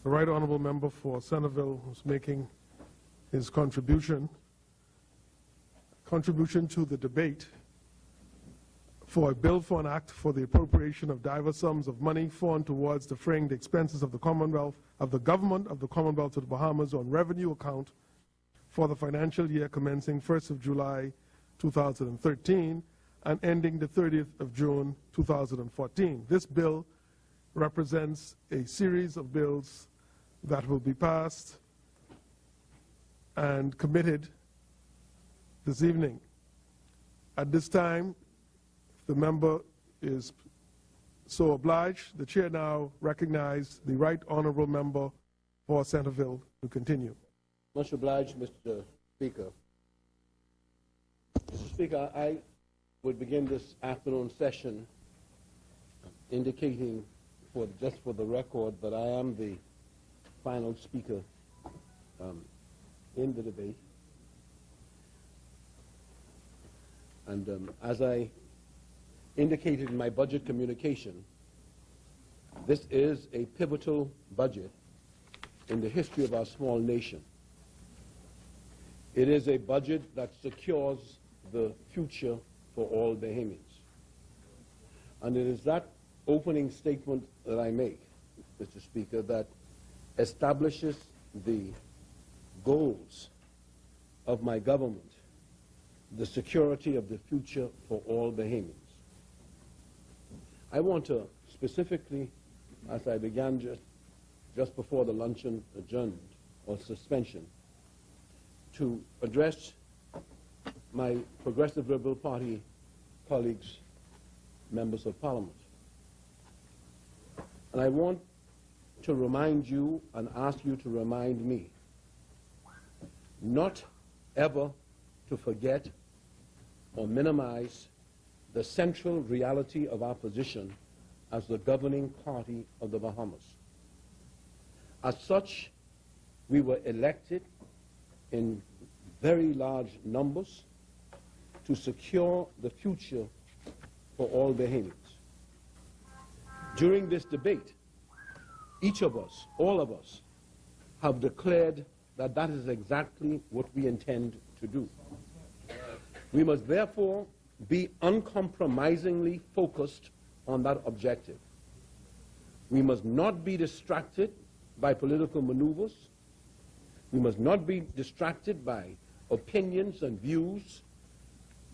The Right Honourable Member for Centerville, who's making his contribution to the debate for a bill for an act for the appropriation of diverse sums of money for and towards defraying the expenses of the Commonwealth, of the government of the Commonwealth of the Bahamas on revenue account for the financial year commencing 1st of July 2013 and ending the 30th of June 2014. This bill represents a series of bills that will be passed and committed this evening. At this time, if the member is so obliged, the chair now recognizes the Right Honourable Member for Centerville to continue. Much obliged, Mr. Speaker. Mr. Speaker, I would begin this afternoon session indicating, just for the record, that I am the final speaker in the debate. And as I indicated in my budget communication, this is a pivotal budget in the history of our small nation. It is a budget that secures the future for all Bahamians. And it is that opening statement that I make, Mr. Speaker, that establishes the goals of my government, the security of the future for all Bahamians. I want to specifically, as I began just before the luncheon adjournment or suspension, to address my Progressive Liberal Party colleagues, members of Parliament. And I want to remind you and ask you to remind me not ever to forget or minimize the central reality of our position as the governing party of the Bahamas. As such, we were elected in very large numbers to secure the future for all Bahamians. During this debate, each of us, all of us, have declared that that is exactly what we intend to do. We must therefore be uncompromisingly focused on that objective. We must not be distracted by political maneuvers. We must not be distracted by opinions and views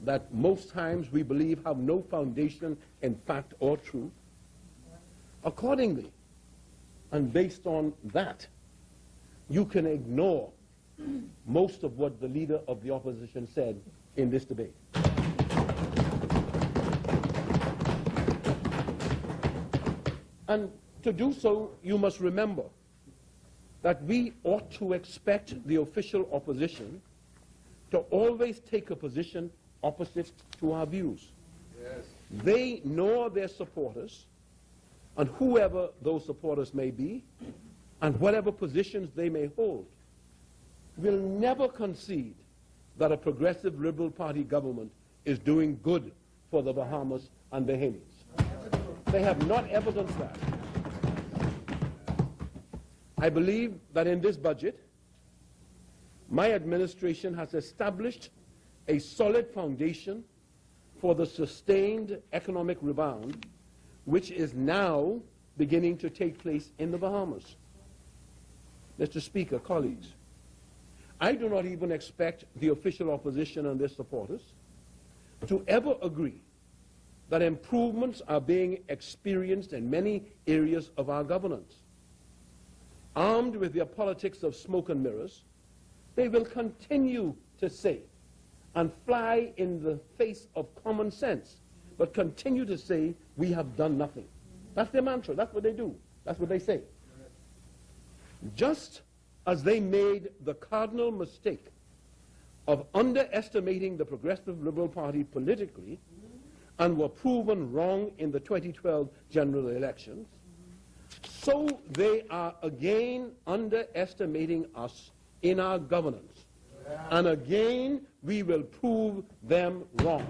that most times we believe have no foundation in fact or truth. Accordingly, and based on that, you can ignore most of what the leader of the opposition said in this debate. And to do so, you must remember that we ought to expect the official opposition to always take a position opposite to our views. Yes. They know their supporters, and whoever those supporters may be, and whatever positions they may hold, will never concede that a progressive Liberal Party government is doing good for the Bahamas and Bahamians. They have not evidenced that. I believe that in this budget, my administration has established a solid foundation for the sustained economic rebound which is now beginning to take place in the Bahamas. Mr. Speaker, colleagues, I do not even expect the official opposition and their supporters to ever agree that improvements are being experienced in many areas of our governance. Armed with their politics of smoke and mirrors, they will continue to say and fly in the face of common sense, but continue to say, we have done nothing. That's their mantra. That's what they do. That's what they say. Just as they made the cardinal mistake of underestimating the Progressive Liberal Party politically and were proven wrong in the 2012 general elections, so they are again underestimating us in our governance. And again, we will prove them wrong.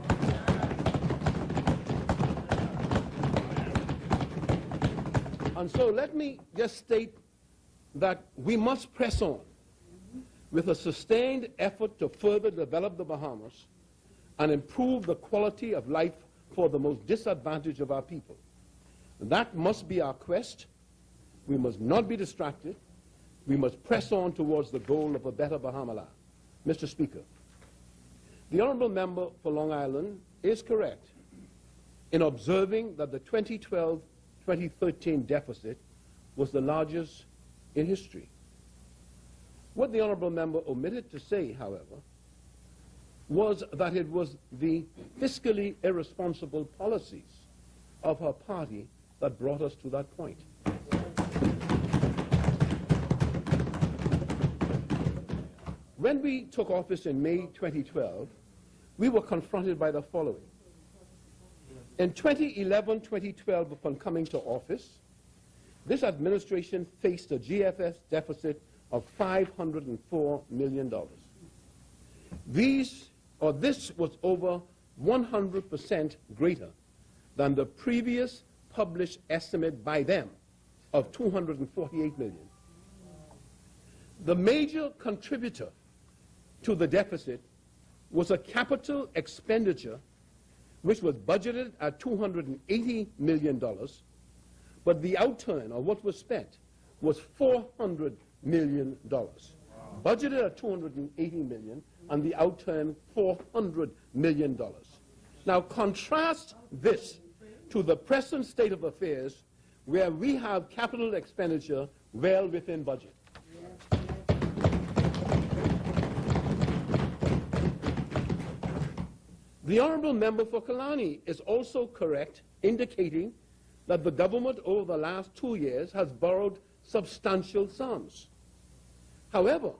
And so let me just state that we must press on with a sustained effort to further develop the Bahamas and improve the quality of life for the most disadvantaged of our people. That must be our quest. We must not be distracted. We must press on towards the goal of a better Bahamaland. Mr. Speaker, the honourable member for Long Island is correct in observing that the 2012-2013 deficit was the largest in history. What the honourable member omitted to say, however, was that it was the fiscally irresponsible policies of her party that brought us to that point. When we took office in May 2012, we were confronted by the following. In 2011-2012, upon coming to office, this administration faced a GFS deficit of $504 million. This was over 100% greater than the previous published estimate by them of $248 million. The major contributor to the deficit was a capital expenditure which was budgeted at $280 million, but the outturn, or what was spent, was $400 million. Budgeted at $280 million, and the outturn $400 million. Now contrast this to the present state of affairs, where we have capital expenditure well within budget. The honourable member for Kalani is also correct, indicating that the government over the last 2 years has borrowed substantial sums. However,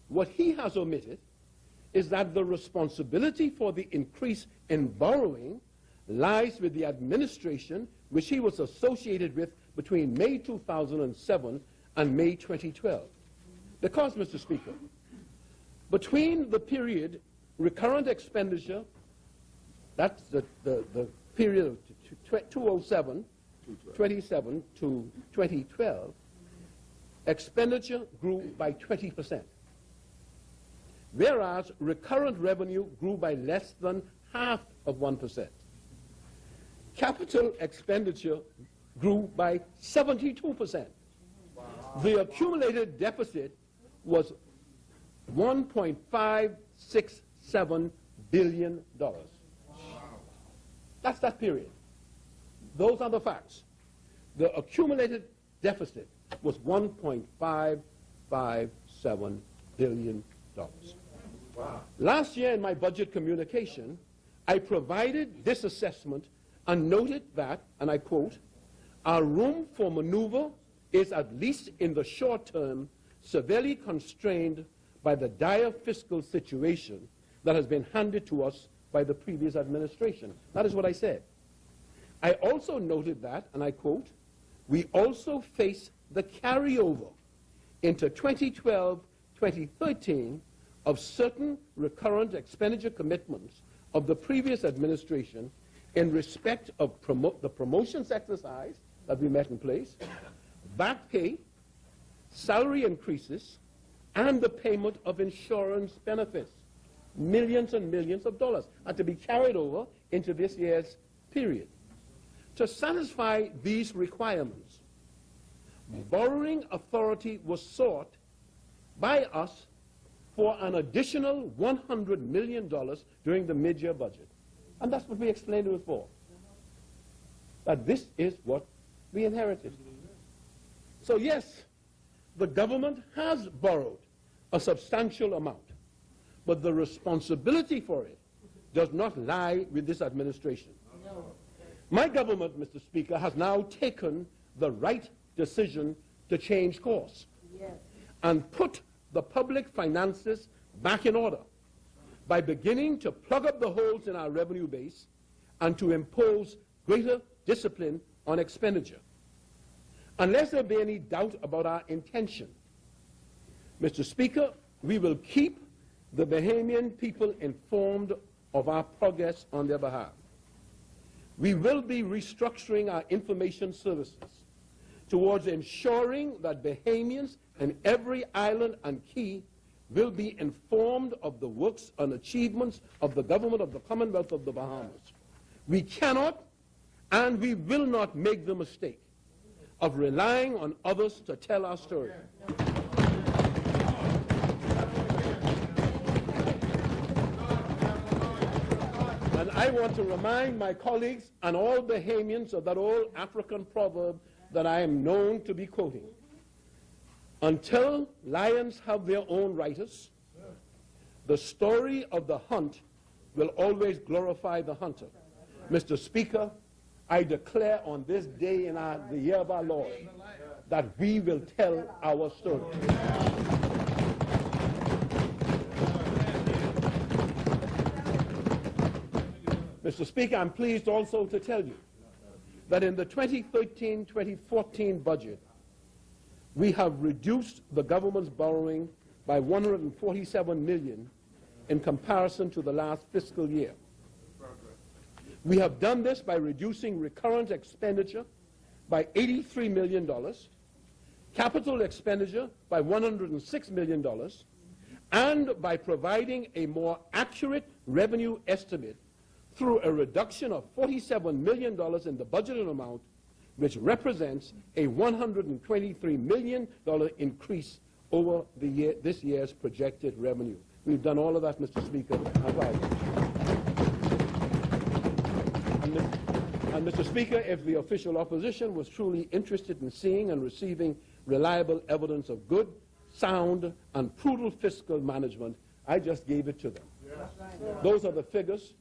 what he has omitted is that the responsibility for the increase in borrowing lies with the administration which he was associated with between May 2007 and May 2012. Because, Mr. Speaker, between the period recurrent expenditure, that's the period of 2007 to 2012, expenditure grew by 20%, whereas recurrent revenue grew by less than half of 1%. Capital expenditure grew by 72%. Wow. The accumulated deficit was $1.567 billion. Wow. That's that period. Those are the facts. The accumulated deficit was $1.557 billion. Wow. Last year in my budget communication, I provided this assessment and noted that, and I quote, "Our room for maneuver is, at least in the short term, severely constrained by the dire fiscal situation that has been handed to us by the previous administration." That is what I said. I also noted that, and I quote, "We also face the carryover into 2012-2013 of certain recurrent expenditure commitments of the previous administration in respect of the promotions exercise that we met in place, back pay, salary increases, and the payment of insurance benefits. Millions and millions of dollars are to be carried over into this year's period. To satisfy these requirements, borrowing authority was sought by us for an additional $100 million during the mid-year budget. And that's what we explained it for. That this is what we inherited. So yes, the government has borrowed a substantial amount, but the responsibility for it does not lie with this administration. No. My government, Mr. Speaker, has now taken the right decision to change course. Yes. And put the public finances back in order by beginning to plug up the holes in our revenue base and to impose greater discipline on expenditure. Unless there be any doubt about our intention, Mr. Speaker, we will keep the Bahamian people informed of our progress on their behalf. We will be restructuring our information services towards ensuring that Bahamians in every island and key will be informed of the works and achievements of the government of the Commonwealth of the Bahamas. We cannot and we will not make the mistake of relying on others to tell our story. And I want to remind my colleagues and all Bahamians of that old African proverb that I am known to be quoting. Until lions have their own writers, the story of the hunt will always glorify the hunter. Mr. Speaker, I declare on this day in the year of our Lord that we will tell our story. Mr. Speaker, I'm pleased also to tell you that in the 2013-2014 budget, we have reduced the government's borrowing by $147 million in comparison to the last fiscal year. We have done this by reducing recurrent expenditure by $83 million, capital expenditure by $106 million, and by providing a more accurate revenue estimate through a reduction of $47 million in the budgeted amount, which represents a $123 million increase over this year's projected revenue. We've done all of that, Mr. Speaker. And Mr. Speaker, if the official opposition was truly interested in seeing and receiving reliable evidence of good, sound, and prudent fiscal management, I just gave it to them. Those are the figures,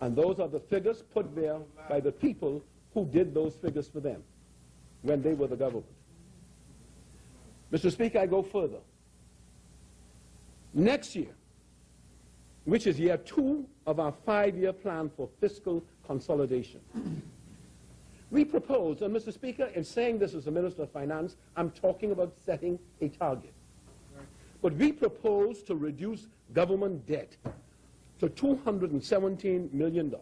and those are the figures put there by the people who did those figures for them when they were the government. Mr. Speaker, I go further. Next year, which is year 2 of our 5-year plan for fiscal consolidation, we propose, and Mr. Speaker, in saying this as a Minister of Finance, I'm talking about setting a target. But we propose to reduce government debt to $217 million,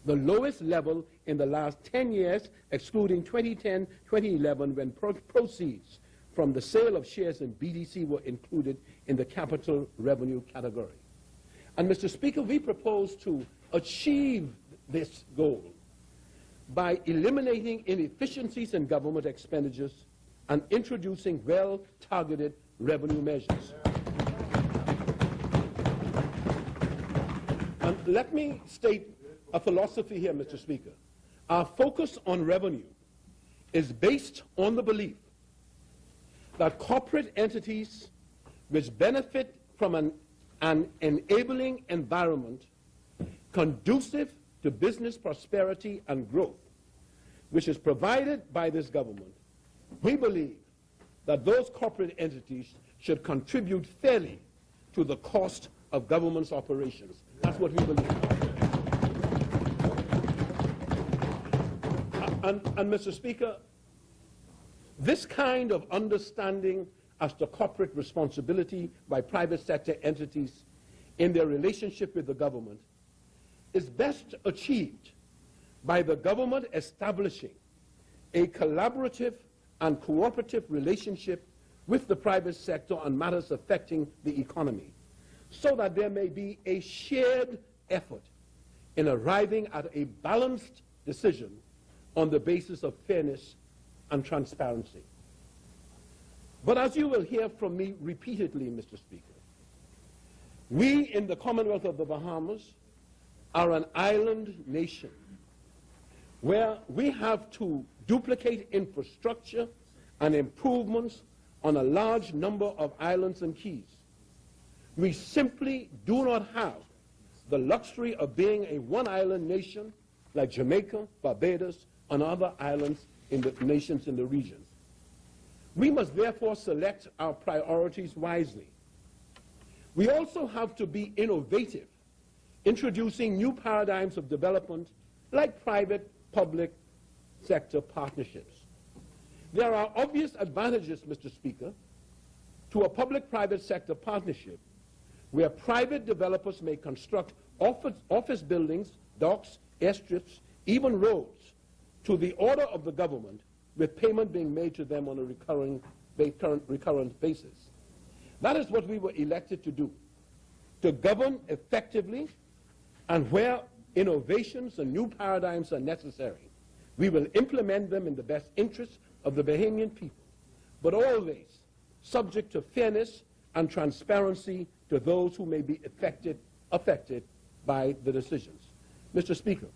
the lowest level in the last 10 years, excluding 2010-2011, when proceeds from the sale of shares in BDC were included in the capital revenue category. And Mr. Speaker, we propose to achieve this goal by eliminating inefficiencies in government expenditures and introducing well-targeted revenue measures. And let me state a philosophy here, Mr. Speaker. Our focus on revenue is based on the belief that corporate entities which benefit from an enabling environment conducive to business prosperity and growth, which is provided by this government, we believe that those corporate entities should contribute fairly to the cost of government's operations. That's what we believe. And Mr. Speaker, this kind of understanding as to corporate responsibility by private sector entities in their relationship with the government is best achieved by the government establishing a collaborative and cooperative relationship with the private sector on matters affecting the economy, so that there may be a shared effort in arriving at a balanced decision on the basis of fairness and transparency. But as you will hear from me repeatedly, Mr. Speaker, we in the Commonwealth of the Bahamas are an island nation where we have to duplicate infrastructure and improvements on a large number of islands and keys. We simply do not have the luxury of being a one-island nation like Jamaica, Barbados, and other islands in the nations in the region. We must therefore select our priorities wisely. We also have to be innovative, introducing new paradigms of development like private-public sector partnerships. There are obvious advantages, Mr. Speaker, to a public-private sector partnership where private developers may construct office buildings, docks, airstrips, even roads to the order of the government with payment being made to them on a recurrent basis. That is what we were elected to do, to govern effectively, and where innovations and new paradigms are necessary, we will implement them in the best interest of the Bahamian people, but always subject to fairness and transparency to those who may be affected by the decisions. Mr. Speaker,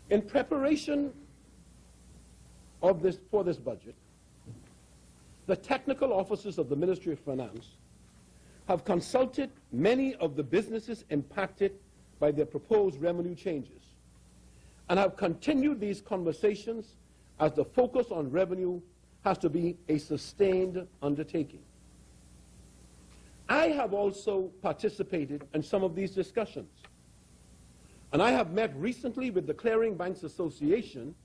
in preparation of for this budget, the technical officers of the Ministry of Finance have consulted many of the businesses impacted by the proposed revenue changes and have continued these conversations as the focus on revenue has to be a sustained undertaking. I have also participated in some of these discussions, and I have met recently with the Clearing Banks Association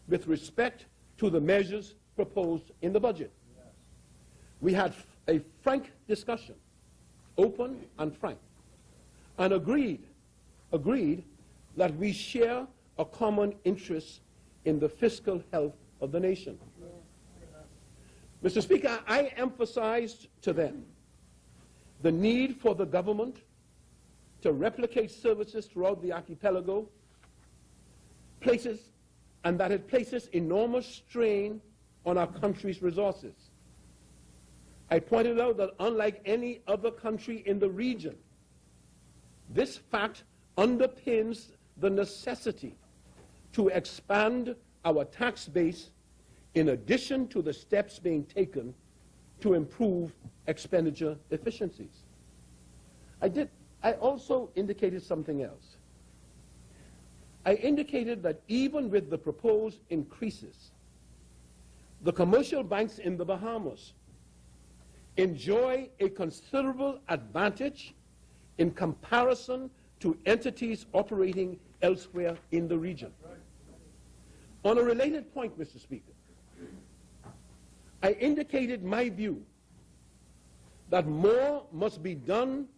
with respect to the measures proposed in the budget. Yes. We had a frank discussion, open and frank, and agreed that we share a common interest in the fiscal health of the nation. Mr. Speaker, I emphasized to them the need for the government to replicate services throughout the archipelago, and that it places enormous strain on our country's resources. I pointed out that unlike any other country in the region, this fact underpins the necessity to expand our tax base in addition to the steps being taken to improve expenditure efficiencies. I also indicated something else. I indicated that even with the proposed increases, the commercial banks in the Bahamas enjoy a considerable advantage in comparison to entities operating elsewhere in the region. On a related point, Mr. Speaker, I indicated my view that more must be done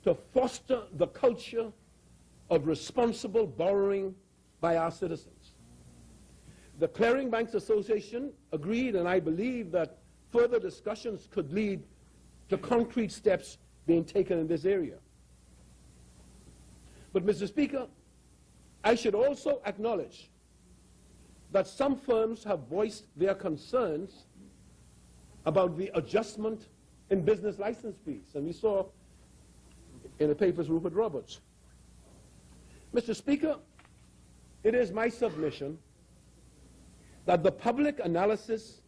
to foster the culture of responsible borrowing by our citizens. The Clearing Banks Association agreed, and I believe that further discussions could lead to concrete steps being taken in this area. But, Mr. Speaker, I should also acknowledge that some firms have voiced their concerns about the adjustment in business license fees, and we saw in the papers Rupert Roberts. Mr. Speaker, it is my submission that the public analysis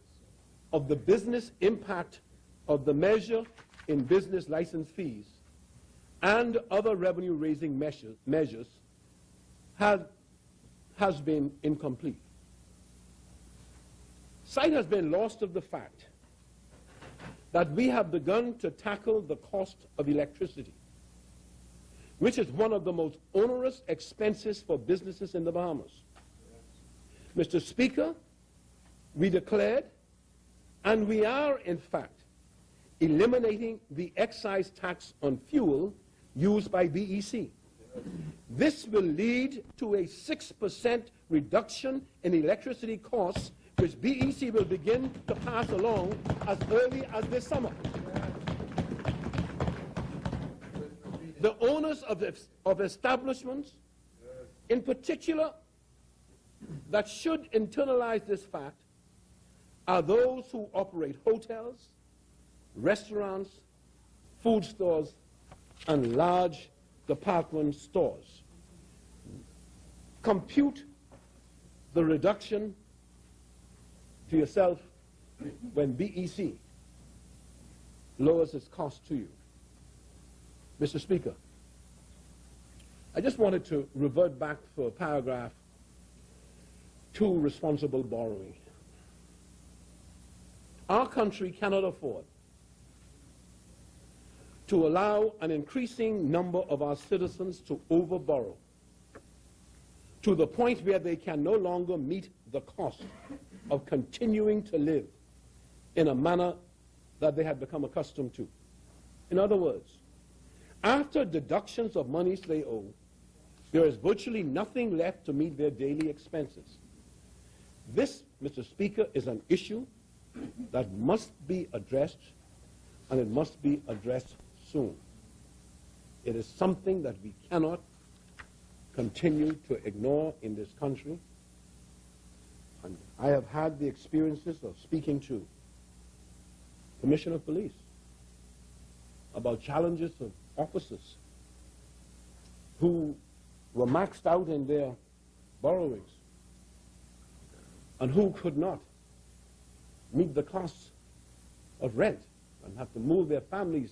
of the business impact of the measure in business license fees and other revenue-raising measures has been incomplete. Sight has been lost of the fact that we have begun to tackle the cost of electricity, which is one of the most onerous expenses for businesses in the Bahamas. Yes. Mr. Speaker, we declared, and we are in fact, eliminating the excise tax on fuel used by BEC. This will lead to a 6% reduction in electricity costs, which BEC will begin to pass along as early as this summer. The owners of establishments, in particular, that should internalize this fact are those who operate hotels, restaurants, food stores, and large department stores. Compute the reduction to yourself when BEC lowers its cost to you. Mr. Speaker, I just wanted to revert back for a paragraph to responsible borrowing. Our country cannot afford to allow an increasing number of our citizens to overborrow to the point where they can no longer meet the cost of continuing to live in a manner that they had become accustomed to. In other words, after deductions of monies they owe, there is virtually nothing left to meet their daily expenses. This Mr. Speaker, is an issue that must be addressed, and it must be addressed soon. It is something that we cannot continue to ignore in this country. And I have had the experiences of speaking to Commissioner of Police about challenges of officers who were maxed out in their borrowings and who could not meet the costs of rent and have to move their families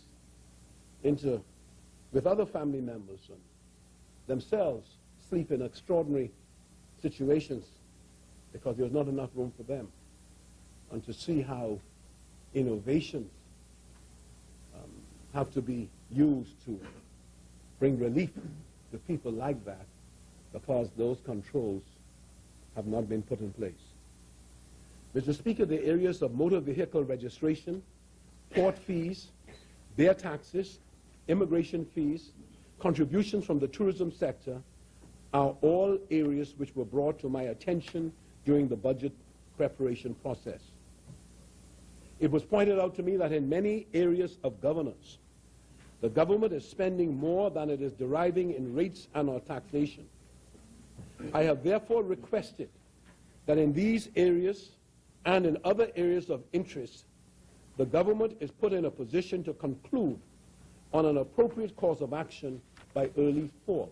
with other family members and themselves sleep in extraordinary situations because there was not enough room for them. And to see how innovations have to be used to bring relief to people like that because those controls have not been put in place. Mr. Speaker, the areas of motor vehicle registration, port fees, bear taxes, immigration fees, contributions from the tourism sector are all areas which were brought to my attention during the budget preparation process. It was pointed out to me that in many areas of governance, the government is spending more than it is deriving in rates and or taxation. I have therefore requested that in these areas and in other areas of interest, the government is put in a position to conclude on an appropriate course of action by early fall.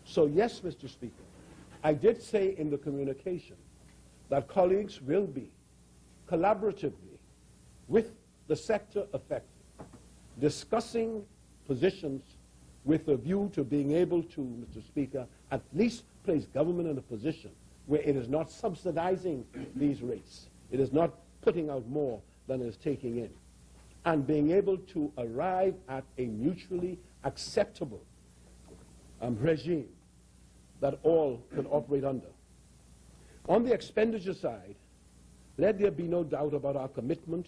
So yes, Mr. Speaker, I did say in the communication that colleagues will be collaboratively with the sector affected, discussing positions with a view to being able to, Mr. Speaker, at least place government in a position where it is not subsidizing these rates. It is not putting out more than it is taking in. And being able to arrive at a mutually acceptable regime that all can operate under. On the expenditure side, let there be no doubt about our commitment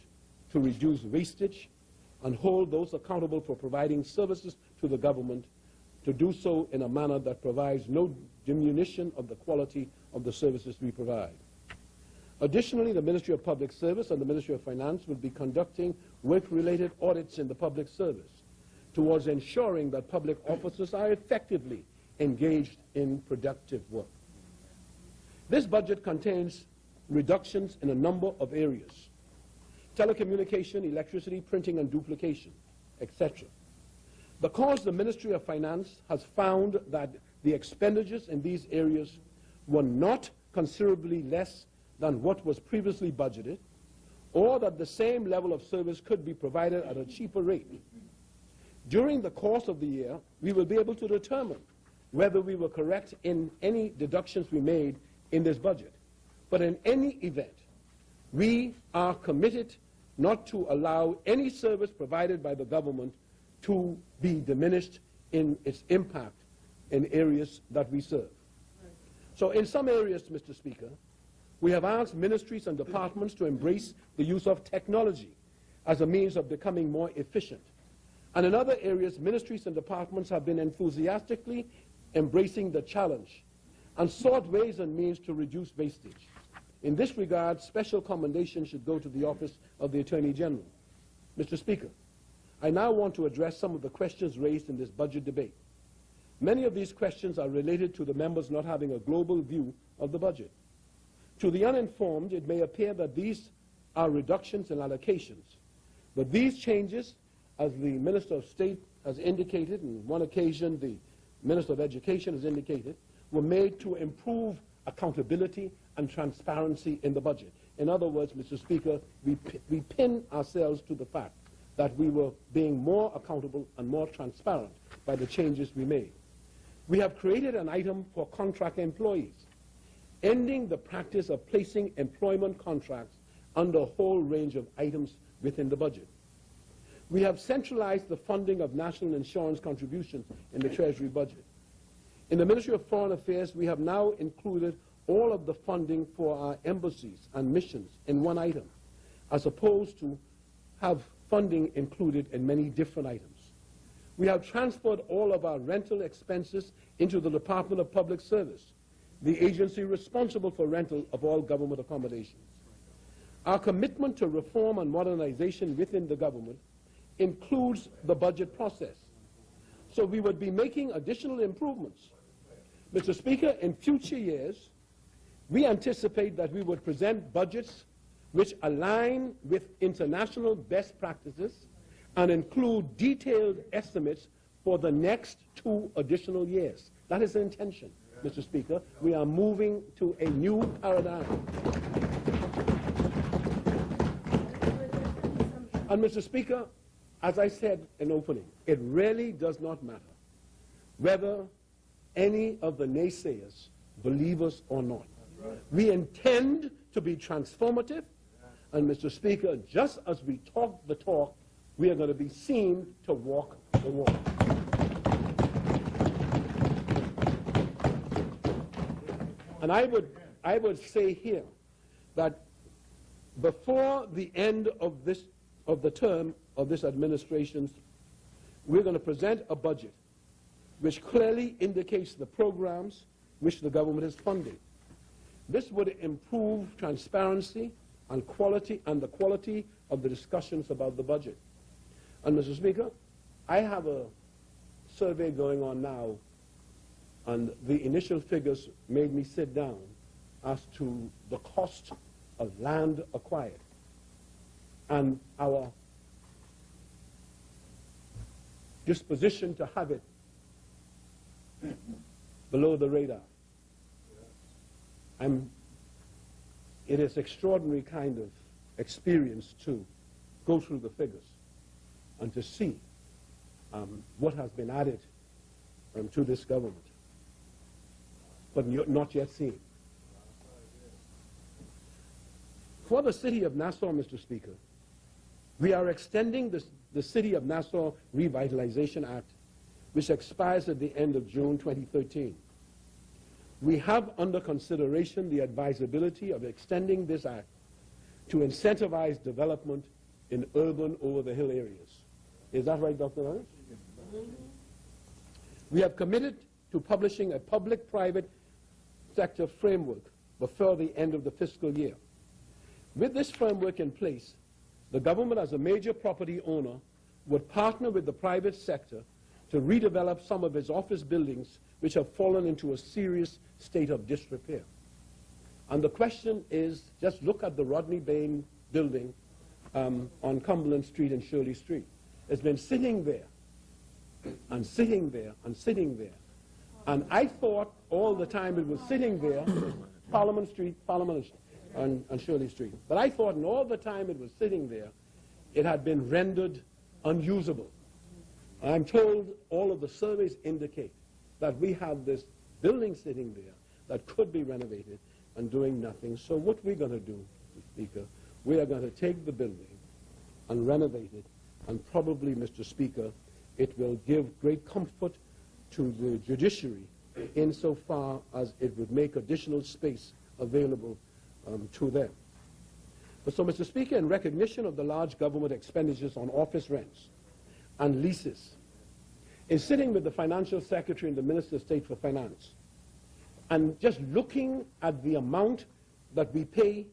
to reduce wastage and hold those accountable for providing services to the government to do so in a manner that provides no diminution of the quality of the services we provide. Additionally, the Ministry of Public Service and the Ministry of Finance will be conducting work-related audits in the public service towards ensuring that public officers are effectively engaged in productive work. This budget contains reductions in a number of areas: telecommunication, electricity, printing and duplication, etc. Because the Ministry of Finance has found that the expenditures in these areas were not considerably less than what was previously budgeted, or that the same level of service could be provided at a cheaper rate, during the course of the year, we will be able to determine whether we were correct in any deductions we made in this budget. But in any event, we are committed not to allow any service provided by the government to be diminished in its impact in areas that we serve. So in some areas, Mr. Speaker, we have asked ministries and departments to embrace the use of technology as a means of becoming more efficient. And in other areas, ministries and departments have been enthusiastically embracing the challenge and sought ways and means to reduce wastage. In this regard, special commendation should go to the Office of the Attorney General. Mr. Speaker, I now want to address some of the questions raised in this budget debate. Many of these questions are related to the members not having a global view of the budget. To the uninformed, it may appear that these are reductions in allocations, but these changes, as the Minister of State has indicated, and on one occasion the Minister of Education has indicated, were made to improve accountability and transparency in the budget. In other words, Mr. Speaker, we pin ourselves to the fact that we were being more accountable and more transparent by the changes we made. We have created an item for contract employees, ending the practice of placing employment contracts under a whole range of items within the budget. We have centralized the funding of national insurance contributions in the Treasury budget. In the Ministry of Foreign Affairs, we have now included all of the funding for our embassies and missions in one item, as opposed to have funding included in many different items. We have transferred all of our rental expenses into the Department of Public Service, the agency responsible for rental of all government accommodations. Our commitment to reform and modernization within the government includes the budget process. So we would be making additional improvements. Mr. Speaker, in future years, we anticipate that we would present budgets which align with international best practices and include detailed estimates for the next 2 additional years. That is the intention, Mr. Speaker. We are moving to a new paradigm. And Mr. Speaker, as I said in opening, it really does not matter whether any of the naysayers believe us or not. We intend to be transformative, and Mr. Speaker, just as we talk the talk, we are going to be seen to walk the walk. And I would say here that before the end of the term of this administration, we're going to present a budget which clearly indicates the programs which the government is funding. This would improve transparency and the quality of the discussions about the budget. And Mr. Speaker, I have a survey going on now, and the initial figures made me sit down as to the cost of land acquired and our disposition to have it below the radar. It is extraordinary kind of experience to go through the figures and to see what has been added to this government, but not yet seen. For the city of Nassau, Mr. Speaker, we are extending the City of Nassau Revitalization Act, which expires at the end of June 2013. We have under consideration the advisability of extending this act to incentivize development in urban over-the-hill areas. Is that right, Dr. Lawrence? We have committed to publishing a public-private sector framework before the end of the fiscal year. With this framework in place, the government as a major property owner would partner with the private sector to redevelop some of its office buildings which have fallen into a serious state of disrepair. And the question is, just look at the Rodney Bain building on Cumberland Street and Shirley Street. It's been sitting there and sitting there and sitting there. And I thought all the time it was sitting there, Parliament and Shirley Street. But I thought in all the time it was sitting there, it had been rendered unusable. I'm told all of the surveys indicate that we have this building sitting there that could be renovated and doing nothing. So what we're going to do, Mr. Speaker, we are going to take the building and renovate it, and probably, Mr. Speaker, it will give great comfort to the judiciary insofar as it would make additional space available to them. But so, Mr. Speaker, in recognition of the large government expenditures on office rents and leases, in sitting with the Financial Secretary and the Minister of State for Finance, and just looking at the amount that we pay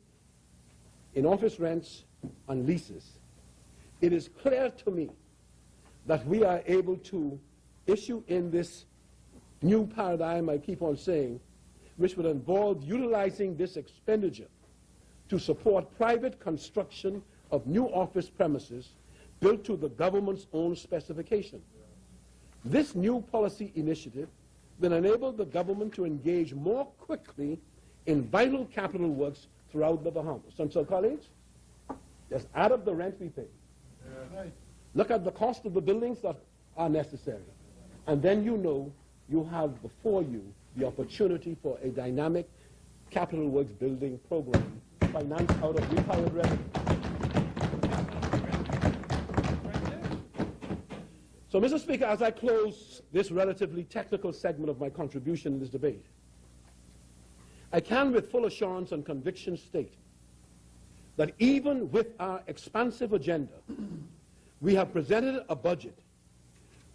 in office rents and leases, it is clear to me that we are able to issue in this new paradigm, I keep on saying, which would involve utilizing this expenditure to support private construction of new office premises built to the government's own specification. This new policy initiative will enable the government to engage more quickly in vital capital works throughout the Bahamas. And so, colleagues, just add up the rent we pay. Look at the cost of the buildings that are necessary. And then you know you have before you the opportunity for a dynamic capital works building program financed out of retired revenue. So, Mr. Speaker, as I close this relatively technical segment of my contribution in this debate, I can with full assurance and conviction state that even with our expansive agenda, we have presented a budget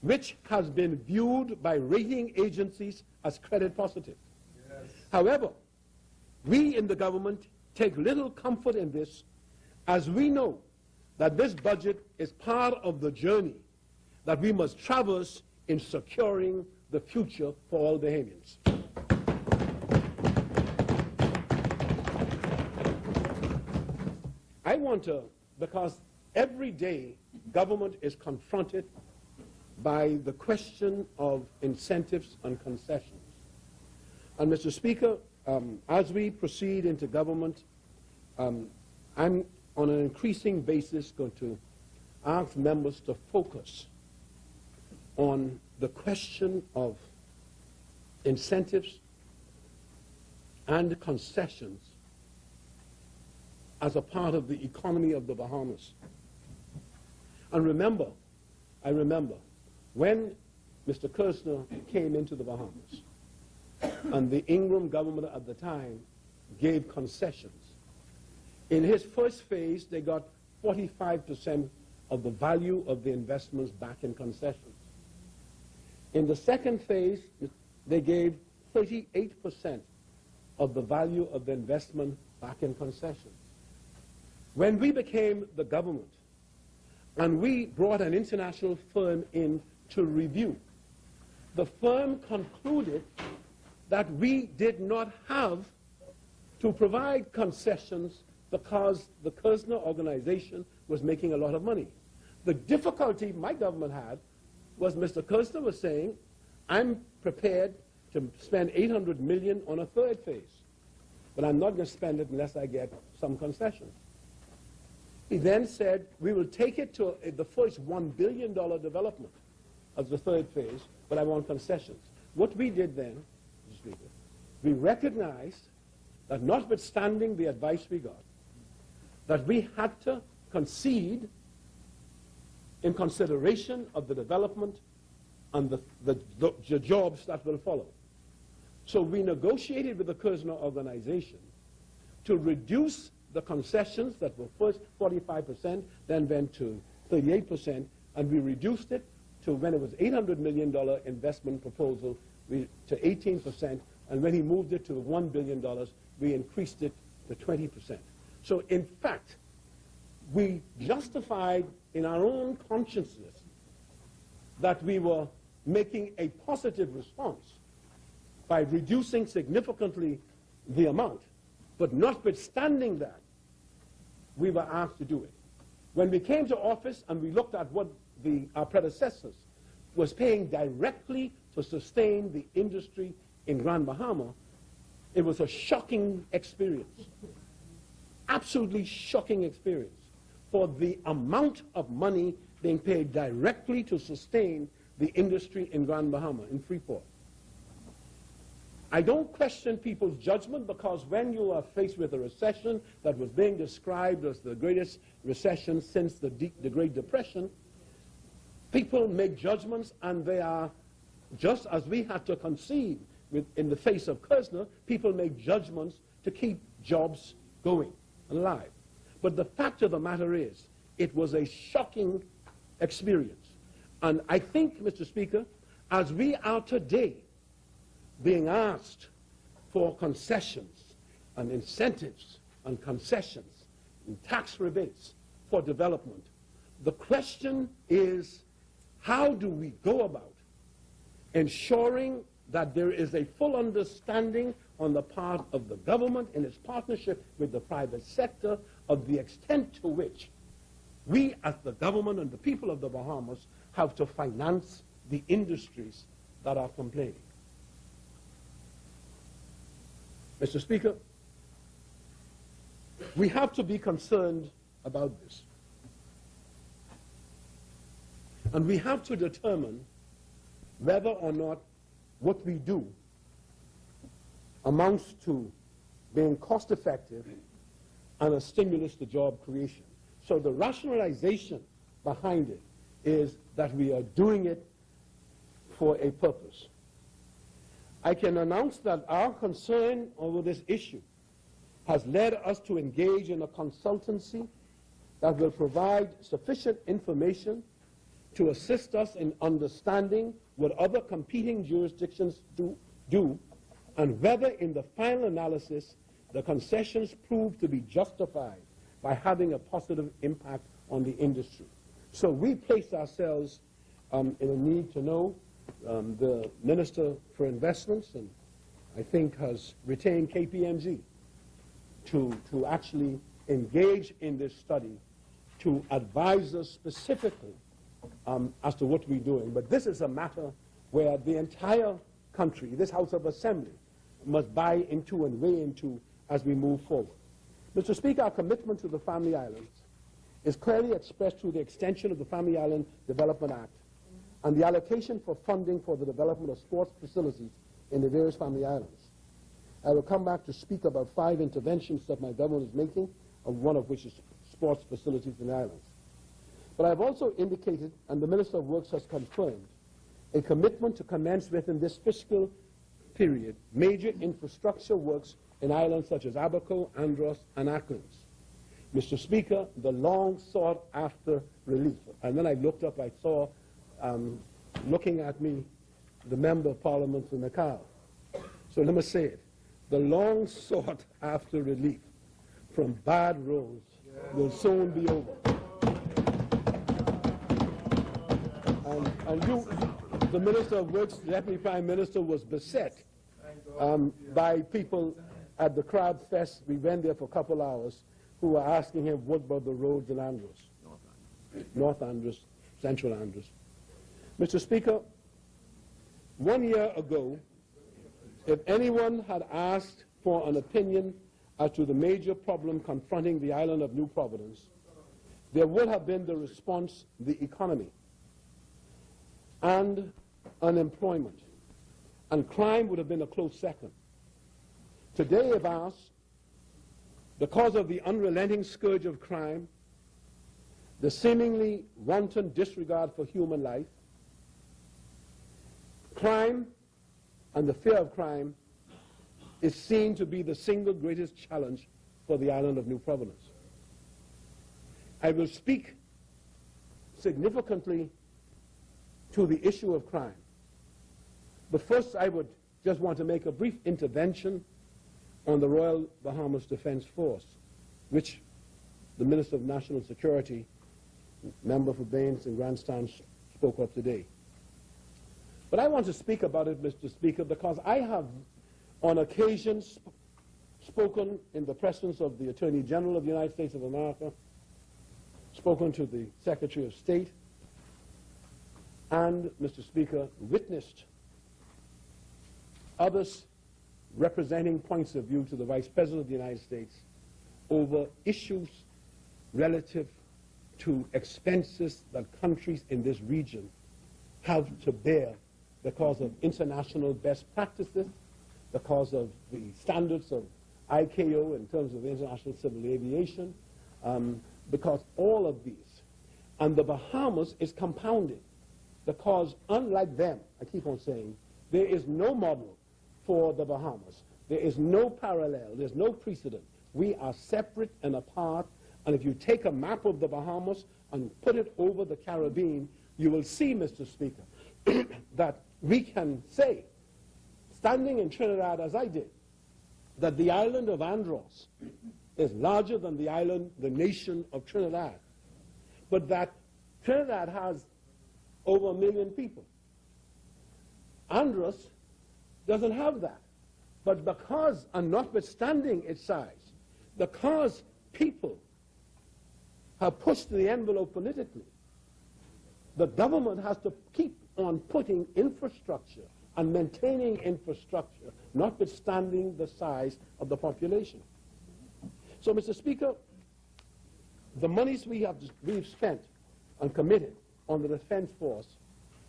which has been viewed by rating agencies as credit positive. Yes. However, we in the government take little comfort in this, as we know that this budget is part of the journey that we must traverse in securing the future for all Bahamians. I want to, because every day government is confronted by the question of incentives and concessions. And Mr. Speaker, as we proceed into government, I'm on an increasing basis going to ask members to focus on the question of incentives and concessions as a part of the economy of the Bahamas. And I remember when Mr. Kirchner came into the Bahamas and the Ingram government at the time gave concessions. In his first phase, they got 45% of the value of the investments back in concessions. In the second phase, they gave 38% of the value of the investment back in concessions. When we became the government and we brought an international firm in to review, the firm concluded that we did not have to provide concessions because the Kirchner organization was making a lot of money. The difficulty my government had was Mr. Kirchner was saying, I'm prepared to spend $800 million on a third phase, but I'm not going to spend it unless I get some concessions. He then said, we will take it to the first $1 billion development of the third phase, but I want concessions. What we did then, Mr. Speaker, we recognized that notwithstanding the advice we got, that we had to concede in consideration of the development and the jobs that will follow. So we negotiated with the Kirchner organization to reduce the concessions that were first 45%, then went to 38%, and we reduced it to, when it was $800 million investment proposal, to 18%, and when he moved it to $1 billion, we increased it to 20%. So in fact, we justified in our own consciousness that we were making a positive response by reducing significantly the amount. But notwithstanding that, we were asked to do it. When we came to office and we looked at what our predecessors was paying directly to sustain the industry in Grand Bahama, it was a shocking experience. Absolutely shocking experience for the amount of money being paid directly to sustain the industry in Grand Bahama, in Freeport. I don't question people's judgment, because when you are faced with a recession that was being described as the greatest recession since the Great Depression, people make judgments, and they are, just as we had to concede in the face of Kirchner, people make judgments to keep jobs going, alive. But the fact of the matter is, it was a shocking experience. And I think, Mr. Speaker, as we are today being asked for concessions and incentives and concessions and tax rebates for development, the question is, how do we go about ensuring that there is a full understanding on the part of the government in its partnership with the private sector of the extent to which we as the government and the people of the Bahamas have to finance the industries that are complaining. Mr. Speaker, we have to be concerned about this. And we have to determine whether or not what we do amounts to being cost effective and a stimulus to job creation. So the rationalization behind it is that we are doing it for a purpose. I can announce that our concern over this issue has led us to engage in a consultancy that will provide sufficient information to assist us in understanding what other competing jurisdictions do and whether in the final analysis the concessions prove to be justified by having a positive impact on the industry. So we place ourselves in a need to know. The Minister for Investments, and I think has retained KPMG to actually engage in this study to advise us specifically as to what we're doing. But this is a matter where the entire country, this House of Assembly, must buy into and weigh into as we move forward. Mr. Speaker, our commitment to the Family Islands is clearly expressed through the extension of the Family Island Development Act and the allocation for funding for the development of sports facilities in the various Family Islands. I will come back to speak about 5 interventions that my government is making, one of which is sports facilities in the islands. But I have also indicated, and the Minister of Works has confirmed, a commitment to commence within this fiscal period major infrastructure works in islands such as Abaco, Andros, and Acklins. Mr. Speaker, the long sought after relief. And then I looked up, I saw, looking at me, the Member of Parliament for Macau. So let me say it. The long sought after relief from bad roads will soon be over. And you, the Minister of Works, the Deputy Prime Minister, was beset by people at the Crab Fest. We went there for a couple hours, who were asking him what about the roads in Andros, North Andros, Central Andros. Mr. Speaker, 1 year ago, if anyone had asked for an opinion as to the major problem confronting the island of New Providence, there would have been the response, the economy, and unemployment, and crime would have been a close second. Today, if asked, because of the unrelenting scourge of crime, the seemingly wanton disregard for human life, crime and the fear of crime is seen to be the single greatest challenge for the island of New Providence. I will speak significantly to the issue of crime. But first, I would just want to make a brief intervention on the Royal Bahamas Defense Force, which the Minister of National Security, Member for Baines and Grandstand, spoke of today. But I want to speak about it, Mr. Speaker, because I have on occasions spoken in the presence of the Attorney General of the United States of America, spoken to the Secretary of State, and, Mr. Speaker, witnessed others representing points of view to the Vice President of the United States over issues relative to expenses that countries in this region have to bear because of international best practices, because of the standards of ICAO in terms of international civil aviation, because all of these. And the Bahamas is compounded because, unlike them, I keep on saying, there is no model for the Bahamas. There is no parallel. There's no precedent. We are separate and apart. And if you take a map of the Bahamas and put it over the Caribbean, you will see, Mr. Speaker, that we can say, standing in Trinidad as I did, that the island of Andros is larger than the island, the nation of Trinidad. But that Trinidad has over 1 million people. Andros doesn't have that. But because, and notwithstanding its size, because people have pushed the envelope politically, the government has to keep on putting infrastructure and maintaining infrastructure, notwithstanding the size of the population. So, Mr. Speaker, the monies we've spent and committed on the Defense Force,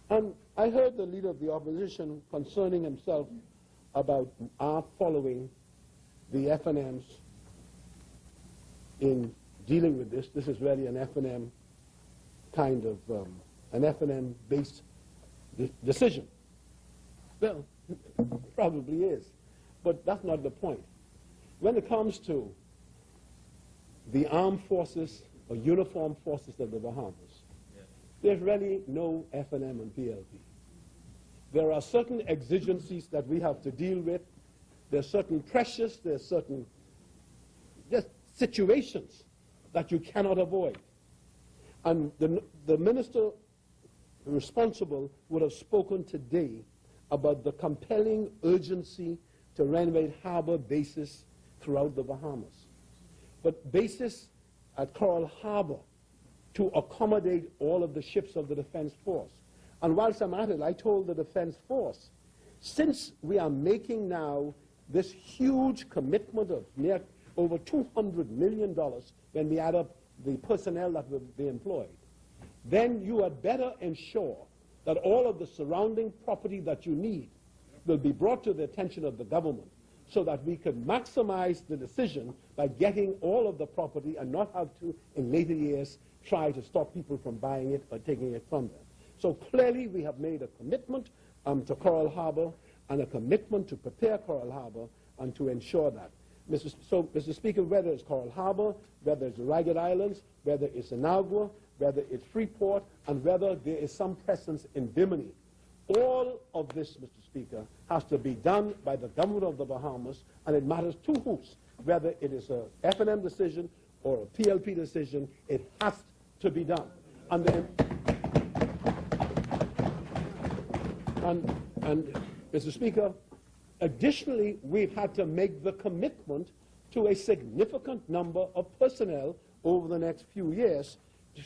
and I heard the Leader of the Opposition concerning himself about our following the FNMs in dealing with this. This is really an FNM kind of, an FNM-based decision. Well, probably is, but that's not the point. When it comes to the armed forces or uniformed forces of the Bahamas, there's really no FNM and PLP. There are certain exigencies that we have to deal with there are certain pressures, there are certain just situations that you cannot avoid. And the minister responsible would have spoken today about the compelling urgency to renovate harbor bases throughout the Bahamas. But bases at Coral Harbor to accommodate all of the ships of the Defense Force. And whilst I'm at it, I told the Defense Force, since we are making now this huge commitment of near over $200 million when we add up the personnel that will be employed, then you had better ensure that all of the surrounding property that you need will be brought to the attention of the government so that we can maximize the decision by getting all of the property and not have to, in later years, try to stop people from buying it or taking it from them. So clearly we have made a commitment to Coral Harbor and a commitment to prepare Coral Harbor and to ensure that. Mr. Speaker, whether it's Coral Harbor, whether it's the Ragged Islands, whether it's Inagua, whether it's Freeport, and whether there is some presence in Bimini, all of this, Mr. Speaker, has to be done by the government of the Bahamas, and it matters two hoops. Whether it is a F&M decision or a PLP decision, it has to be done. And then, and Mr. Speaker, additionally, we've had to make the commitment to a significant number of personnel over the next few years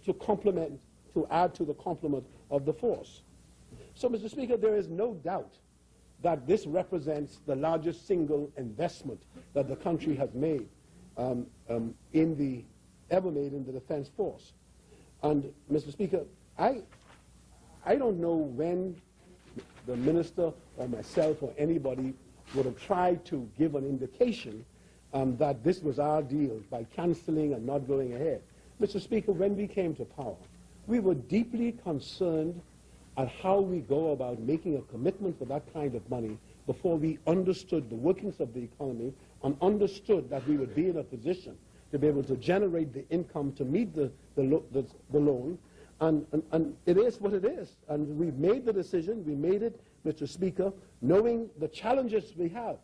to complement, to add to the complement of the force. So, Mr. Speaker, there is no doubt that this represents the largest single investment that the country has made ever made in the Defense Force. And, Mr. Speaker, I don't know when the minister or myself or anybody would have tried to give an indication that this was our deal by canceling and not going ahead. Mr. Speaker, when we came to power, we were deeply concerned at how we go about making a commitment for that kind of money before we understood the workings of the economy and understood that we would be in a position to be able to generate the income to meet the loan. And it is what it is. And we've made the decision, we made it, Mr. Speaker, knowing the challenges we have.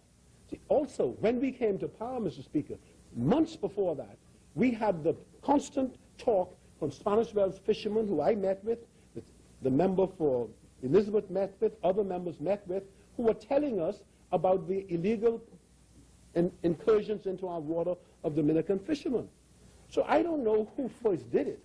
See, also, when we came to power, Mr. Speaker, months before that, we had the constant talk from Spanish Wells fishermen who I met with, the member for Elizabeth met with, other members met with, who were telling us about the illegal incursions into our water of Dominican fishermen. So I don't know who first did it,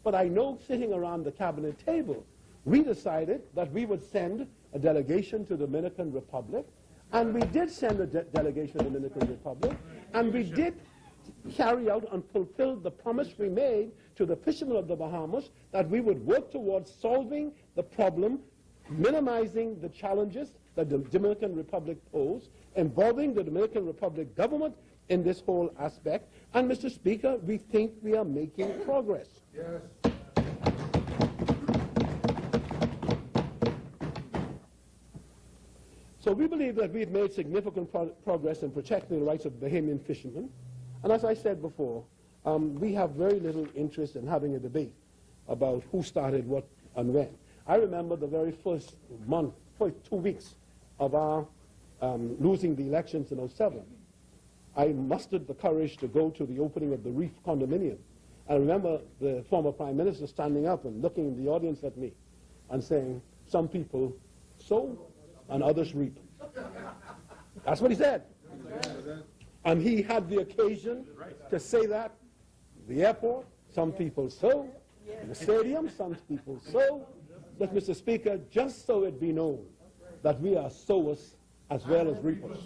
but I know sitting around the cabinet table, we decided that we would send a delegation to the Dominican Republic, and we did send a delegation to the Dominican Republic, and we did carry out and fulfill the promise we made to the fishermen of the Bahamas that we would work towards solving the problem, minimizing the challenges that the Dominican Republic posed, involving the Dominican Republic government in this whole aspect. And, Mr. Speaker, we think we are making progress. Yes. So we believe that we've made significant progress in protecting the rights of Bahamian fishermen. And as I said before, we have very little interest in having a debate about who started what and when. I remember the very first 2 weeks of our losing the elections in 2007. I mustered the courage to go to the opening of the Reef condominium. I remember the former Prime Minister standing up and looking in the audience at me and saying, some people sow and others reap. That's what he said. And he had the occasion to say that. The airport, some people sow. In the stadium, some people sow. But, Mr. Speaker, just so it be known that we are sowers as well as reapers.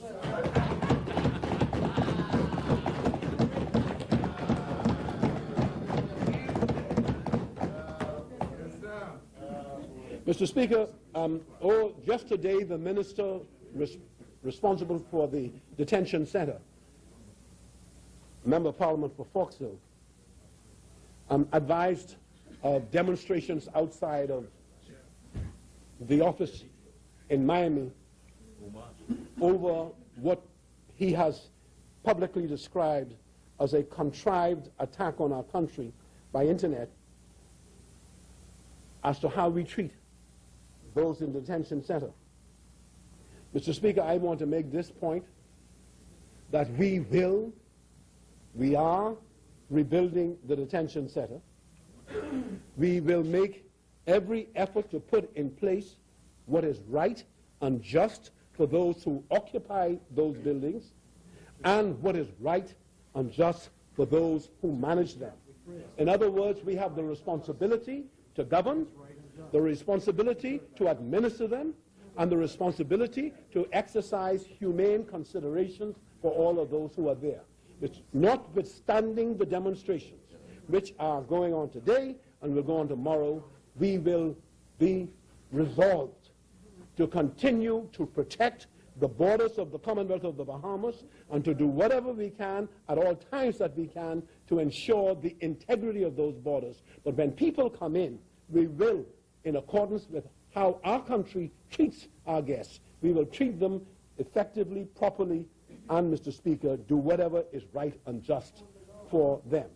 Mr. Speaker, just today the minister responsible for the detention center, Member of Parliament for Foxhill, advised of demonstrations outside of the office in Miami over what he has publicly described as a contrived attack on our country by internet as to how we treat those in the detention center. Mr. Speaker, I want to make this point that we are rebuilding the detention center. We will make every effort to put in place what is right and just for those who occupy those buildings, and what is right and just for those who manage them. In other words, we have the responsibility to govern, the responsibility to administer them, and the responsibility to exercise humane considerations for all of those who are there. It's notwithstanding the demonstrations which are going on today and will go on tomorrow, we will be resolved to continue to protect the borders of the Commonwealth of the Bahamas and to do whatever we can at all times that we can to ensure the integrity of those borders. But when people come in, we will, in accordance with how our country treats our guests, we will treat them effectively, properly, and, Mr. Speaker, do whatever is right and just for them.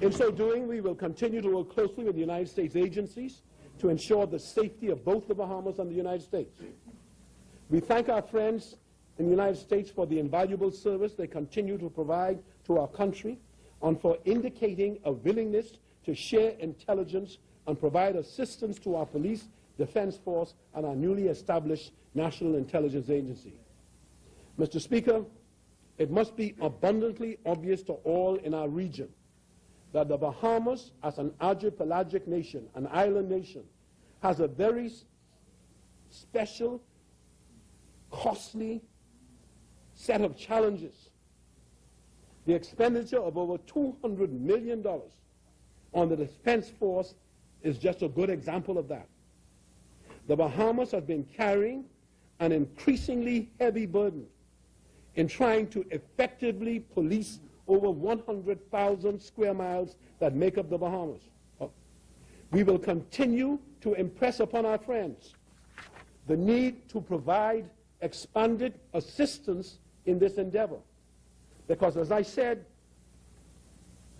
In so doing, we will continue to work closely with the United States agencies to ensure the safety of both the Bahamas and the United States. We thank our friends in the United States for the invaluable service they continue to provide to our country and for indicating a willingness to share intelligence and provide assistance to our police, defense force, and our newly established National Intelligence Agency. Mr. Speaker, it must be abundantly obvious to all in our region that the Bahamas, as an archipelagic nation, an island nation, has a very special, costly set of challenges. The expenditure of over $200 million on the defense force is just a good example of that. The Bahamas have been carrying an increasingly heavy burden in trying to effectively police over 100,000 square miles that make up the Bahamas. We will continue to impress upon our friends the need to provide expanded assistance in this endeavor. Because, as I said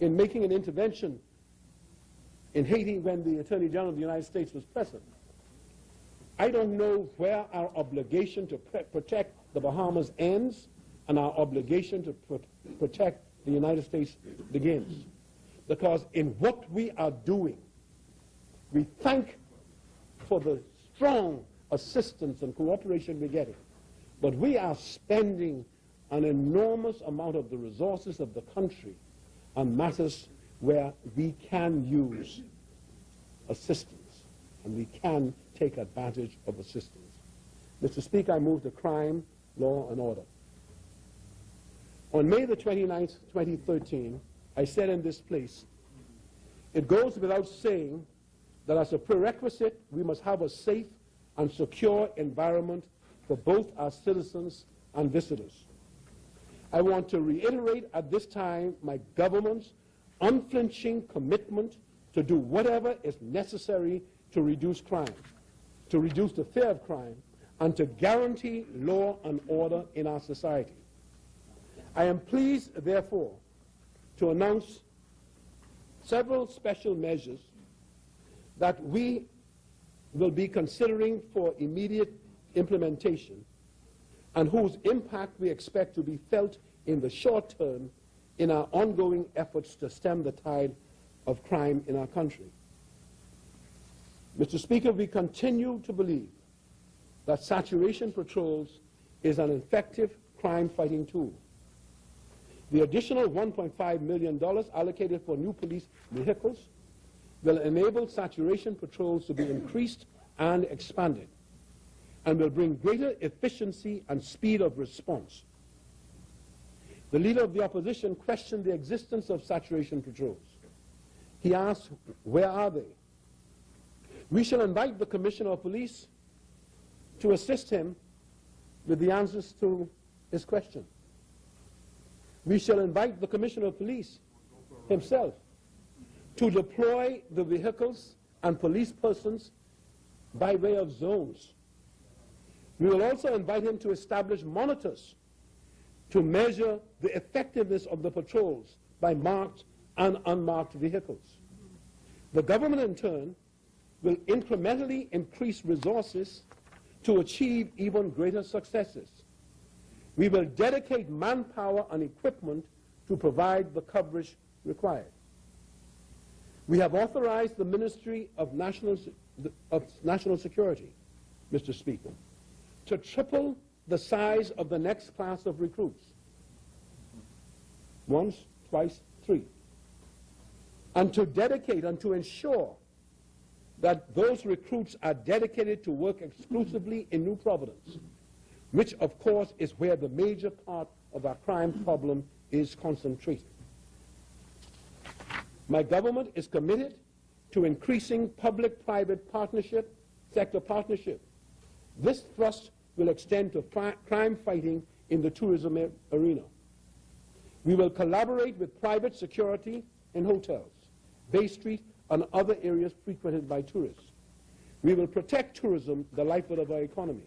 in making an intervention in Haiti when the Attorney General of the United States was present, I don't know where our obligation to protect the Bahamas ends and our obligation to protect the United States begins. Because in what we are doing, we thank for the strong assistance and cooperation we're getting, but we are spending an enormous amount of the resources of the country on matters where we can use assistance and we can take advantage of assistance. Mr. Speaker, I move to crime, law, and order. On May the 29th, 2013, I said in this place, it goes without saying that as a prerequisite, we must have a safe and secure environment for both our citizens and visitors. I want to reiterate at this time my government's unflinching commitment to do whatever is necessary to reduce crime, to reduce the fear of crime, and to guarantee law and order in our society. I am pleased, therefore, to announce several special measures that we will be considering for immediate implementation and whose impact we expect to be felt in the short term in our ongoing efforts to stem the tide of crime in our country. Mr. Speaker, we continue to believe that saturation patrols is an effective crime-fighting tool. The additional $1.5 million allocated for new police vehicles will enable saturation patrols to be increased and expanded and will bring greater efficiency and speed of response. The leader of the opposition questioned the existence of saturation patrols. He asked, where are they? We shall invite the Commissioner of Police to assist him with the answers to his question. We shall invite the Commissioner of Police himself to deploy the vehicles and police persons by way of zones. We will also invite him to establish monitors to measure the effectiveness of the patrols by marked and unmarked vehicles. The government, in turn, will incrementally increase resources to achieve even greater successes. We will dedicate manpower and equipment to provide the coverage required. We have authorized the Ministry of National Security, Mr. Speaker, to triple the size of the next class of recruits. Once, twice, three. And to dedicate and to ensure that those recruits are dedicated to work exclusively in New Providence, which of course is where the major part of our crime problem is concentrated. My government is committed to increasing public-private partnership, sector partnership. This thrust will extend to crime fighting in the tourism arena. We will collaborate with private security in hotels, Bay Street, and other areas frequented by tourists. We will protect tourism, the lifeblood of our economy.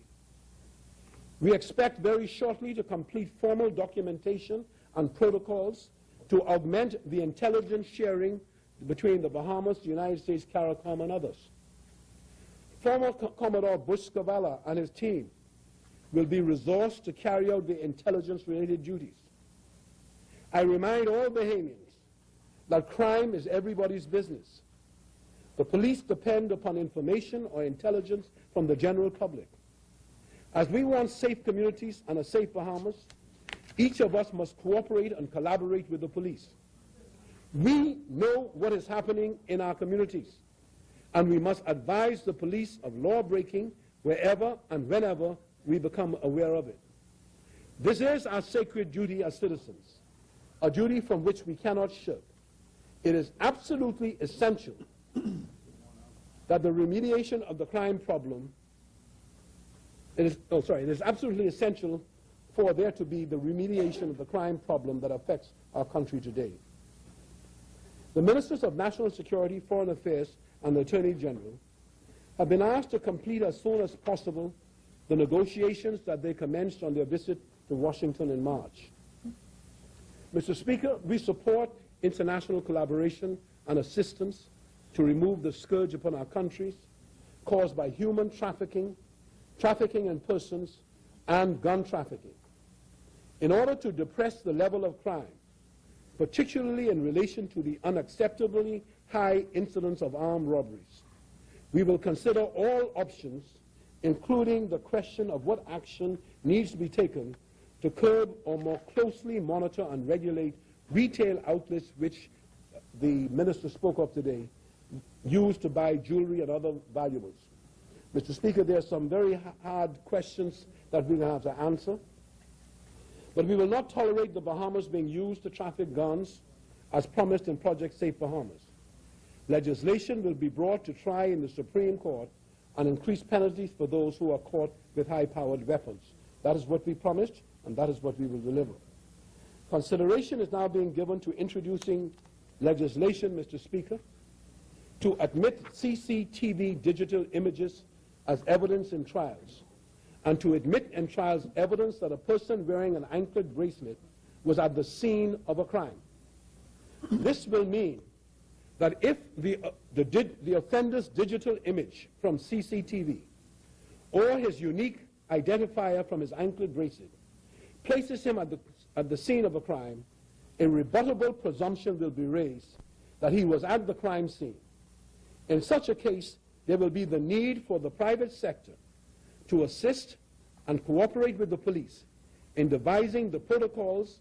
We expect very shortly to complete formal documentation and protocols to augment the intelligence sharing between the Bahamas, the United States, CARICOM, and others. Former Commodore Bush Scavala and his team will be resourced to carry out the intelligence-related duties. I remind all Bahamians that crime is everybody's business. The police depend upon information or intelligence from the general public. As we want safe communities and a safe Bahamas, each of us must cooperate and collaborate with the police. We know what is happening in our communities, and we must advise the police of law-breaking wherever and whenever we become aware of it. This is our sacred duty as citizens, a duty from which we cannot shirk. It is absolutely essential that the remediation of the crime problem, it is absolutely essential for there to be the remediation of the crime problem that affects our country today. The Ministers of National Security, Foreign Affairs, and the Attorney General have been asked to complete as soon as possible the negotiations that they commenced on their visit to Washington in March. Mr. Speaker, we support international collaboration and assistance to remove the scourge upon our countries caused by human trafficking, trafficking in persons, and gun trafficking. In order to depress the level of crime, particularly in relation to the unacceptably high incidence of armed robberies, we will consider all options, including the question of what action needs to be taken to curb or more closely monitor and regulate retail outlets which the minister spoke of today, used to buy jewelry and other valuables. Mr. Speaker, there are some very hard questions that we're going to have to answer. But we will not tolerate the Bahamas being used to traffic guns as promised in Project Safe Bahamas. Legislation will be brought to try in the Supreme Court and increase penalties for those who are caught with high-powered weapons. That is what we promised, and that is what we will deliver. Consideration is now being given to introducing legislation, Mr. Speaker, to admit CCTV digital images as evidence in trials, and to admit in trials evidence that a person wearing an anklet bracelet was at the scene of a crime. This will mean that if the offender's digital image from CCTV or his unique identifier from his anklet bracelet places him at the scene of a crime, a rebuttable presumption will be raised that he was at the crime scene. In such a case, there will be the need for the private sector to assist and cooperate with the police in devising the protocols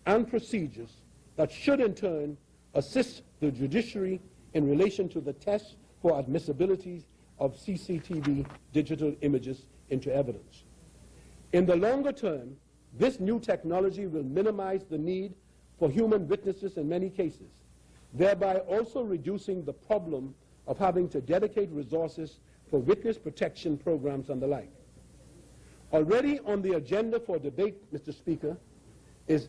and procedures that should in turn assist the judiciary in relation to the test for admissibility of CCTV digital images into evidence. In the longer term, this new technology will minimize the need for human witnesses in many cases, thereby also reducing the problem of having to dedicate resources for witness protection programs and the like. Already on the agenda for debate, Mr. Speaker, is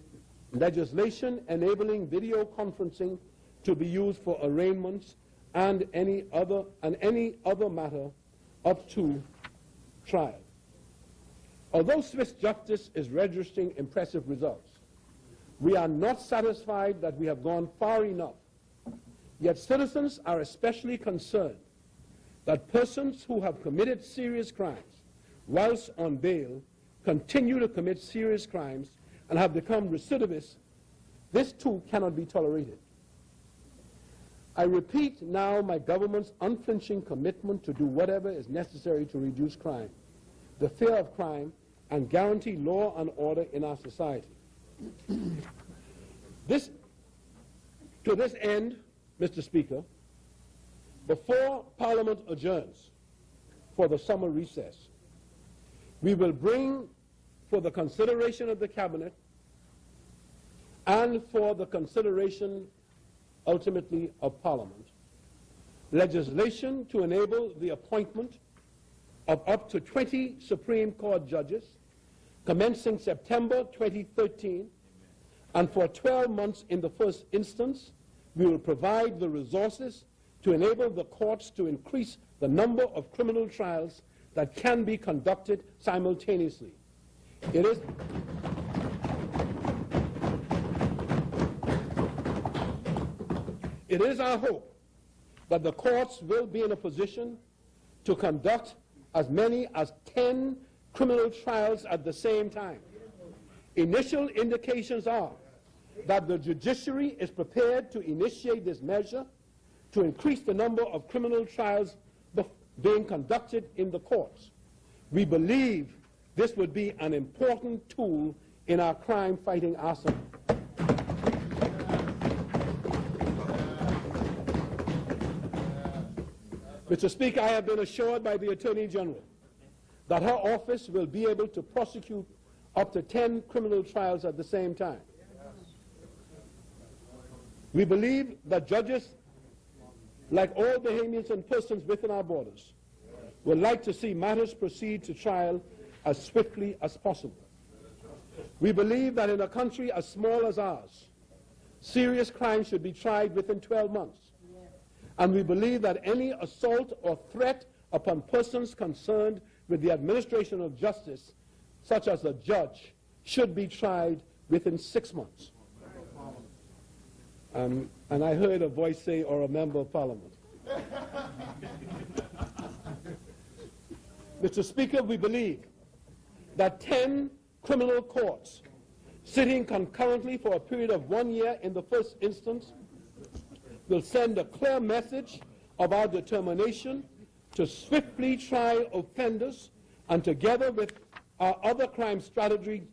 legislation enabling video conferencing to be used for arraignments and any other matter up to trial. Although Swiss justice is registering impressive results, we are not satisfied that we have gone far enough. Yet citizens are especially concerned that persons who have committed serious crimes whilst on bail, continue to commit serious crimes and have become recidivists, this too cannot be tolerated. I repeat now my government's unflinching commitment to do whatever is necessary to reduce crime, the fear of crime, and guarantee law and order in our society. To this end, Mr. Speaker, before Parliament adjourns for the summer recess, we will bring for the consideration of the Cabinet and for the consideration ultimately of Parliament legislation to enable the appointment of up to 20 Supreme Court judges commencing September 2013, and for 12 months in the first instance, we will provide the resources to enable the courts to increase the number of criminal trials that can be conducted simultaneously. It is our hope that the courts will be in a position to conduct as many as 10 criminal trials at the same time. Initial indications are that the judiciary is prepared to initiate this measure to increase the number of criminal trials being conducted in the courts. We believe this would be an important tool in our crime-fighting arsenal. Mr. Speaker, I have been assured by the Attorney General that her office will be able to prosecute up to 10 criminal trials at the same time. We believe that judges, like all Bahamians and persons within our borders, would like to see matters proceed to trial as swiftly as possible. We believe that in a country as small as ours, serious crime should be tried within 12 months. And we believe that any assault or threat upon persons concerned with the administration of justice, such as a judge, should be tried within 6 months. And I heard a voice say, or a member of Parliament. Mr. Speaker, we believe that 10 criminal courts sitting concurrently for a period of 1 year in the first instance will send a clear message of our determination to swiftly try offenders, and together with our other crime strategies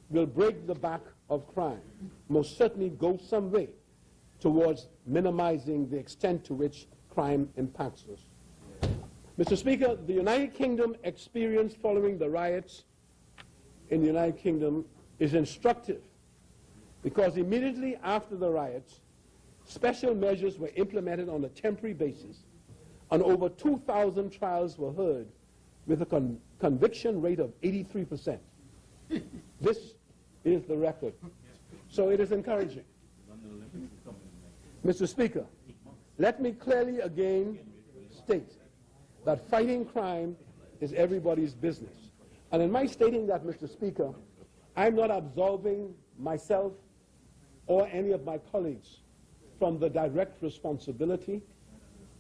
will break the back of crime, most certainly go some way towards minimizing the extent to which crime impacts us. Mr. Speaker, the United Kingdom experience following the riots in the United Kingdom is instructive, because immediately after the riots, special measures were implemented on a temporary basis, and over 2,000 trials were heard with a conviction rate of 83%. This is the record. So it is encouraging. Mr. Speaker, let me clearly again state that fighting crime is everybody's business. And in my stating that, Mr. Speaker, I'm not absolving myself or any of my colleagues from the direct responsibility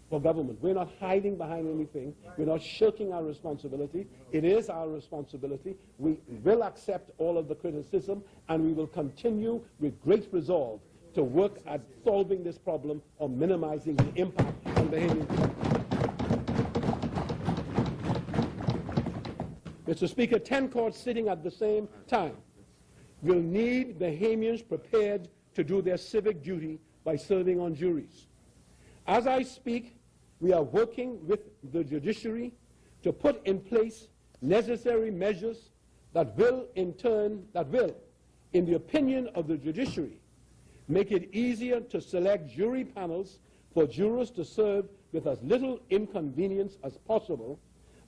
for government. We're not hiding behind anything. We're not shirking our responsibility. It is our responsibility. We will accept all of the criticism, and we will continue with great resolve to work at solving this problem or minimizing the impact on Bahamians. Mr. Speaker, 10 courts sitting at the same time will need Bahamians prepared to do their civic duty by serving on juries. As I speak, we are working with the judiciary to put in place necessary measures that will, in the opinion of the judiciary, make it easier to select jury panels for jurors to serve with as little inconvenience as possible,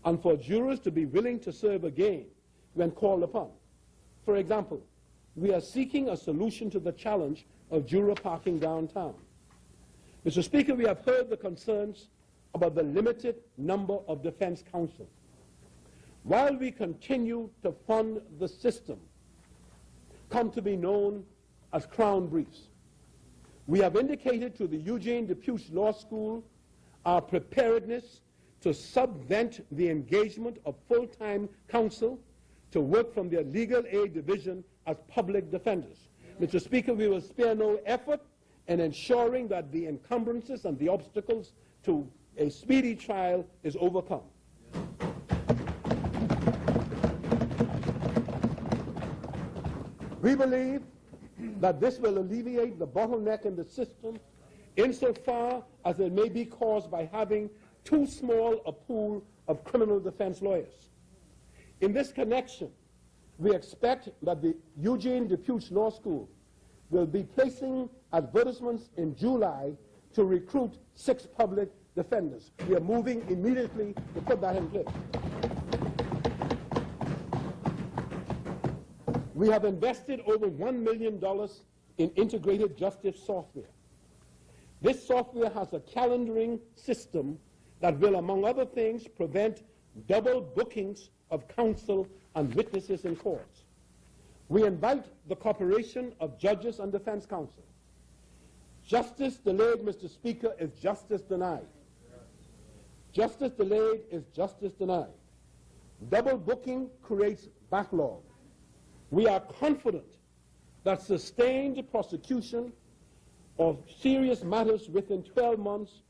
and for jurors to be willing to serve again when called upon. For example, we are seeking a solution to the challenge of juror parking downtown. Mr. Speaker, we have heard the concerns about the limited number of defense counsel. While we continue to fund the system, come to be known as Crown Briefs, we have indicated to the Eugene Depute Law School our preparedness to subvent the engagement of full-time counsel to work from their legal aid division as public defenders. Mr. Speaker, we will spare no effort in ensuring that the encumbrances and the obstacles to a speedy trial is overcome. We believe that this will alleviate the bottleneck in the system insofar as it may be caused by having too small a pool of criminal defense lawyers. In this connection, we expect that the Eugene DePuche Law School will be placing advertisements in July to recruit 6 public defenders. We are moving immediately to put that in place. We have invested over $1 million in integrated justice software. This software has a calendaring system that will, among other things, prevent double bookings of counsel and witnesses in courts. We invite the cooperation of judges and defense counsel. Justice delayed, Mr. Speaker, is justice denied. Justice delayed is justice denied. Double booking creates backlog. We are confident that sustained prosecution of serious matters within 12 months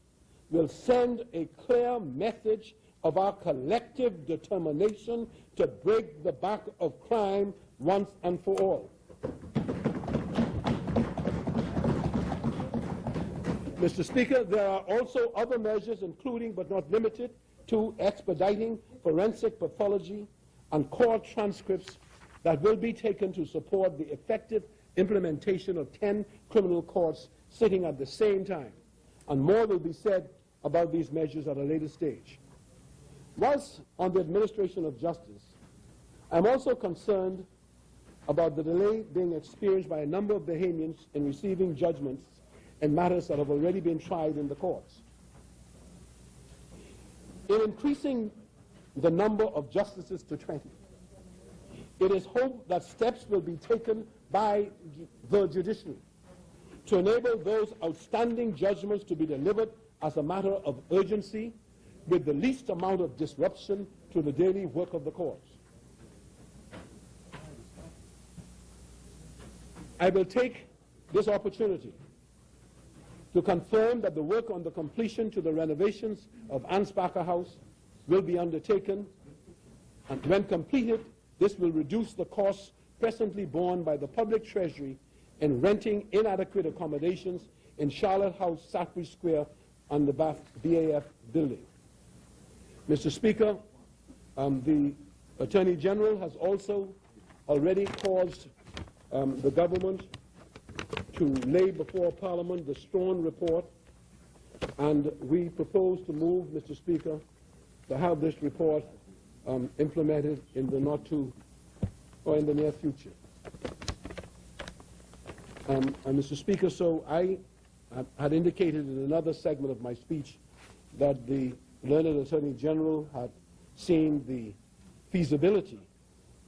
will send a clear message of our collective determination to break the back of crime once and for all. Mr. Speaker, there are also other measures, including but not limited to expediting forensic pathology and court transcripts, that will be taken to support the effective implementation of 10 criminal courts sitting at the same time. And more will be said about these measures at a later stage. Whilst on the administration of justice, I'm also concerned about the delay being experienced by a number of Bahamians in receiving judgments in matters that have already been tried in the courts. In increasing the number of justices to 20, it is hoped that steps will be taken by the judiciary to enable those outstanding judgments to be delivered as a matter of urgency with the least amount of disruption to the daily work of the courts. I will take this opportunity to confirm that the work on the completion to the renovations of Anspacher House will be undertaken, and when completed, this will reduce the costs presently borne by the public treasury in renting inadequate accommodations in Charlotte House, Safri Square, and the BAF building. Mr. Speaker, the Attorney General has also already caused the government to lay before Parliament the Strawn report, and we propose to move, Mr. Speaker, to have this report implemented in the in the near future. And Mr. Speaker, so I had indicated in another segment of my speech that the learned Attorney General had seen the feasibility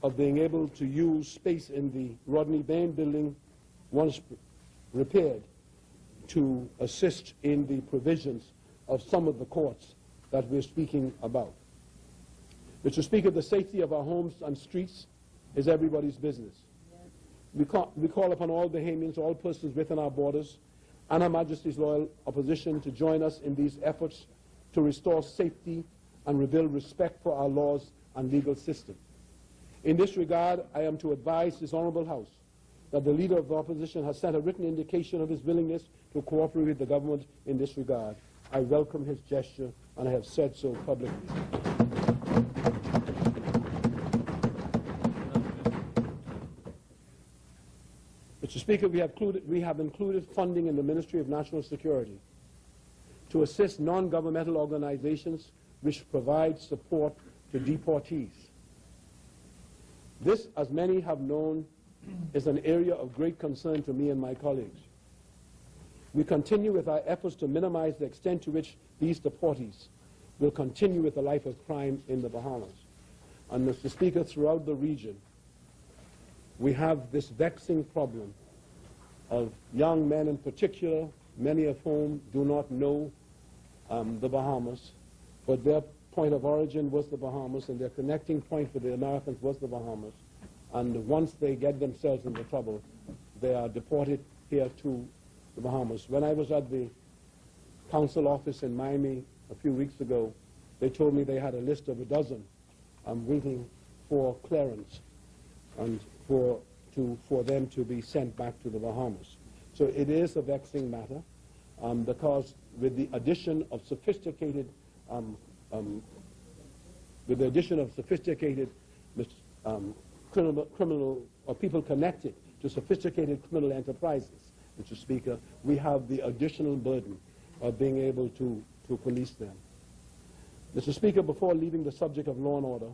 of being able to use space in the Rodney Bain building once repaired to assist in the provisions of some of the courts that we're speaking about. Mr. Speaker, the safety of our homes and streets is everybody's business. We call upon all Bahamians, all persons within our borders, and Her Majesty's loyal opposition to join us in these efforts to restore safety and rebuild respect for our laws and legal system. In this regard, I am to advise this Honourable House that the Leader of the Opposition has sent a written indication of his willingness to cooperate with the government in this regard. I welcome his gesture, and I have said so publicly. Mr. Speaker, we have included funding in the Ministry of National Security to assist non-governmental organizations which provide support to deportees. This, as many have known, is an area of great concern to me and my colleagues. We continue with our efforts to minimize the extent to which these deportees will continue with the life of crime in the Bahamas. And Mr. Speaker, throughout the region, we have this vexing problem of young men in particular, many of whom do not know the Bahamas, but their point of origin was the Bahamas, and their connecting point for the Americans was the Bahamas. And once they get themselves into trouble, they are deported here to the Bahamas. When I was at the council office in Miami a few weeks ago, they told me they had a list of a dozen waiting for clearance and for them to be sent back to the Bahamas. So it is a vexing matter because with the addition of sophisticated criminal or people connected to sophisticated criminal enterprises, Mr. Speaker, we have the additional burden of being able to police them. Mr. Speaker, before leaving the subject of law and order,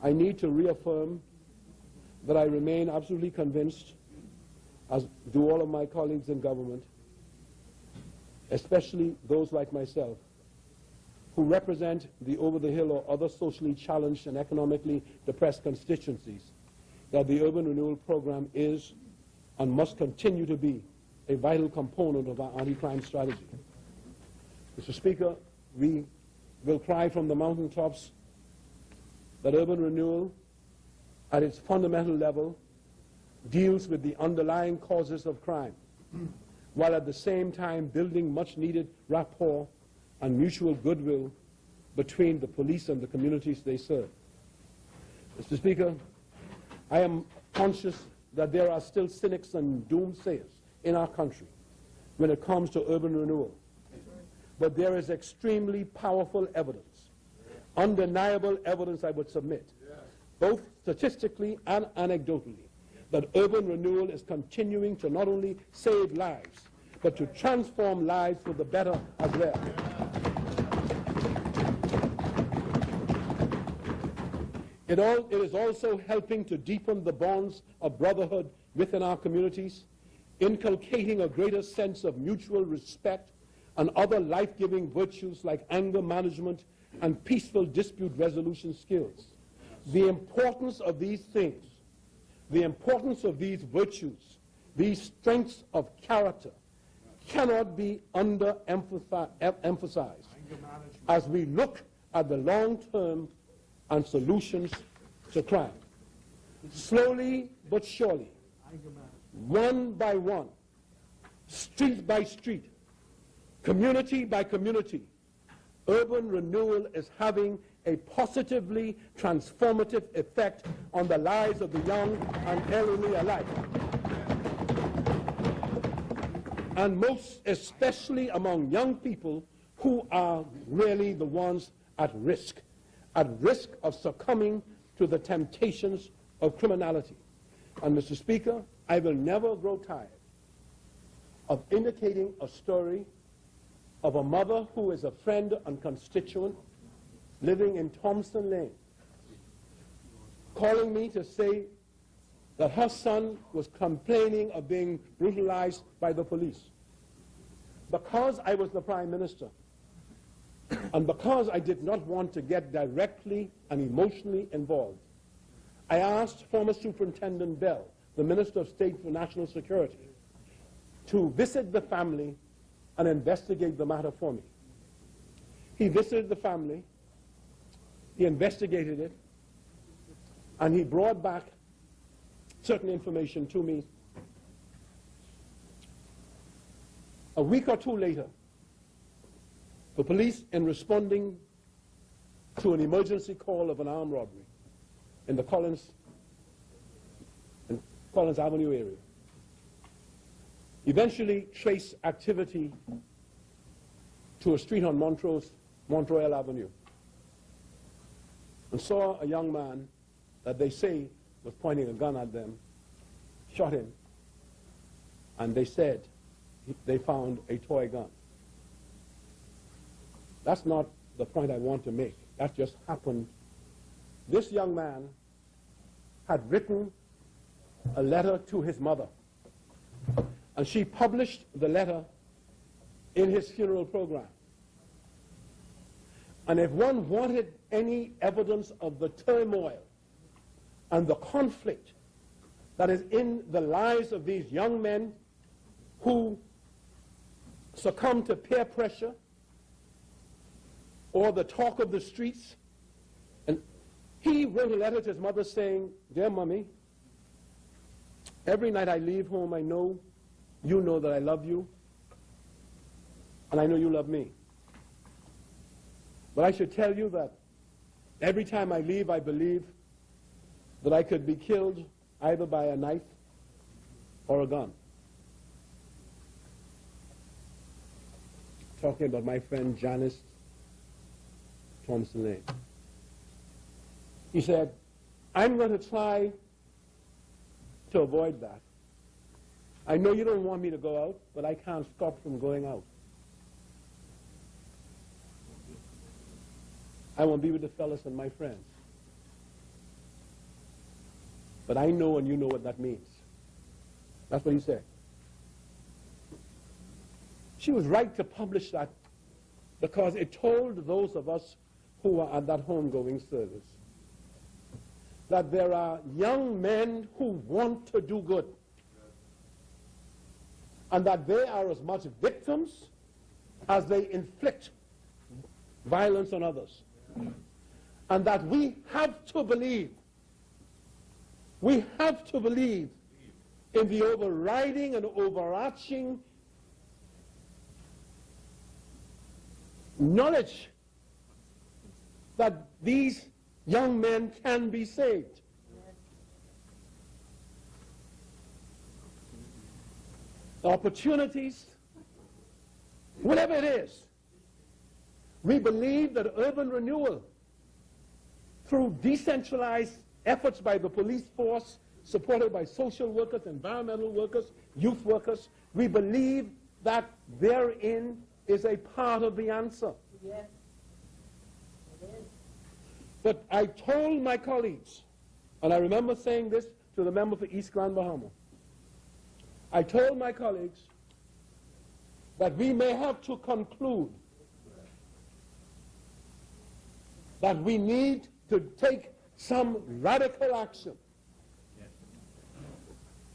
I need to reaffirm that I remain absolutely convinced, as do all of my colleagues in government, especially those like myself, who represent the over-the-hill or other socially challenged and economically depressed constituencies, that the urban renewal program is and must continue to be a vital component of our anti-crime strategy. Mr. Speaker, we will cry from the mountaintops that urban renewal at its fundamental level deals with the underlying causes of crime, while at the same time building much-needed rapport and mutual goodwill between the police and the communities they serve. Mr. Speaker, I am conscious that there are still cynics and doomsayers in our country when it comes to urban renewal. But there is extremely powerful evidence, undeniable evidence I would submit, both statistically and anecdotally, that urban renewal is continuing to not only save lives, but to transform lives for the better as well. It is also helping to deepen the bonds of brotherhood within our communities, inculcating a greater sense of mutual respect and other life-giving virtues like anger management and peaceful dispute resolution skills. The importance of these things, the importance of these virtues, these strengths of character cannot be emphasized as we look at the long term and solutions to crime. Slowly but surely, one by one, street by street, community by community, urban renewal is having a positively transformative effect on the lives of the young and elderly alike. And most especially among young people who are really the ones at risk of succumbing to the temptations of criminality. And Mr. Speaker, I will never grow tired of indicating a story of a mother who is a friend and constituent living in Thompson Lane, calling me to say that her son was complaining of being brutalized by the police. Because I was the Prime Minister, and because I did not want to get directly and emotionally involved, I asked former Superintendent Bell, the Minister of State for National Security, to visit the family and investigate the matter for me. He visited the family, he investigated it, and he brought back certain information to me. A week or two later, the police, in responding to an emergency call of an armed robbery in the Collins Avenue area, eventually traced activity to a street on Montreal Avenue, and saw a young man that they say was pointing a gun at them, shot him, and they said they found a toy gun. That's not the point I want to make. That just happened. This young man had written a letter to his mother, and she published the letter in his funeral program. And if one wanted any evidence of the turmoil and the conflict that is in the lives of these young men who succumb to peer pressure or the talk of the streets. And he wrote a letter to his mother saying, "Dear Mommy, every night I leave home, I know you know that I love you, and I know you love me. But I should tell you that every time I leave, I believe that I could be killed either by a knife or a gun." Talking about my friend Janice Thompson Lane. He said, "I'm going to try to avoid that. I know you don't want me to go out, but I can't stop from going out. I want to be with the fellas and my friends. But I know and you know what that means." That's what he said. She was right to publish that because it told those of us who are at that homegoing service that there are young men who want to do good, and that they are as much victims as they inflict violence on others. And that we have to believe in the overriding and overarching knowledge that these young men can be saved. Opportunities, whatever it is. We believe that urban renewal, through decentralized efforts by the police force, supported by social workers, environmental workers, youth workers, we believe that therein is a part of the answer. Yes. But I told my colleagues, and I remember saying this to the member for East Grand Bahama, I told my colleagues that we may have to conclude that we need to take some radical action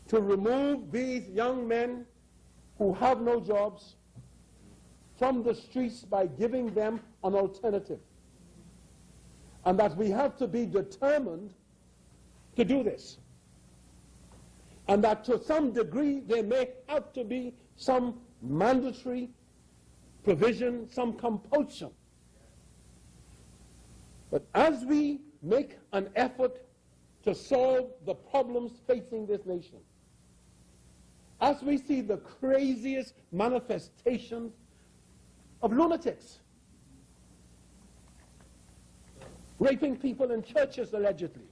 to remove these young men who have no jobs from the streets by giving them an alternative. And that we have to be determined to do this. And that to some degree there may have to be some mandatory provision, some compulsion. But as we make an effort to solve the problems facing this nation, as we see the craziest manifestations of lunatics, raping people in churches allegedly,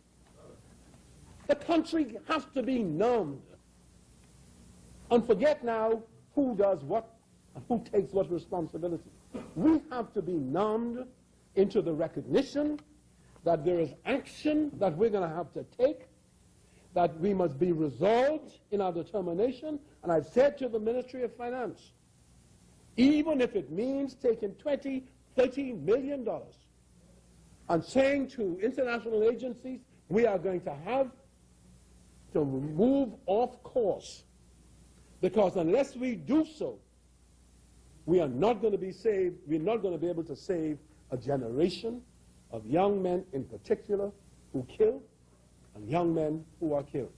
the country has to be numbed and forget now who does what and who takes what responsibility. We have to be numbed into the recognition that there is action that we're going to have to take, that we must be resolved in our determination. And I've said to the Ministry of Finance, even if it means taking $20, $30 million and saying to international agencies, we are going to have to move off course, because unless we do so, we are not going to be saved, we're not going to be able to save a generation of young men in particular who kill and young men who are killed.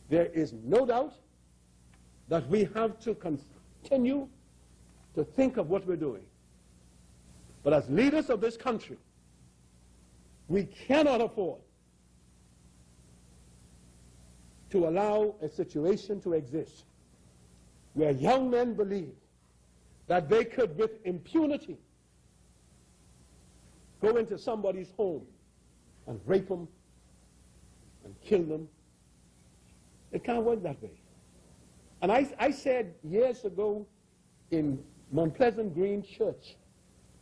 There is no doubt that we have to continue to think of what we're doing. But as leaders of this country, we cannot afford to allow a situation to exist where young men believe that they could, with impunity, go into somebody's home and rape them and kill them. It can't work that way. And I said years ago in Mount Pleasant Green Church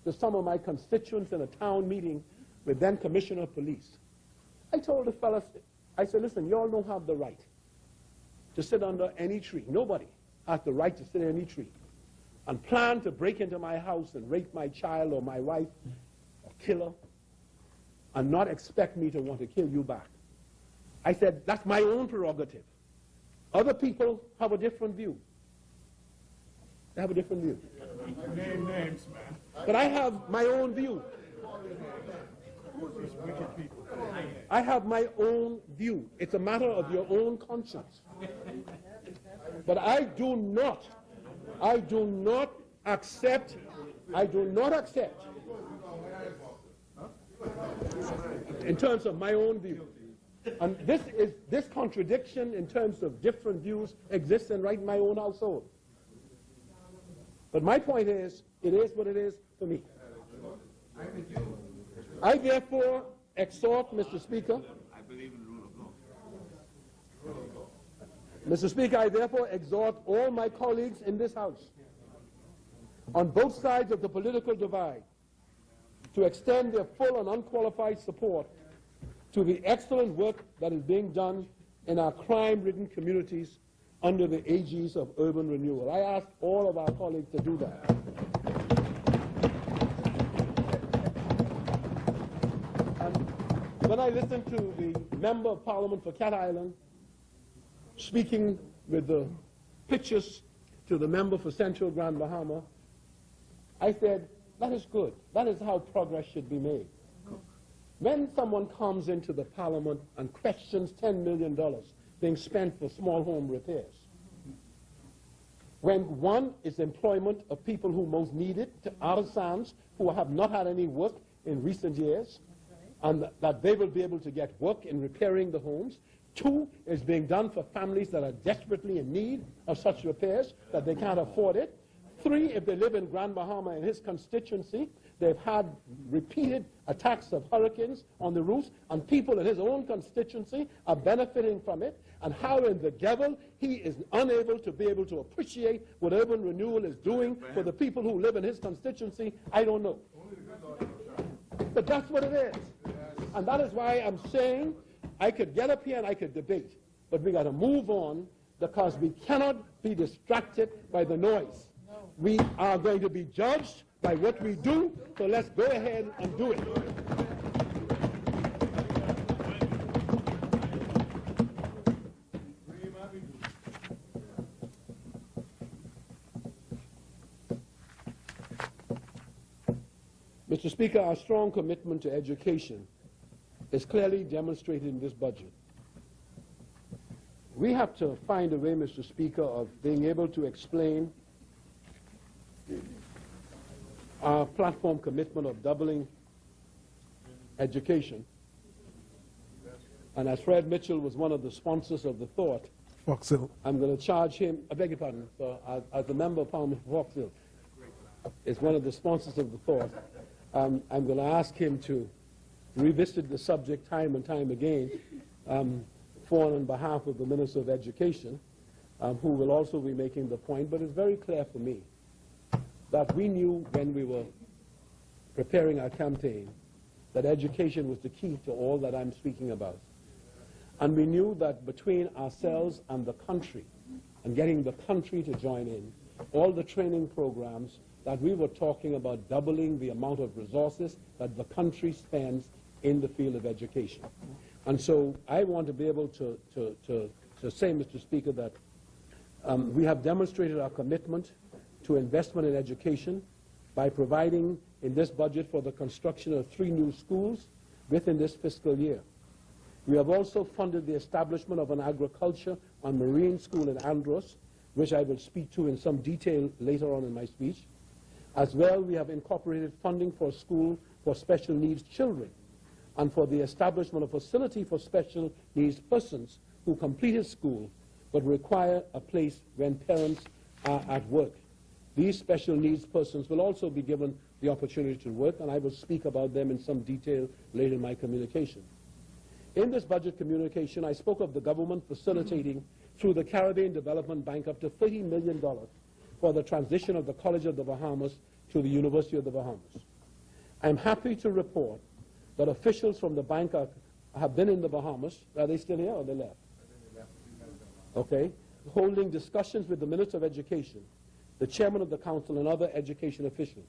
to some of my constituents in a town meeting with then Commissioner of Police, I told the fellas, I said, listen, you all don't have the right to sit under any tree. Nobody has the right to sit in any tree and plan to break into my house and rape my child or my wife or kill her and not expect me to want to kill you back. I said, that's my own prerogative. Other people have a different view. They have a different view. Name names, man. But I have my own view. I have my own view. It's a matter of your own conscience. But I do not accept, in terms of my own view. And this contradiction in terms of different views exists in right in my own household. But my point is, it is what it is for me. I therefore exhort, Mr. Speaker, Mr. Speaker, I therefore exhort all my colleagues in this House, on both sides of the political divide, to extend their full and unqualified support to the excellent work that is being done in our crime-ridden communities under the aegis of urban renewal. I ask all of our colleagues to do that. And when I listened to the Member of Parliament for Cat Island speaking with the pictures to the member for Central Grand Bahama, I said, that is good. That is how progress should be made. When someone comes into the Parliament and questions $10 million being spent for small home repairs, when one is employment of people who most need it, to artisans who have not had any work in recent years, and that they will be able to get work in repairing the homes. Two, is being done for families that are desperately in need of such repairs, that they can't afford it. Three, if they live in Grand Bahama in his constituency, they've had repeated attacks of hurricanes on the roofs, and people in his own constituency are benefiting from it. And how in the devil he is unable to be able to appreciate what urban renewal is doing for the people who live in his constituency, I don't know. But that's what it is. And that is why I'm saying I could get up here and I could debate, but we got to move on, because we cannot be distracted by the noise. We are going to be judged by what we do, so let's go ahead and do it. Mr. Speaker, our strong commitment to education is clearly demonstrated in this budget. We have to find a way, Mr. Speaker, of being able to explain our platform commitment of doubling education. And as Fred Mitchell was one of the sponsors of the thought, Fox Hill. I'm going to charge him, I beg your pardon, as the member of Parliament for Fox Hill is one of the sponsors of the thought, I'm going to ask him to revisit the subject time and time again for and on behalf of the Minister of Education, who will also be making the point. But it's very clear for me that we knew when we were preparing our campaign that education was the key to all that I'm speaking about. And we knew that between ourselves and the country, and getting the country to join in, all the training programs, that we were talking about doubling the amount of resources that the country spends in the field of education. And so I want to be able to say, Mr. Speaker, that we have demonstrated our commitment to investment in education by providing in this budget for the construction of 3 new schools within this fiscal year. We have also funded the establishment of an agriculture and marine school in Andros, which I will speak to in some detail later on in my speech. As well, we have incorporated funding for a school for special needs children and for the establishment of a facility for special needs persons who completed school but require a place when parents are at work. These special needs persons will also be given the opportunity to work, and I will speak about them in some detail later in my communication. In this budget communication, I spoke of the government facilitating through the Caribbean Development Bank up to $30 million for the transition of the College of the Bahamas to the University of the Bahamas. I'm happy to report that officials from the bank have been in the Bahamas. Are they still here or they left? Okay. Holding discussions with the Minister of Education, the Chairman of the Council, and other education officials.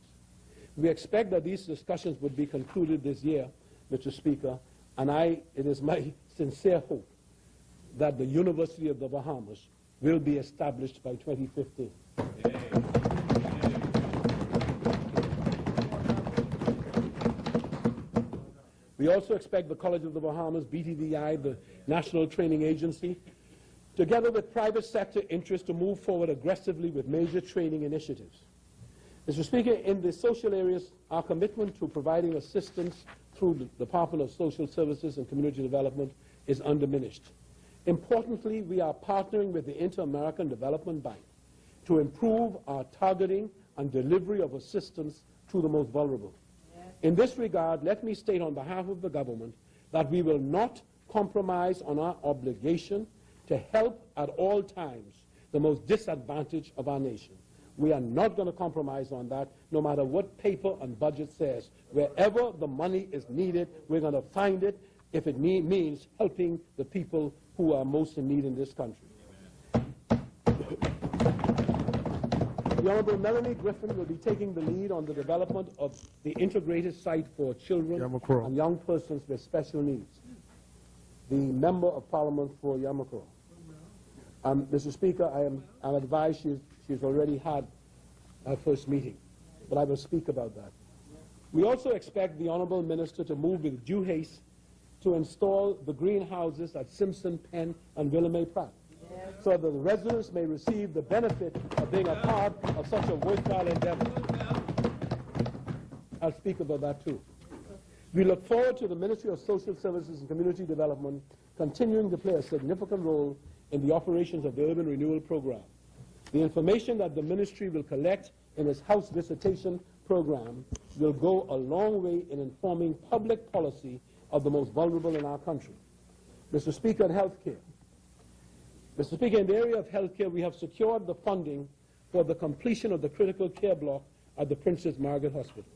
We expect that these discussions would be concluded this year, Mr. Speaker, and it is my sincere hope that the University of the Bahamas will be established by 2015. We also expect the College of the Bahamas, BTDI, the National Training Agency, together with private sector interests, to move forward aggressively with major training initiatives. Mr. Speaker, in the social areas, our commitment to providing assistance through the Department of Social Services and Community Development is undiminished. Importantly, we are partnering with the Inter-American Development Bank to improve our targeting and delivery of assistance to the most vulnerable. In this regard, let me state on behalf of the government that we will not compromise on our obligation to help at all times the most disadvantaged of our nation. We are not going to compromise on that, no matter what paper and budget says. Wherever the money is needed, we're going to find it if it means helping the people who are most in need in this country. The Honorable Melanie Griffin will be taking the lead on the development of the integrated site for children and young persons with special needs. The Member of Parliament for Yamoussoukro. Mr. Speaker, I'm advised she's already had her first meeting, but I will speak about that. We also expect the Honourable Minister to move with due haste to install the greenhouses at Simpson, Penn, and Willamette Pratt, so that the residents may receive the benefit of being a part of such a worthwhile endeavor. I'll speak about that too. We look forward to the Ministry of Social Services and Community Development continuing to play a significant role in the operations of the Urban Renewal Program. The information that the ministry will collect in its House Visitation Program will go a long way in informing public policy of the most vulnerable in our country. Mr. Speaker, health care. Mr. Speaker, in the area of health care, we have secured the funding for the completion of the critical care block at the Princess Margaret Hospital.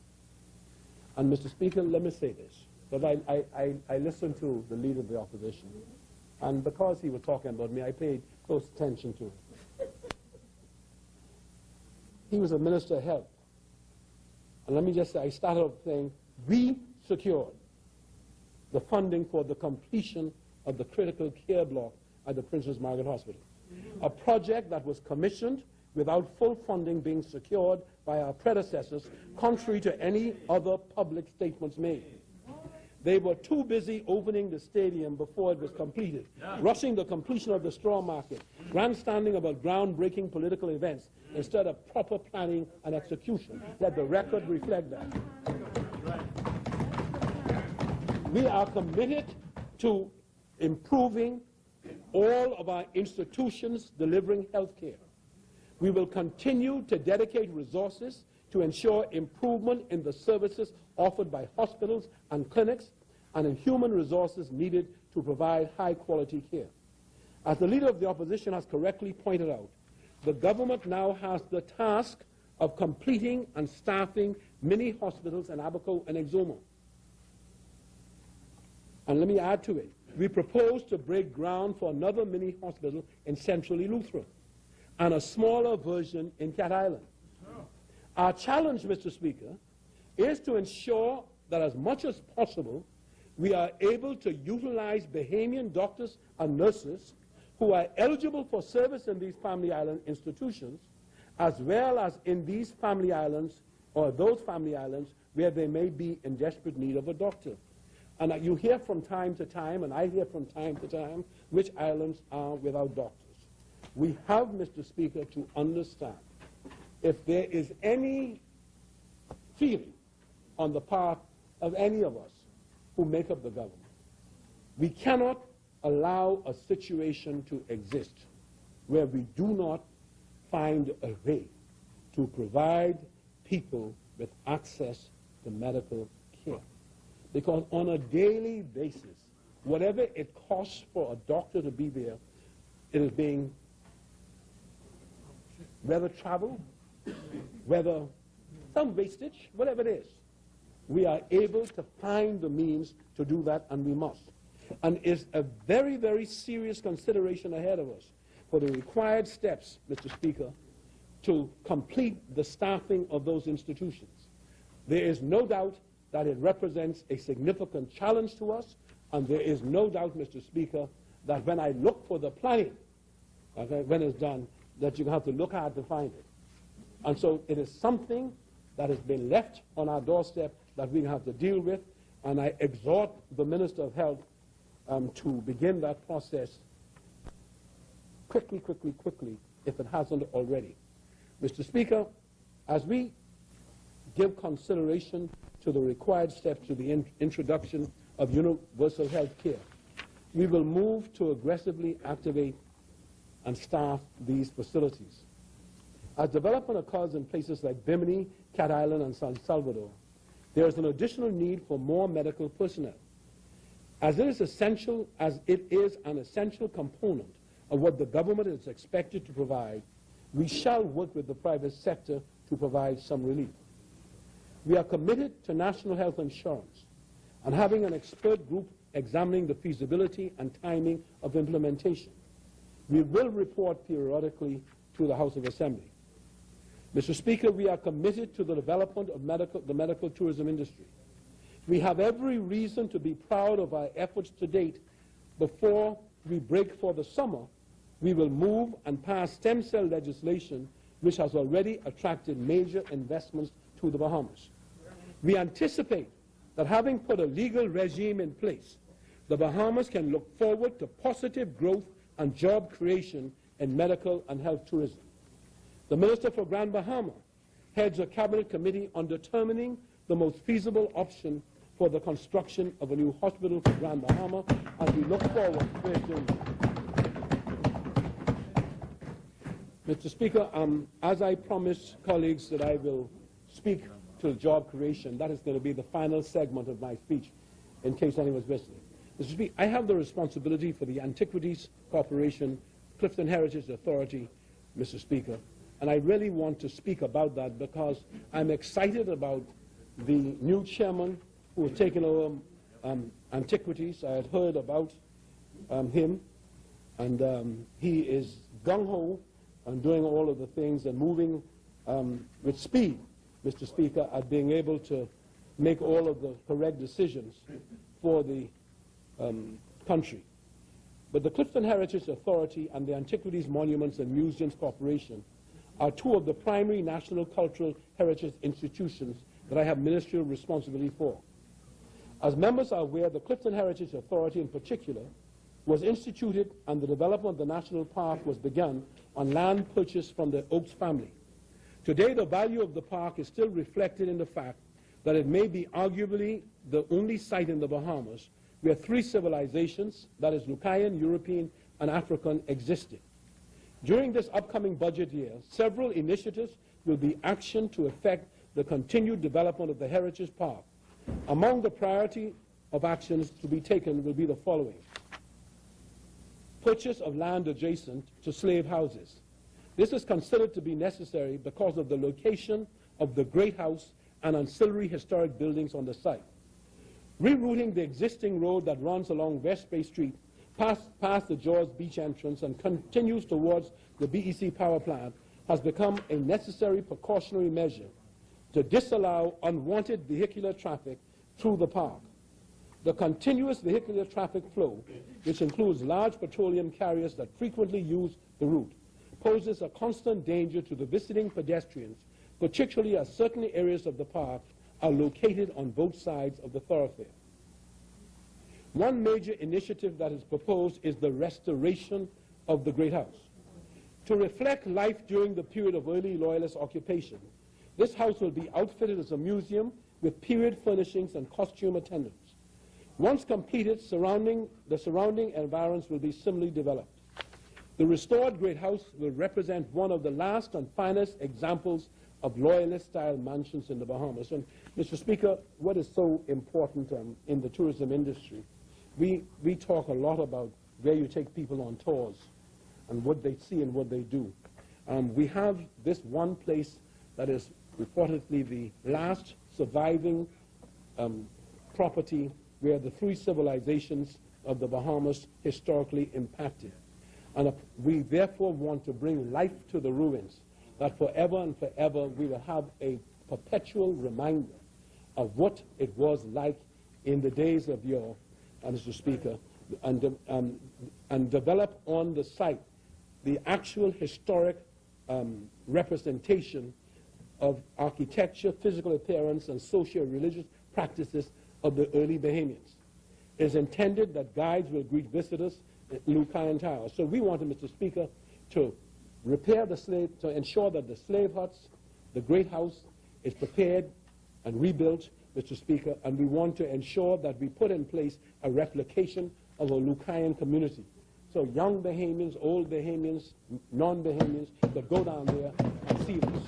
And Mr. Speaker, let me say this, because I listened to the leader of the opposition, and because he was talking about me, I paid close attention to him. He was a Minister of Health. And let me just say, I started off saying, we secured the funding for the completion of the critical care block at the Princess Margaret Hospital, a project that was commissioned without full funding being secured by our predecessors, contrary to any other public statements made. They were too busy opening the stadium before it was completed, rushing the completion of the straw market, grandstanding about groundbreaking political events instead of proper planning and execution. Let the record reflect that. We are committed to improving all of our institutions delivering health care. We will continue to dedicate resources to ensure improvement in the services offered by hospitals and clinics and in human resources needed to provide high-quality care. As the Leader of the Opposition has correctly pointed out, the government now has the task of completing and staffing mini hospitals in Abaco and Exuma. And let me add to it, we propose to break ground for another mini hospital in Central Eleuthera and a smaller version in Cat Island. Our challenge, Mr. Speaker, is to ensure that as much as possible, we are able to utilize Bahamian doctors and nurses who are eligible for service in these family island institutions, as well as in these family islands or those family islands where they may be in desperate need of a doctor. And you hear from time to time, and I hear from time to time, which islands are without doctors. We have, Mr. Speaker, to understand if there is any feeling on the part of any of us who make up the government, we cannot allow a situation to exist where we do not find a way to provide people with access to medical care. Because on a daily basis, whatever it costs for a doctor to be there, it is being, whether travel, whether some wastage, whatever it is, we are able to find the means to do that, and we must. And it's a very, very serious consideration ahead of us for the required steps, Mr. Speaker, to complete the staffing of those institutions. There is no doubt that it represents a significant challenge to us, and there is no doubt, Mr. Speaker, that when I look for the planning, okay, when it's done, that you have to look hard to find it. And so it is something that has been left on our doorstep that we have to deal with, and I exhort the Minister of Health to begin that process quickly, if it hasn't already. Mr. Speaker, as we give consideration to the required steps to the introduction of universal health care, we will move to aggressively activate and staff these facilities. As development occurs in places like Bimini, Cat Island, and San Salvador, there is an additional need for more medical personnel. As it is an essential component of what the government is expected to provide, we shall work with the private sector to provide some relief. We are committed to national health insurance and having an expert group examining the feasibility and timing of implementation. We will report periodically to the House of Assembly. Mr. Speaker, we are committed to the development of the medical tourism industry. We have every reason to be proud of our efforts to date. Before we break for the summer, we will move and pass stem cell legislation which has already attracted major investments to the Bahamas. We anticipate that having put a legal regime in place, the Bahamas can look forward to positive growth and job creation in medical and health tourism. The Minister for Grand Bahama heads a cabinet committee on determining the most feasible option for the construction of a new hospital for Grand Bahama, and we look forward to it doing that. Mr. Speaker, as I promised colleagues that I will speak to job creation, that is going to be the final segment of my speech, in case anyone's listening. Mr. Speaker, I have the responsibility for the Antiquities Corporation, Clifton Heritage Authority, Mr. Speaker, and I really want to speak about that because I'm excited about the new chairman who has taken over Antiquities. I had heard about him, and he is gung-ho and doing all of the things and moving with speed, Mr. Speaker, at being able to make all of the correct decisions for the country. But the Clifton Heritage Authority and the Antiquities Monuments and Museums Corporation are two of the primary national cultural heritage institutions that I have ministerial responsibility for. As members are aware, the Clifton Heritage Authority in particular was instituted and the development of the national park was begun on land purchased from the Oaks family. Today, the value of the park is still reflected in the fact that it may be arguably the only site in the Bahamas where three civilizations, that is Lucayan, European, and African, existed. During this upcoming budget year, several initiatives will be actioned to effect the continued development of the Heritage Park. Among the priority of actions to be taken will be the following: purchase of land adjacent to slave houses. This is considered to be necessary because of the location of the Great House and ancillary historic buildings on the site. Rerouting the existing road that runs along West Bay Street past the Jaws Beach entrance and continues towards the BEC power plant has become a necessary precautionary measure to disallow unwanted vehicular traffic through the park. The continuous vehicular traffic flow, which includes large petroleum carriers that frequently use the route, poses a constant danger to the visiting pedestrians, particularly as certain areas of the park are located on both sides of the thoroughfare. One major initiative that is proposed is the restoration of the Great House. To reflect life during the period of early Loyalist occupation, this house will be outfitted as a museum with period furnishings and costume attendants. Once completed, the surrounding environs will be similarly developed. The restored Great House will represent one of the last and finest examples of Loyalist-style mansions in the Bahamas. And, Mr. Speaker, what is so important in the tourism industry, we talk a lot about where you take people on tours and what they see and what they do. We have this one place that is reportedly the last surviving property where the three civilizations of the Bahamas historically impacted. And we therefore want to bring life to the ruins, that forever and forever we will have a perpetual reminder of what it was like in the days of yore, Mr. Speaker, and develop on the site the actual historic representation of architecture, physical appearance, and socio-religious practices of the early Bahamians. It is intended that guides will greet visitors in Lucayan Tower. So we wanted, Mr. Speaker, to repair the slave, to ensure that the slave huts, the Great House, is prepared and rebuilt, Mr. Speaker, and we want to ensure that we put in place a replication of a Lucayan community. So young Bahamians, old Bahamians, non-Bahamians that go down there and see this.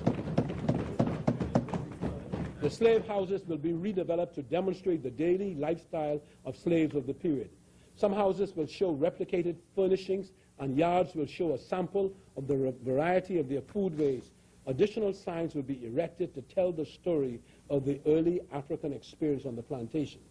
The slave houses will be redeveloped to demonstrate the daily lifestyle of slaves of the period. Some houses will show replicated furnishings, and yards will show a sample of the variety of their foodways. Additional signs will be erected to tell the story of the early African experience on the plantations.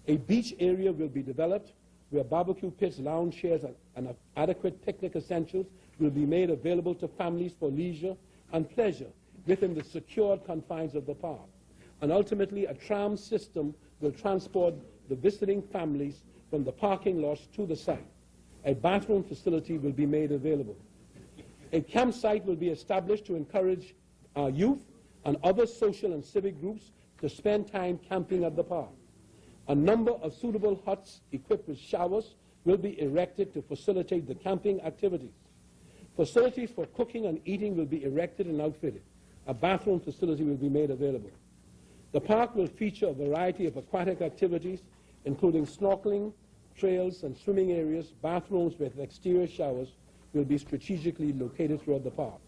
A beach area will be developed where barbecue pits, lounge chairs, and adequate picnic essentials will be made available to families for leisure and pleasure within the secured confines of the park. And ultimately, a tram system will transport the visiting families from the parking lots to the site. A bathroom facility will be made available. A campsite will be established to encourage our youth and other social and civic groups to spend time camping at the park. A number of suitable huts equipped with showers will be erected to facilitate the camping activities. Facilities for cooking and eating will be erected and outfitted. A bathroom facility will be made available. The park will feature a variety of aquatic activities, including snorkeling, trails, and swimming areas. Bathrooms with exterior showers will be strategically located throughout the park.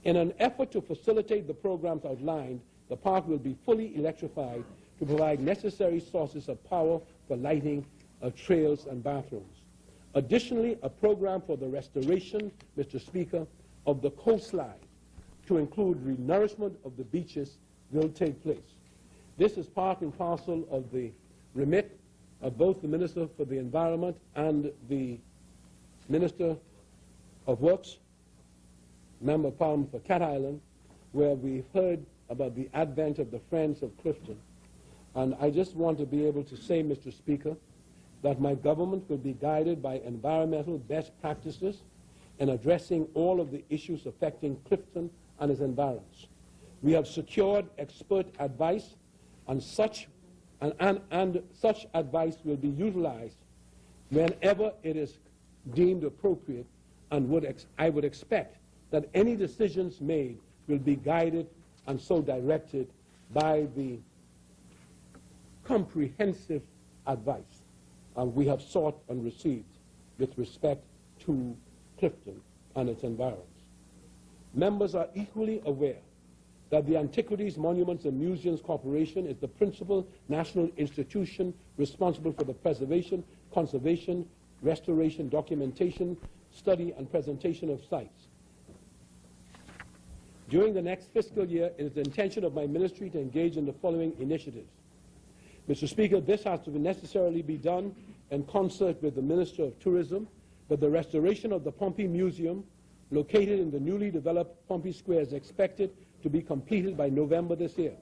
In an effort to facilitate the programs outlined, the park will be fully electrified to provide necessary sources of power for lighting of trails and bathrooms. Additionally, a program for the restoration, Mr. Speaker, of the coastline to include renourishment of the beaches will take place. This is part and parcel of the remit of both the Minister for the Environment and the Minister of Works, Member of Parliament for Cat Island, where we've heard about the advent of the Friends of Clifton. And I just want to be able to say, Mr. Speaker, that my government will be guided by environmental best practices in addressing all of the issues affecting Clifton and its environs. We have secured expert advice on such, and such advice will be utilized whenever it is deemed appropriate, and I would expect that any decisions made will be guided and so directed by the comprehensive advice we have sought and received with respect to Clifton and its environs. Members are equally aware that the Antiquities, Monuments, and Museums Corporation is the principal national institution responsible for the preservation, conservation, restoration, documentation, study, and presentation of sites. During the next fiscal year, it is the intention of my ministry to engage in the following initiatives. Mr. Speaker, this has to necessarily be done in concert with the Minister of Tourism, but the restoration of the Pompey Museum, located in the newly developed Pompey Square, is expected to be completed by November this year.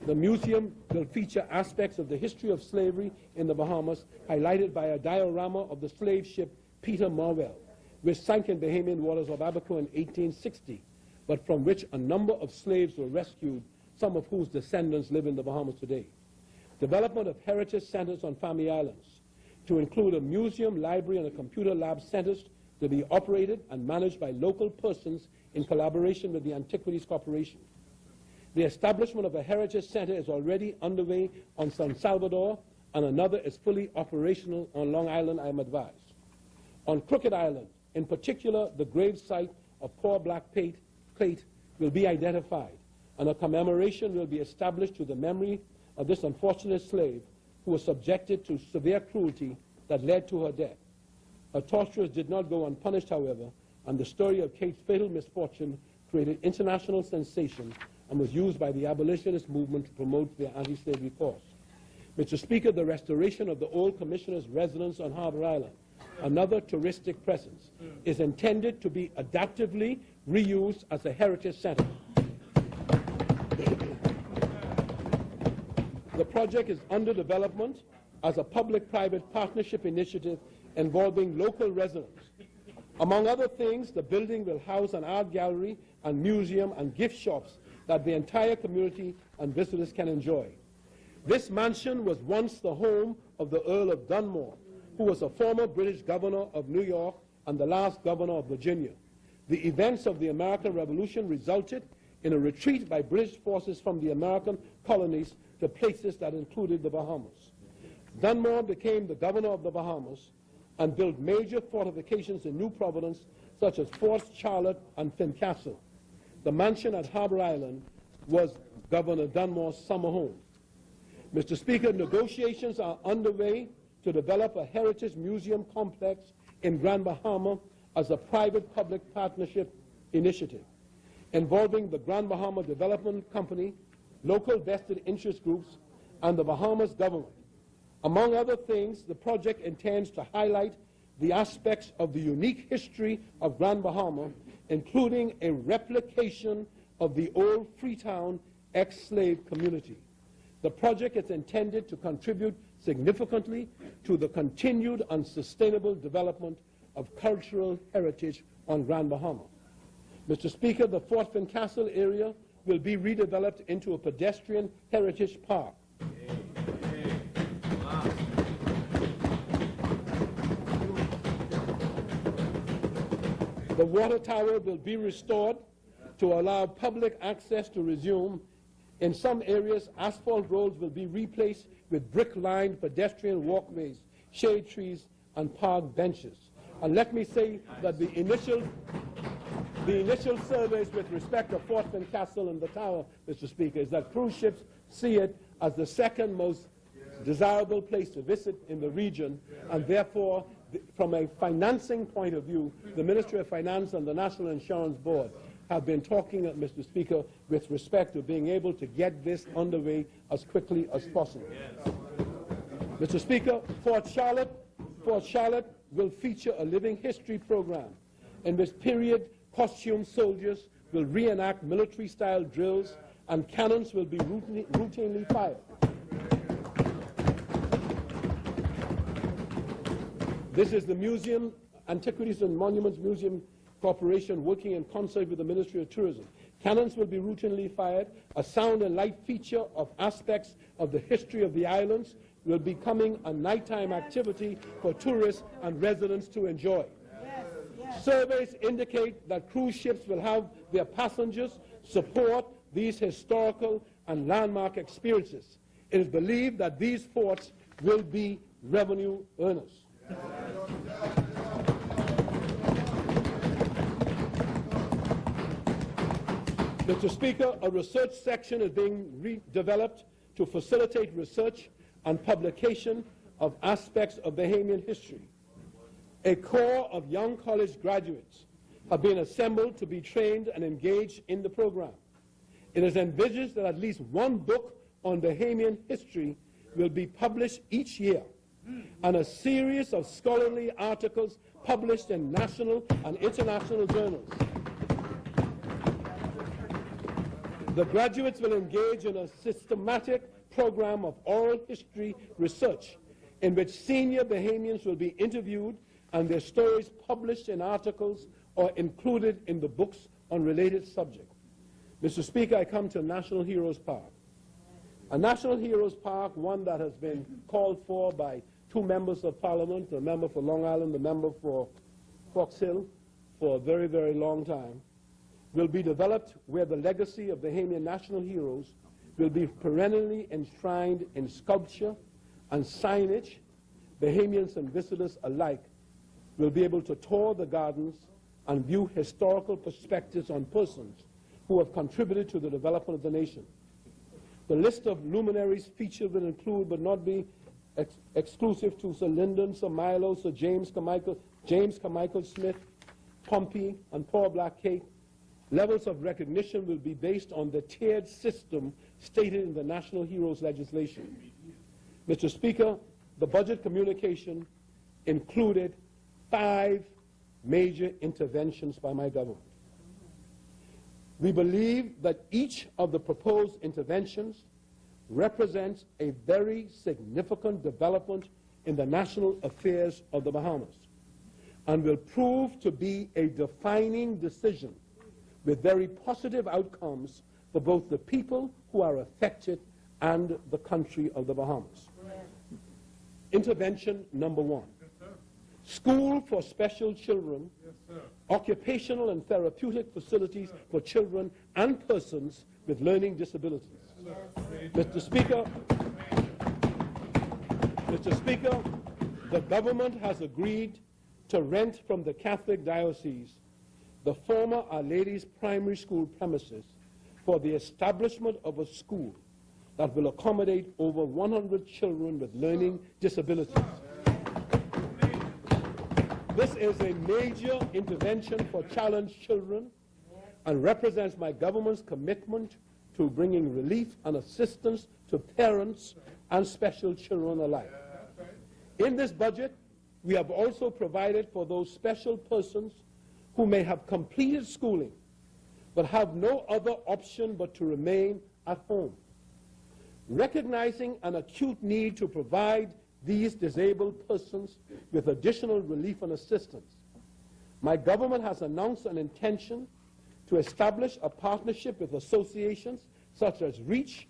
The museum will feature aspects of the history of slavery in the Bahamas, highlighted by a diorama of the slave ship Peter Marwell, which sank in Bahamian waters of Abaco in 1860, but from which a number of slaves were rescued, some of whose descendants live in the Bahamas today. Development of heritage centers on Family Islands, to include a museum, library, and a computer lab centers to be operated and managed by local persons in collaboration with the Antiquities Corporation. The establishment of a heritage center is already underway on San Salvador, and another is fully operational on Long Island, I am advised. On Crooked Island, in particular, the grave site of poor black plate will be identified, and a commemoration will be established to the memory of this unfortunate slave who was subjected to severe cruelty that led to her death. Her torturers did not go unpunished, however, and the story of Kate's fatal misfortune created international sensation and was used by the abolitionist movement to promote their anti-slavery cause. Mr. Speaker, the restoration of the old commissioner's residence on Harbor Island, another touristic presence, is intended to be adaptively reused as a heritage center. The project is under development as a public-private partnership initiative involving local residents. Among other things, the building will house an art gallery and museum and gift shops that the entire community and visitors can enjoy. This mansion was once the home of the Earl of Dunmore, who was a former British governor of New York and the last governor of Virginia. The events of the American Revolution resulted in a retreat by British forces from the American colonies to places that included the Bahamas. Dunmore became the governor of the Bahamas and built major fortifications in New Providence, such as Forts Charlotte and Fincastle. The mansion at Harbor Island was Governor Dunmore's summer home. Mr. Speaker, negotiations are underway to develop a heritage museum complex in Grand Bahama as a private-public partnership initiative involving the Grand Bahama Development Company, local vested interest groups, and the Bahamas government. Among other things, the project intends to highlight the aspects of the unique history of Grand Bahama, including a replication of the old Freetown ex-slave community. The project is intended to contribute significantly to the continued and sustainable development of cultural heritage on Grand Bahama. Mr. Speaker, the Fort Fincastle area will be redeveloped into a pedestrian heritage park. The water tower will be restored to allow public access to resume. In some areas, asphalt roads will be replaced with brick-lined pedestrian walkways, shade trees, and park benches. And let me say that the initial surveys with respect to Fort Fincastle and the tower, Mr. Speaker, is that cruise ships see it as the second most desirable place to visit in the region, and therefore, from a financing point of view, the Ministry of Finance and the National Insurance Board have been talking, Mr. Speaker, with respect to being able to get this underway as quickly as possible. Yes. Mr. Speaker, Fort Charlotte will feature a living history program in which period costume soldiers will reenact military-style drills and cannons will be routinely fired. This is the Museum, Antiquities and Monuments Museum Corporation working in concert with the Ministry of Tourism. Cannons will be routinely fired. A sound and light feature of aspects of the history of the islands will be becoming a nighttime activity for tourists and residents to enjoy. Yes, yes. Surveys indicate that cruise ships will have their passengers support these historical and landmark experiences. It is believed that these forts will be revenue earners. Mr. Speaker, a research section is being developed to facilitate research and publication of aspects of Bahamian history. A corps of young college graduates have been assembled to be trained and engaged in the program. It is envisaged that at least one book on Bahamian history will be published each year, and a series of scholarly articles published in national and international journals. The graduates will engage in a systematic program of oral history research in which senior Bahamians will be interviewed and their stories published in articles or included in the books on related subjects. Mr. Speaker, I come to National Heroes Park. A National Heroes Park, one that has been called for by two members of Parliament, the member for Long Island, the member for Fox Hill, for a very, very long time, will be developed where the legacy of Bahamian national heroes will be perennially enshrined in sculpture and signage. Bahamians and visitors alike will be able to tour the gardens and view historical perspectives on persons who have contributed to the development of the nation. The list of luminaries featured will include, but not be exclusive to, Sir Lyndon, Sir Milo, Sir James Carmichael Smith, Pompey, and Paul Blackett. Levels of recognition will be based on the tiered system stated in the National Heroes legislation. Mr. Speaker, the budget communication included 5 major interventions by my government. We believe that each of the proposed interventions represents a very significant development in the national affairs of the Bahamas and will prove to be a defining decision with very positive outcomes for both the people who are affected and the country of the Bahamas. Intervention number one. School for special children, occupational and therapeutic facilities for children and persons with learning disabilities. Mr. Speaker, the government has agreed to rent from the Catholic Diocese the former Our Lady's Primary School premises for the establishment of a school that will accommodate over 100 children with learning disabilities. This is a major intervention for challenged children and represents my government's commitment to bringing relief and assistance to parents and special children alike. In this budget, we have also provided for those special persons who may have completed schooling but have no other option but to remain at home. Recognizing an acute need to provide these disabled persons with additional relief and assistance, my government has announced an intention to establish a partnership with associations such as REACH,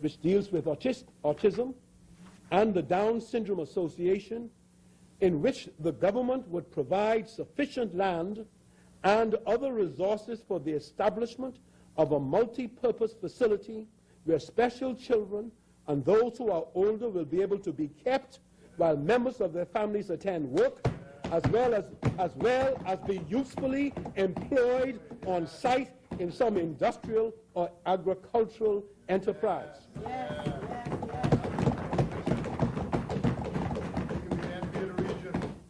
which deals with autism, and the Down Syndrome Association, in which the government would provide sufficient land and other resources for the establishment of a multi-purpose facility where special children and those who are older will be able to be kept while members of their families attend work, as well as be usefully employed on site in some industrial or agricultural enterprise.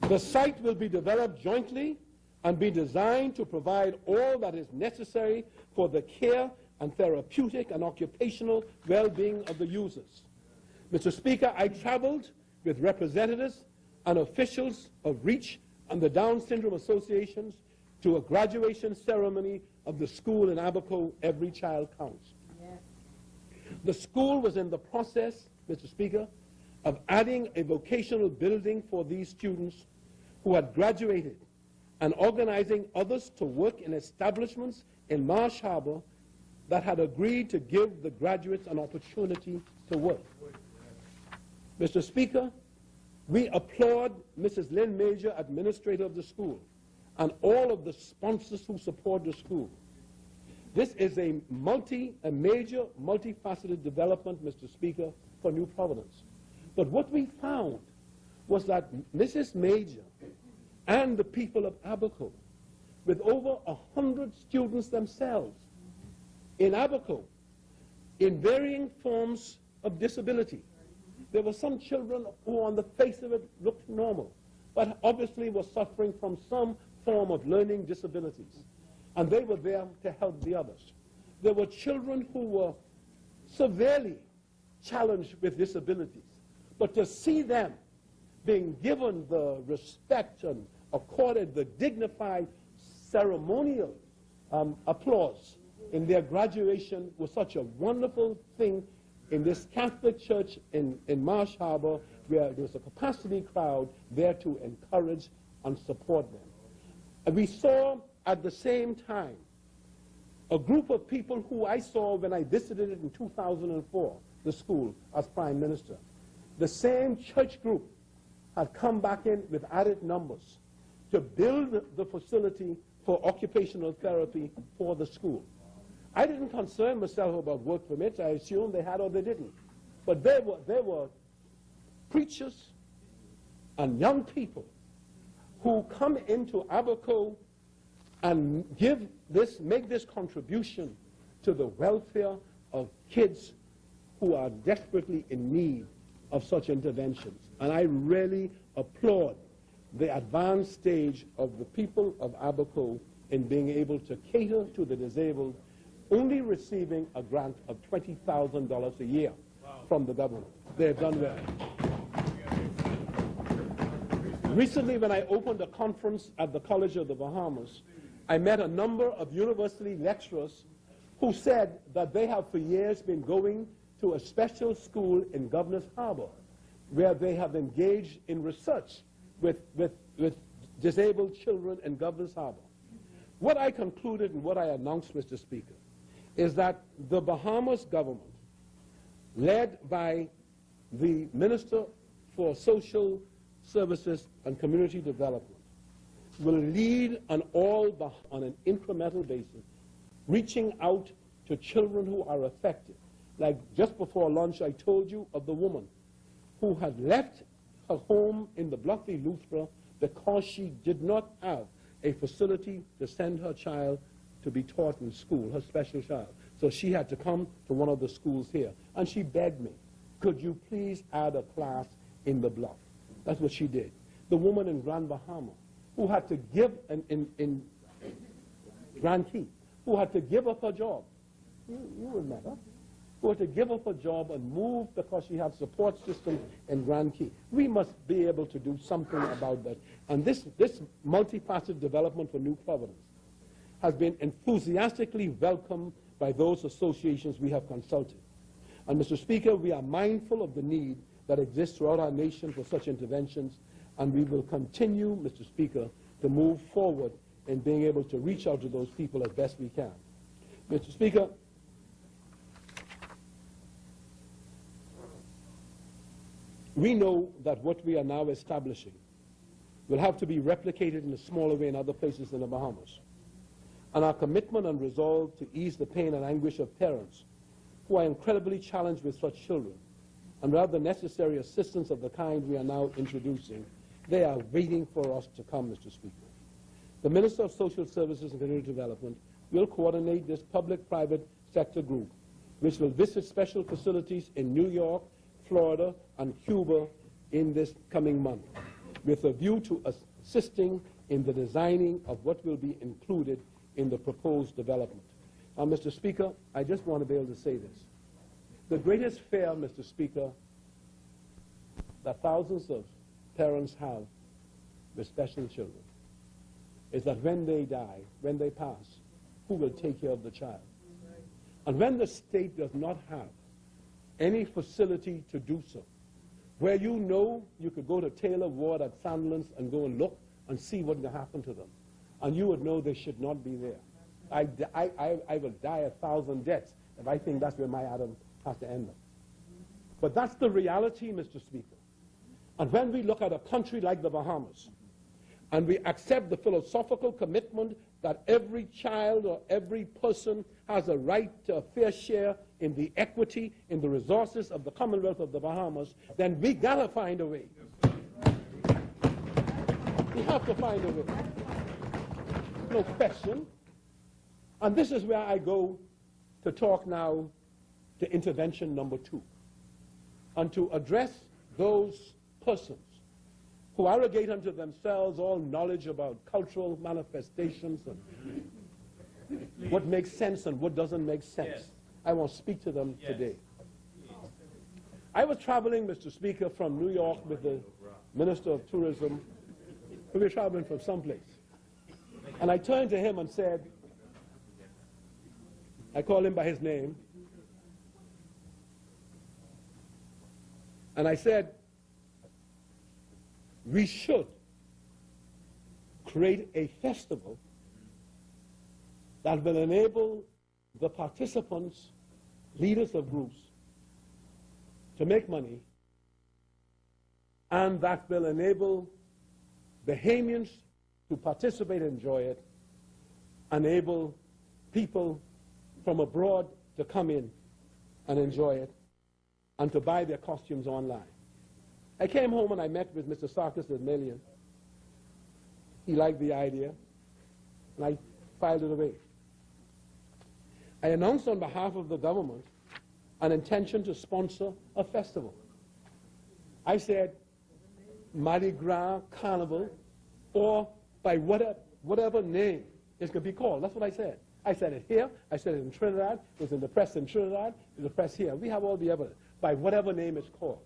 The site will be developed jointly and be designed to provide all that is necessary for the care and therapeutic and occupational well-being of the users. Mr. Speaker, I traveled with representatives and officials of REACH and the Down Syndrome Associations to a graduation ceremony of the school in Abaco, Every Child Counts. Yes. The school was in the process, Mr. Speaker, of adding a vocational building for these students who had graduated and organizing others to work in establishments in Marsh Harbor that had agreed to give the graduates an opportunity to work. Mr. Speaker, we applaud Mrs. Lynn Major, administrator of the school, and all of the sponsors who support the school. This is a major, multifaceted development, Mr. Speaker, for New Providence. But what we found was that Mrs. Major and the people of Abaco, with over 100 students themselves in Abaco, in varying forms of disability. There were some children who on the face of it looked normal, but obviously were suffering from some form of learning disabilities. And they were there to help the others. There were children who were severely challenged with disabilities. But to see them being given the respect and accorded the dignified ceremonial applause in their graduation was such a wonderful thing in this Catholic church in Marsh Harbor, where there was a capacity crowd there to encourage and support them. And we saw at the same time a group of people who I saw when I visited it in 2004, the school, as Prime Minister. The same church group had come back in with added numbers to build the facility for occupational therapy for the school. I didn't concern myself about work permits. I assumed they had or they didn't. But there were preachers and young people who come into Abaco and make this contribution to the welfare of kids who are desperately in need of such interventions. And I really applaud the advanced stage of the people of Abaco in being able to cater to the disabled, only receiving a grant of $20,000 a year from the government. They have done well. Recently, when I opened a conference at the College of the Bahamas, I met a number of university lecturers who said that they have for years been going to a special school in Governor's Harbor, where they have engaged in research with disabled children in Governor's Harbor. What I concluded and what I announced, Mr. Speaker, is that the Bahamas government led by the Minister for Social Services and Community Development, will lead on an incremental basis, reaching out to children who are affected. Like just before lunch, I told you of the woman who had left her home in the Bluffy Louthra because she did not have a facility to send her child to be taught in school, her special child. So she had to come to one of the schools here. And she begged me, could you please add a class in the Bluff? That's what she did. The woman in Grand Bahama, who had to give, in Grand Key, who had to give up her job. You remember? Who had to give up her job and move because she had support system in Grand Key. We must be able to do something about that. And this multifaceted development for New Providence has been enthusiastically welcomed by those associations we have consulted. And Mr. Speaker, we are mindful of the need that exists throughout our nation for such interventions, and we will continue, Mr. Speaker, to move forward in being able to reach out to those people as best we can. Mr. Speaker, we know that what we are now establishing will have to be replicated in a smaller way in other places in the Bahamas. And our commitment and resolve to ease the pain and anguish of parents who are incredibly challenged with such children and without the necessary assistance of the kind we are now introducing, they are waiting for us to come, Mr. Speaker. The Minister of Social Services and Community Development will coordinate this public-private sector group, which will visit special facilities in New York, Florida, and Cuba in this coming month, with a view to assisting in the designing of what will be included in the proposed development. Now, Mr. Speaker, I just want to be able to say this. The greatest fear, Mr. Speaker, that thousands of parents have with special children is that when they die, when they pass, who will take care of the child? And when the state does not have any facility to do so, where you know you could go to Taylor Ward at Sandlands and go and look and see what will happen to them, and you would know they should not be there. I will die 1,000 deaths if I think that's where my Adam has to end up. But that's the reality, Mr. Speaker. And when we look at a country like the Bahamas, and we accept the philosophical commitment that every child or every person has a right to a fair share in the equity, in the resources of the Commonwealth of the Bahamas, then we gotta find a way. We have to find a way. No question. And this is where I go to talk now to intervention number 2, and to address those persons who arrogate unto themselves all knowledge about cultural manifestations and what makes sense and what doesn't make sense. Yes. I want to speak to them today. I was traveling, Mr. Speaker, from New York with the Minister of Tourism. We were traveling from someplace. And I turned to him and said, I called him by his name, and I said, we should create a festival that will enable the participants, leaders of groups, to make money, and that will enable Bahamians to participate and enjoy it, enable people from abroad to come in and enjoy it, and to buy their costumes online. I came home and I met with Mr. Sarkis at Million. He liked the idea, and I filed it away. I announced on behalf of the government an intention to sponsor a festival. I said Mardi Gras Carnival, or by whatever name it could be called. That's what I said. I said it here, I said it in Trinidad, it was in the press in Trinidad, it was in the press here. We have all the evidence, by whatever name it's called.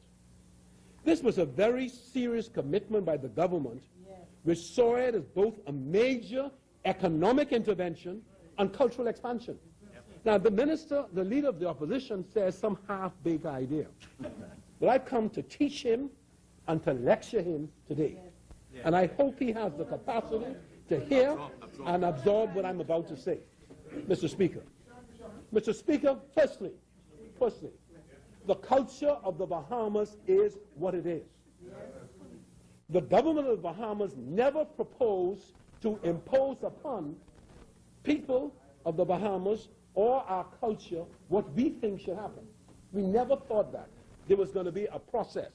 This was a very serious commitment by the government, which saw it as both a major economic intervention and cultural expansion. Now, the minister, the leader of the opposition, says some half-baked idea. But I've come to teach him and to lecture him today. And I hope he has the capacity to hear and absorb what I'm about to say. Mr. Speaker. Mr. Speaker, firstly, the culture of the Bahamas is what it is. The government of the Bahamas never proposed to impose upon people of the Bahamas or our culture what we think should happen. We never thought that there was going to be a process.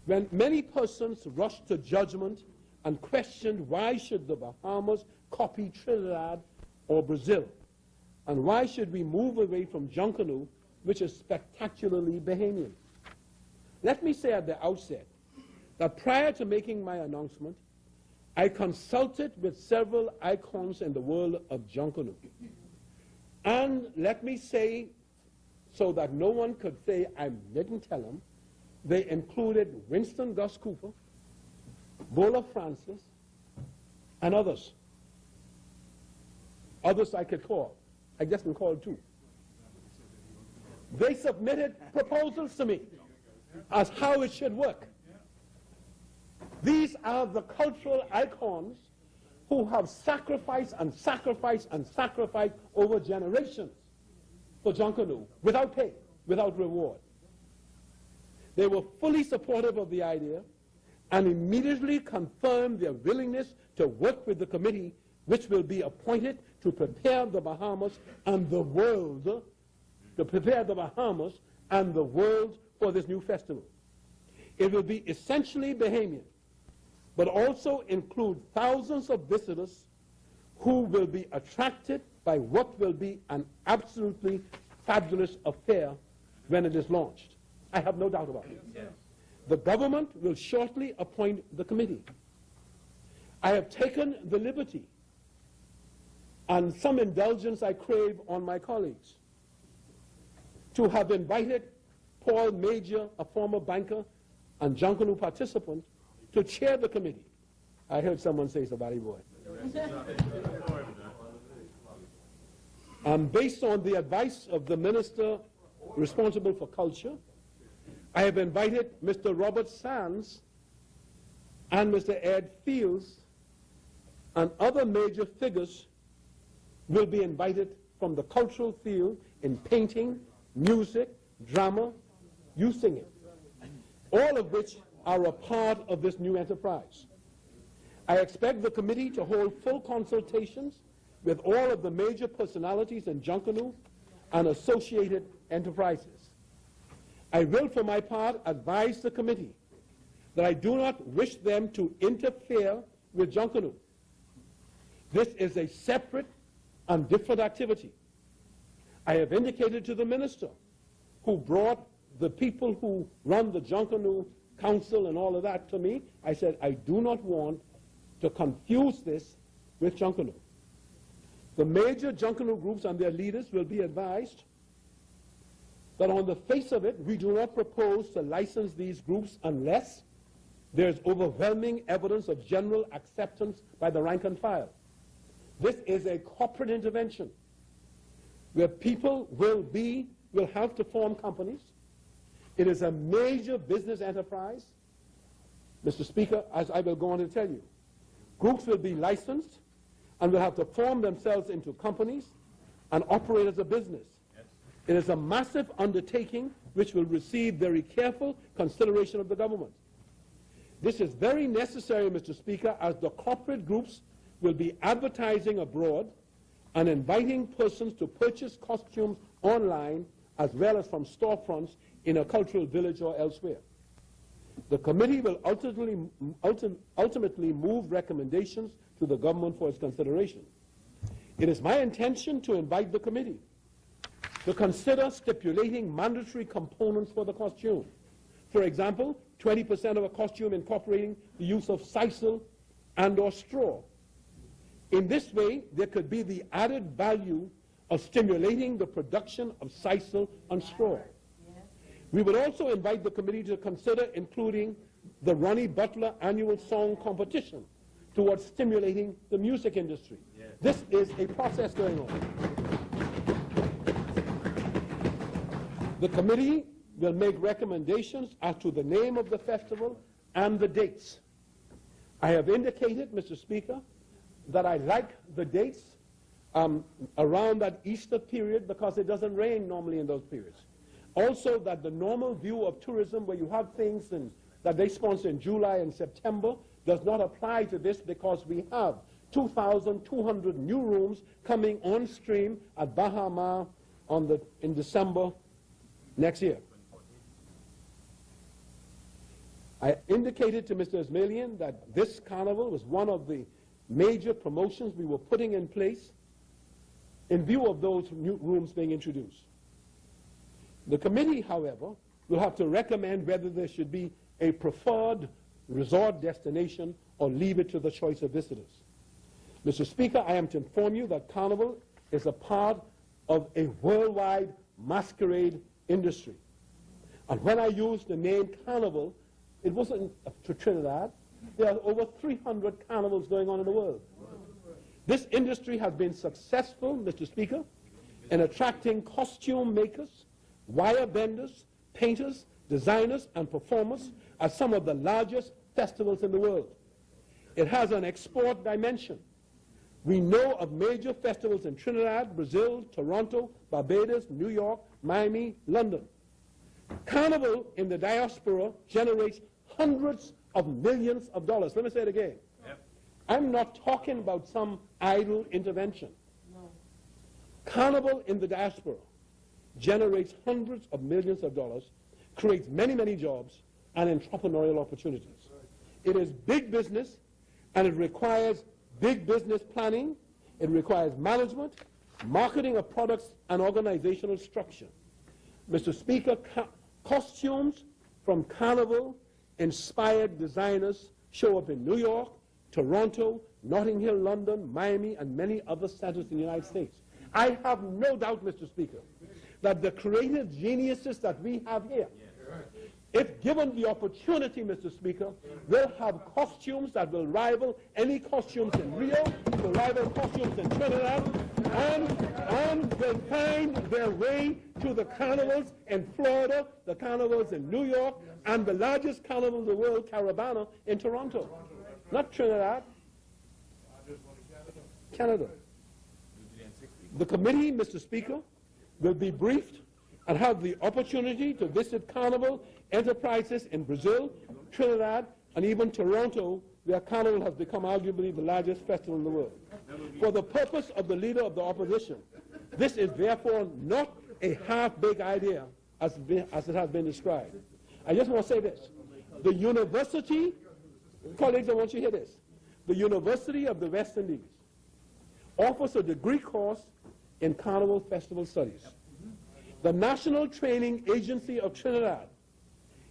When many persons rushed to judgment and questioned why should the Bahamas copy Trinidad or Brazil, and why should we move away from Junkanoo, which is spectacularly Bahamian. Let me say at the outset that prior to making my announcement, I consulted with several icons in the world of Junkanoo. And let me say, so that no one could say I didn't tell them, they included Winston Gus Cooper, Bola Francis, and others. Others I could call. I just can call two. They submitted proposals to me as how it should work. These are the cultural icons who have sacrificed and sacrificed and sacrificed over generations for Junkanoo without pay, without reward. They were fully supportive of the idea and immediately confirmed their willingness to work with the committee which will be appointed to prepare the Bahamas and the world, for this new festival. It will be essentially Bahamian, but also include thousands of visitors who will be attracted by what will be an absolutely fabulous affair when it is launched. I have no doubt about it. Yes. The government will shortly appoint the committee. I have taken the liberty and some indulgence I crave on my colleagues to have invited Paul Major, a former banker and Junkanoo participant, to chair the committee. I heard someone say somebody boy. Based on the advice of the minister responsible for culture, I have invited Mr. Robert Sands and Mr. Ed Fields, and other major figures will be invited from the cultural field in painting, music, drama, you sing it, all of which are a part of this new enterprise. I expect the committee to hold full consultations with all of the major personalities in Junkanoo and associated enterprises. I will, for my part, advise the committee that I do not wish them to interfere with Junkanoo. This is a separate and different activity. I have indicated to the minister who brought the people who run the Junkanoo Council and all of that to me, I said, I do not want to confuse this with Junkanoo. The major Junkanoo groups and their leaders will be advised that on the face of it, we do not propose to license these groups unless there is overwhelming evidence of general acceptance by the rank and file. This is a corporate intervention where people will have to form companies. It is a major business enterprise. Mr. Speaker, as I will go on to tell you, groups will be licensed and will have to form themselves into companies and operate as a business. Yes. It is a massive undertaking which will receive very careful consideration of the government. This is very necessary, Mr. Speaker, as the corporate groups will be advertising abroad and inviting persons to purchase costumes online as well as from storefronts in a cultural village or elsewhere. The committee will ultimately move recommendations to the government for its consideration. It is my intention to invite the committee to consider stipulating mandatory components for the costume. For example, 20% of a costume incorporating the use of sisal and or straw. In this way, there could be the added value of stimulating the production of sisal and straw. We would also invite the committee to consider including the Ronnie Butler annual song competition towards stimulating the music industry. Yes. This is a process going on. The committee will make recommendations as to the name of the festival and the dates. I have indicated, Mr. Speaker, that I like the dates around that Easter period because it doesn't rain normally in those periods. Also, that the normal view of tourism, where you have things that they sponsor in July and September, does not apply to this, because we have 2,200 new rooms coming on stream at Bahamas in December next year. I indicated to Mr. Ismailian that this carnival was one of the major promotions we were putting in place in view of those new rooms being introduced. The committee, however, will have to recommend whether there should be a preferred resort destination or leave it to the choice of visitors. Mr. Speaker, I am to inform you that Carnival is a part of a worldwide masquerade industry. And when I used the name Carnival, it wasn't to Trinidad. There are over 300 carnivals going on in the world. This industry has been successful, Mr. Speaker, in attracting costume makers, wire benders, painters, designers, and performers at some of the largest festivals in the world. It has an export dimension. We know of major festivals in Trinidad, Brazil, Toronto, Barbados, New York, Miami, London. Carnival in the diaspora generates hundreds of millions of dollars. Let me say it again. Yep. I'm not talking about some idle intervention. No. Carnival in the diaspora generates hundreds of millions of dollars, creates many, many jobs, and entrepreneurial opportunities. It is big business, and it requires big business planning. It requires management, marketing of products, and organizational structure. Mr. Speaker, costumes from Carnival-inspired designers show up in New York, Toronto, Notting Hill, London, Miami, and many other centers in the United States. I have no doubt, Mr. Speaker, that the creative geniuses that we have here, if given the opportunity, Mr. Speaker, will have costumes that will rival any costumes in Rio, will rival costumes in Trinidad, and will find their way to the carnivals in Florida, the carnivals in New York, and the largest carnival in the world, Caravana, in Toronto. Not Trinidad, Canada. The committee, Mr. Speaker, will be briefed and have the opportunity to visit Carnival enterprises in Brazil, Trinidad, and even Toronto, where Carnival has become arguably the largest festival in the world. For the purpose of the Leader of the Opposition, this is therefore not a half-baked idea as it has been described. I just want to say this. The university, colleagues, I want you to hear this. The University of the West Indies offers a degree course in Carnival Festival Studies. The National Training Agency of Trinidad,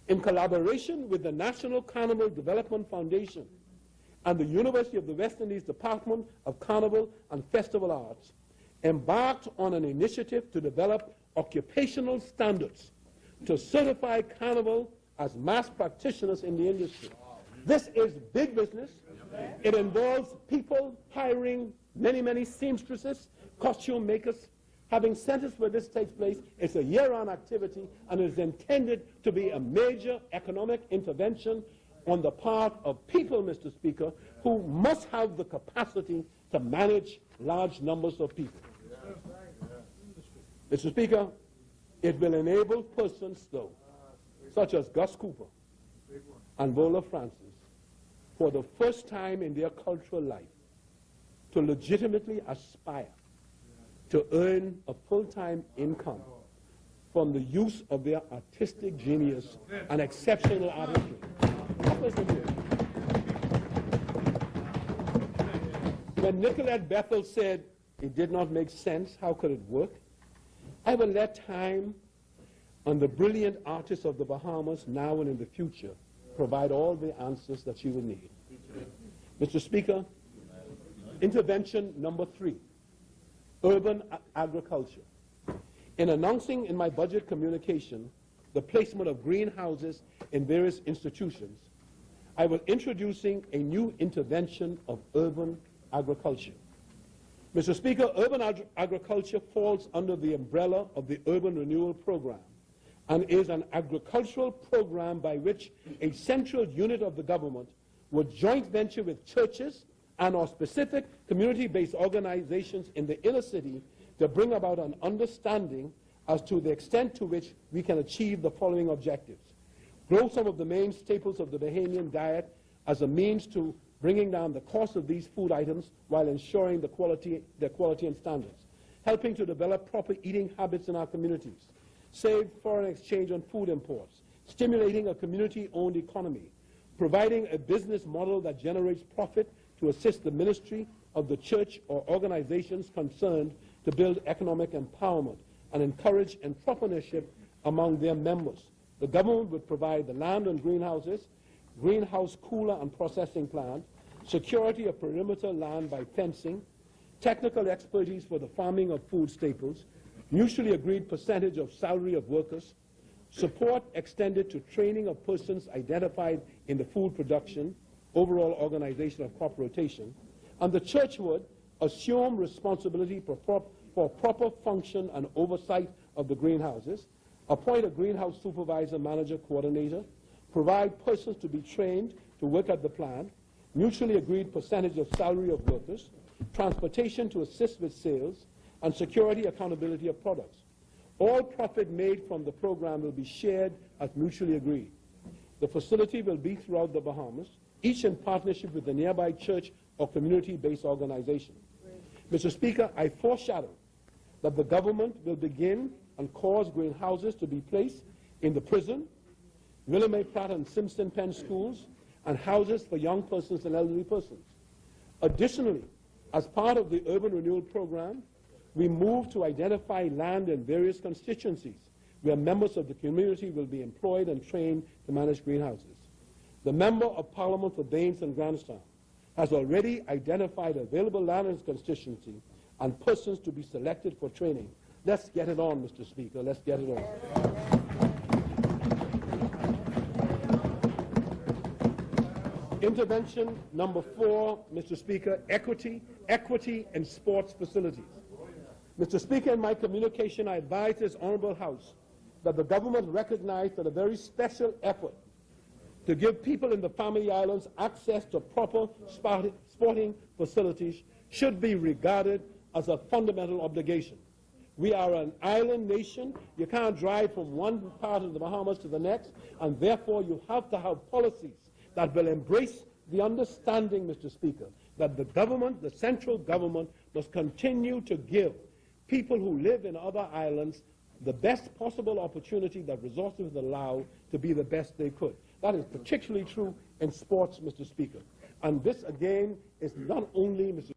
in collaboration with the National Carnival Development Foundation and the University of the West Indies Department of Carnival and Festival Arts, embarked on an initiative to develop occupational standards to certify Carnival as mass practitioners in the industry. This is big business. It involves people hiring many, many seamstresses, costume makers, having centers where this takes place. It's a year-round activity, and it is intended to be a major economic intervention on the part of people, Mr. Speaker, who must have the capacity to manage large numbers of people. Mr. Speaker, it will enable persons, though, such as Gus Cooper and Vola Francis, for the first time in their cultural life, to legitimately aspire to earn a full-time income from the use of their artistic genius and exceptional artistry. When Nicolette Bethel said it did not make sense, how could it work? I will let time and the brilliant artists of the Bahamas now and in the future provide all the answers that she will need. Mr. Speaker, intervention number 3. Urban agriculture. In announcing in my budget communication the placement of greenhouses in various institutions, I was introducing a new intervention of urban agriculture. Mr. Speaker, urban agriculture falls under the umbrella of the Urban Renewal Program and is an agricultural program by which a central unit of the government would joint venture with churches and/or specific community-based organizations in the inner city to bring about an understanding as to the extent to which we can achieve the following objectives. Grow some of the main staples of the Bahamian diet as a means to bringing down the cost of these food items while ensuring their quality and standards. Helping to develop proper eating habits in our communities. Save foreign exchange on food imports. Stimulating a community-owned economy. Providing a business model that generates profit to assist the ministry of the church or organizations concerned to build economic empowerment and encourage entrepreneurship among their members. The government would provide the land and greenhouses, greenhouse cooler and processing plant, security of perimeter land by fencing, technical expertise for the farming of food staples, mutually agreed percentage of salary of workers, support extended to training of persons identified in the food production, overall organization of crop rotation, and the church would assume responsibility for proper function and oversight of the greenhouses, appoint a greenhouse supervisor, manager, coordinator, provide persons to be trained to work at the plant, mutually agreed percentage of salary of workers, transportation to assist with sales, and security accountability of products. All profit made from the program will be shared as mutually agreed. The facility will be throughout the Bahamas, each in partnership with a nearby church or community-based organization. Mr. Speaker, I foreshadow that the government will begin and cause greenhouses to be placed in the prison, William A. Pratt and Simpson Penn schools, and houses for young persons and elderly persons. Additionally, as part of the urban renewal program, we move to identify land in various constituencies where members of the community will be employed and trained to manage greenhouses. The Member of Parliament for Baines and Grandstown has already identified available land in his constituency and persons to be selected for training. Let's get it on, Mr. Speaker. Let's get it on. Intervention number 4, Mr. Speaker, equity in sports facilities. Mr. Speaker, in my communication, I advised this Honorable House that the government recognized that a very special effort to give people in the Family Islands access to proper sporting facilities should be regarded as a fundamental obligation. We are an island nation. You can't drive from one part of the Bahamas to the next, and therefore you have to have policies that will embrace the understanding, Mr. Speaker, that the government, the central government, must continue to give people who live in other islands the best possible opportunity that resources allow to be the best they could. That is particularly true in sports, Mr. Speaker. And this, again, is not only, Mr.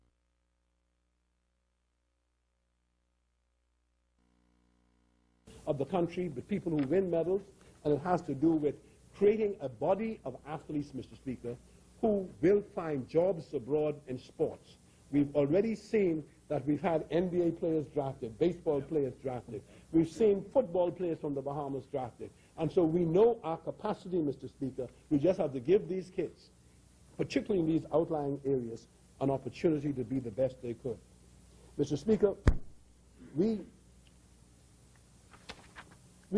of the country, but people who win medals, and it has to do with creating a body of athletes, Mr. Speaker, who will find jobs abroad in sports. We've already seen that we've had NBA players drafted, baseball players drafted. We've seen football players from the Bahamas drafted. And so we know our capacity, Mr. Speaker. We just have to give these kids, particularly in these outlying areas, an opportunity to be the best they could. Mr. Speaker, we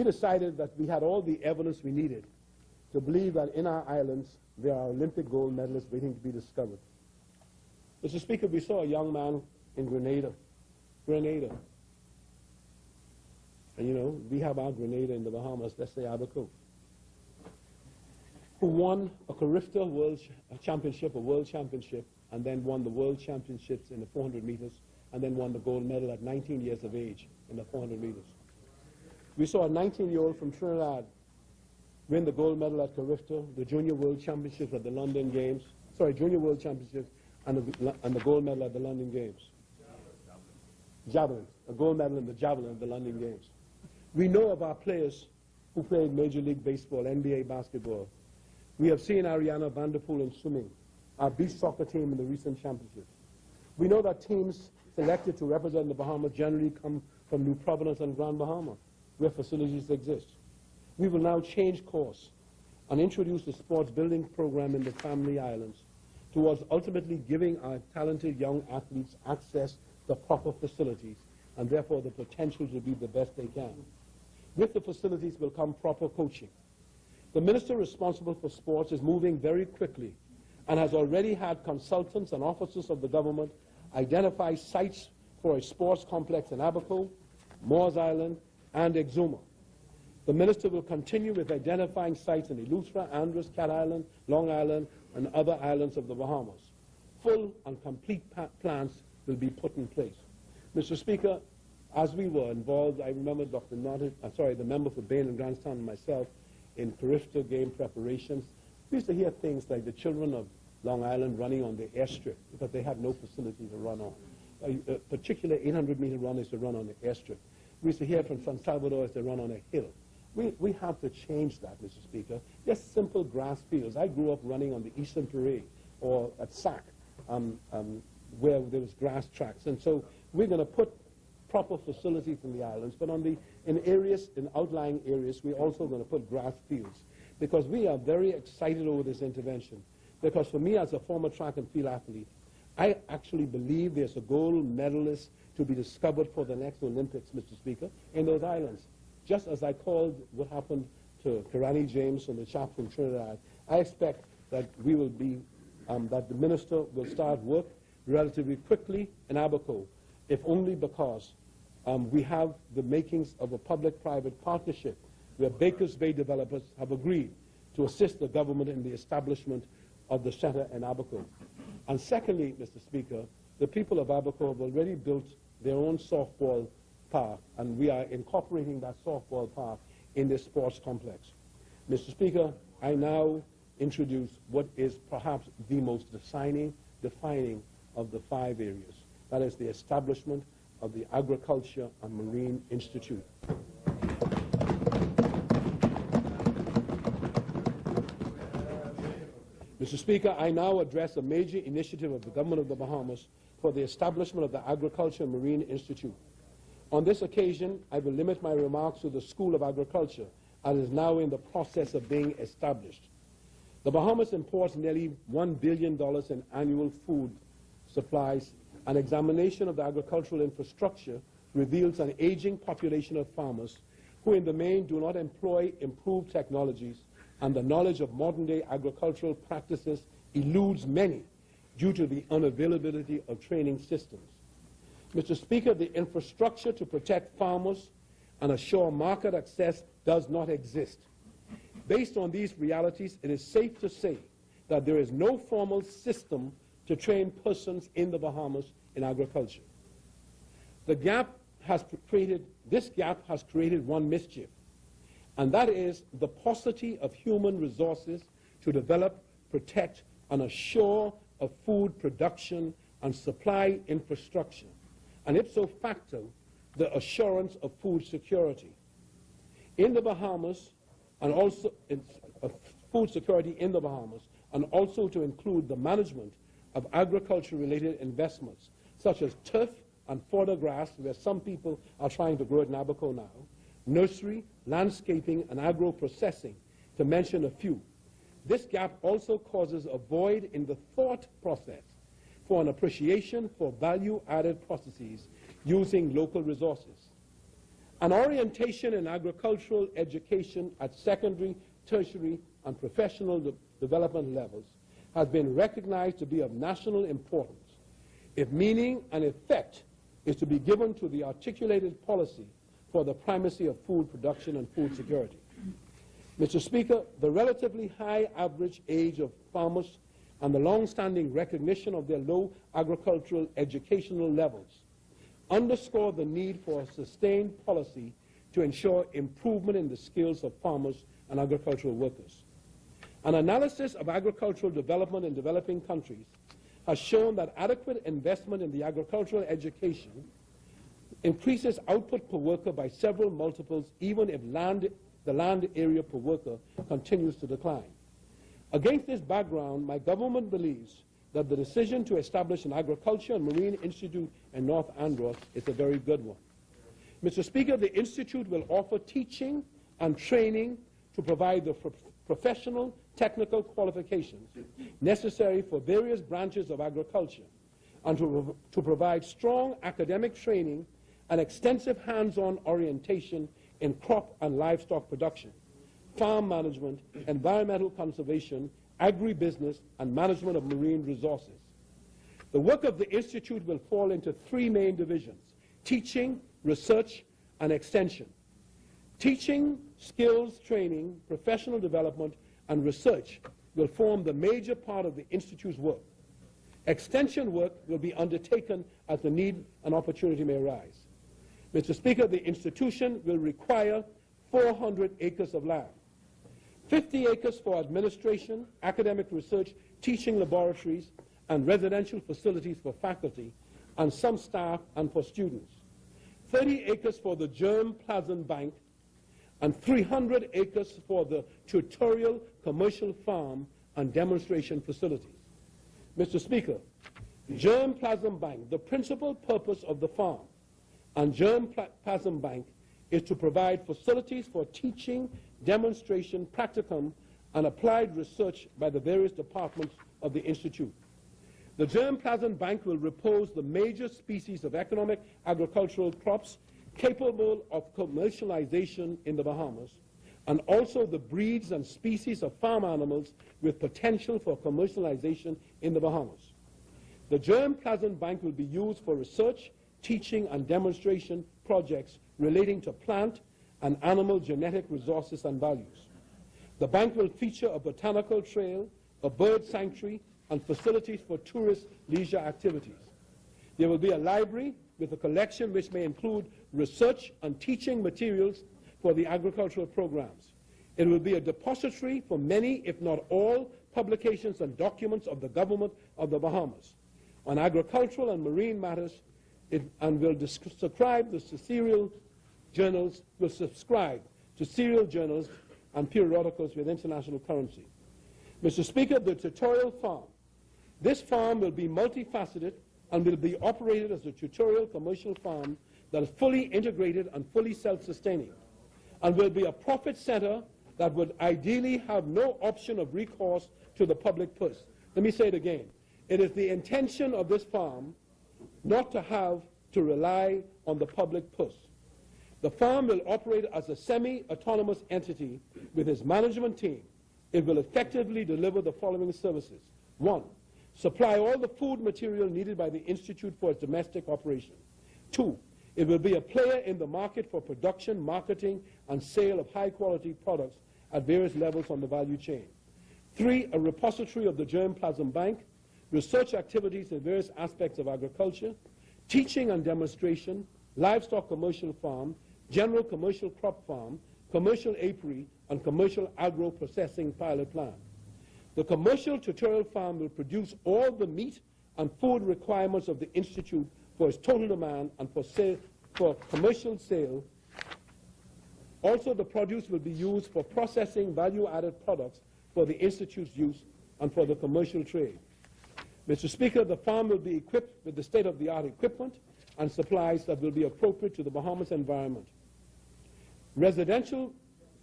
decided that we had all the evidence we needed to believe that in our islands there are Olympic gold medalists waiting to be discovered. Mr. Speaker, we saw a young man in Grenada. And you know, we have our Grenada in the Bahamas, let's say Abaco, who won a Carifta World Championship, and then won the World Championships in the 400 meters, and then won the gold medal at 19 years of age in the 400 meters. We saw a 19-year-old from Trinidad win the gold medal at Carifta, the Junior World Championships at the London Games, Junior World Championships, and the gold medal at the London Games. Javelin, a gold medal in the javelin at the London Games. We know of our players who played Major League Baseball, NBA basketball. We have seen Ariana Vanderpool in swimming, our beach soccer team in the recent championships. We know that teams selected to represent the Bahamas generally come from New Providence and Grand Bahama, where facilities exist. We will now change course and introduce a sports building program in the Family Islands towards ultimately giving our talented young athletes access to proper facilities and therefore the potential to be the best they can. With the facilities will come proper coaching. The minister responsible for sports is moving very quickly and has already had consultants and officers of the government identify sites for a sports complex in Abaco, Moores Island, and Exuma. The Minister will continue with identifying sites in Eleuthera, Andros, Cat Island, Long Island, and other islands of the Bahamas. Full and complete plans will be put in place. Mr. Speaker, as we were involved, I remember the member for Bain and Grandstown and myself in Carifta game preparations. We used to hear things like the children of Long Island running on the airstrip because they had no facility to run on. A particular 800-meter run is to run on the airstrip. We used to hear from San Salvador as they run on a hill. We have to change that, Mr. Speaker. Just simple grass fields. I grew up running on the Eastern Parade or at SAC, where there was grass tracks. And so we're going to put proper facilities in the islands, but in outlying areas, we're also going to put grass fields, because we are very excited over this intervention. Because for me, as a former track and field athlete, I actually believe there's a gold medalist to be discovered for the next Olympics, Mr. Speaker, in those islands. Just as I called what happened to Karani James and the chap from Trinidad, I expect that we will be, that the minister will start work relatively quickly in Abaco, if only because we have the makings of a public-private partnership where Bakers Bay developers have agreed to assist the government in the establishment of the center in Abaco. And secondly, Mr. Speaker, the people of Abaco have already built their own softball park, and we are incorporating that softball park in this sports complex. Mr. Speaker, I now introduce what is perhaps the most defining of the 5 areas. That is the establishment of the Agriculture and Marine Institute. Mr. Speaker, I now address a major initiative of the government of the Bahamas for the establishment of the Agriculture and Marine Institute. On this occasion, I will limit my remarks to the School of Agriculture, as is now in the process of being established. The Bahamas imports nearly $1 billion in annual food supplies. An examination of the agricultural infrastructure reveals an aging population of farmers who in the main do not employ improved technologies, and the knowledge of modern-day agricultural practices eludes many due to the unavailability of training systems. Mr. Speaker, the infrastructure to protect farmers and assure market access does not exist. Based on these realities, it is safe to say that there is no formal system to train persons in the Bahamas in agriculture. This gap has created one mischief, and that is the paucity of human resources to develop, protect, and assure a food production and supply infrastructure, and ipso facto, the assurance of food security in the Bahamas, and also food security in the Bahamas, and also to include the management of agriculture-related investments, such as turf and fodder grass, where some people are trying to grow it in Abaco now, nursery, landscaping, and agro-processing, to mention a few. This gap also causes a void in the thought process for an appreciation for value-added processes using local resources. An orientation in agricultural education at secondary, tertiary, and professional development levels has been recognized to be of national importance if meaning and effect is to be given to the articulated policy for the primacy of food production and food security. Mr. Speaker, the relatively high average age of farmers and the long-standing recognition of their low agricultural educational levels underscore the need for a sustained policy to ensure improvement in the skills of farmers and agricultural workers. An analysis of agricultural development in developing countries has shown that adequate investment in the agricultural education increases output per worker by several multiples, even if the land area per worker continues to decline. Against this background, my government believes that the decision to establish an Agriculture and Marine Institute in North Andros is a very good one. Mr. Speaker, the Institute will offer teaching and training to provide the professional technical qualifications necessary for various branches of agriculture, and to provide strong academic training and extensive hands-on orientation in crop and livestock production, farm management, environmental conservation, agribusiness, and management of marine resources. The work of the Institute will fall into 3 main divisions: teaching, research, and extension. Teaching, skills training, professional development, and research will form the major part of the Institute's work. Extension work will be undertaken as the need and opportunity may arise. Mr. Speaker, the institution will require 400 acres of land, 50 acres for administration, academic research, teaching laboratories, and residential facilities for faculty and some staff and for students, 30 acres for the germplasm bank, and 300 acres for the tutorial commercial farm and demonstration facilities. Mr. Speaker, germplasm bank, the principal purpose of the farm and germplasm bank is to provide facilities for teaching, demonstration, practicum, and applied research by the various departments of the Institute. The germplasm bank will repose the major species of economic agricultural crops capable of commercialization in the Bahamas, and also the breeds and species of farm animals with potential for commercialization in the Bahamas. The germplasm bank will be used for research, teaching, and demonstration projects relating to plant and animal genetic resources and values. The bank will feature a botanical trail, a bird sanctuary, and facilities for tourist leisure activities. There will be a library with a collection which may include research and teaching materials for the agricultural programs. It will be a depository for many, if not all, publications and documents of the government of the Bahamas on agricultural and marine matters, and will subscribe to serial journals and periodicals with international currency. Mr. Speaker, the tutorial farm. This farm will be multifaceted and will be operated as a tutorial commercial farm that is fully integrated and fully self-sustaining, and will be a profit center that would ideally have no option of recourse to the public purse. Let me say it again. It is the intention of this farm not to have to rely on the public purse. The farm will operate as a semi-autonomous entity with its management team. It will effectively deliver the following services. 1, supply all the food material needed by the Institute for its domestic operation. 2, it will be a player in the market for production, marketing, and sale of high-quality products at various levels on the value chain. 3, a repository of the germplasm bank, research activities in various aspects of agriculture, teaching and demonstration, livestock commercial farm, general commercial crop farm, commercial apiary, and commercial agro-processing pilot plant. The commercial tutorial farm will produce all the meat and food requirements of the Institute for its total demand and for commercial sale. Also, the produce will be used for processing value-added products for the Institute's use and for the commercial trade. Mr. Speaker, the farm will be equipped with the state-of-the-art equipment and supplies that will be appropriate to the Bahamas environment. Residential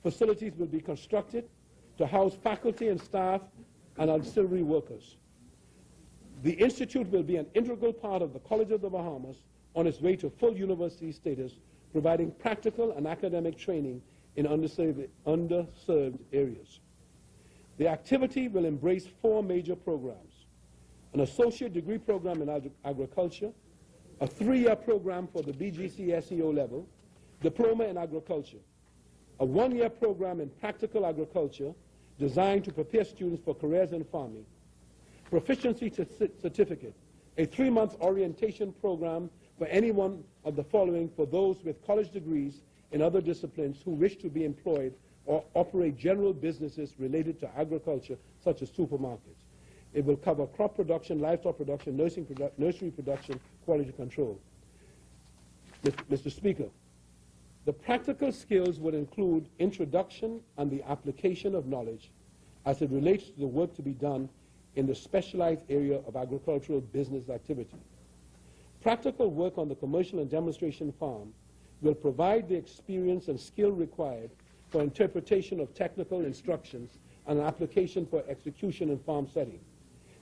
facilities will be constructed to house faculty and staff and auxiliary workers. The Institute will be an integral part of the College of the Bahamas on its way to full university status, providing practical and academic training in underserved areas. The activity will embrace 4 major programs: an associate degree program in agriculture, a 3-year program for the BGC SEO level, diploma in agriculture, a 1-year program in practical agriculture designed to prepare students for careers in farming, proficiency certificate, a 3-month orientation program for any one of the following for those with college degrees in other disciplines who wish to be employed or operate general businesses related to agriculture, such as supermarkets. It will cover crop production, livestock production, nursery production, quality control. Mr. Speaker, the practical skills would include introduction and the application of knowledge as it relates to the work to be done in the specialized area of agricultural business activity. Practical work on the commercial and demonstration farm will provide the experience and skill required for interpretation of technical instructions and an application for execution in farm setting.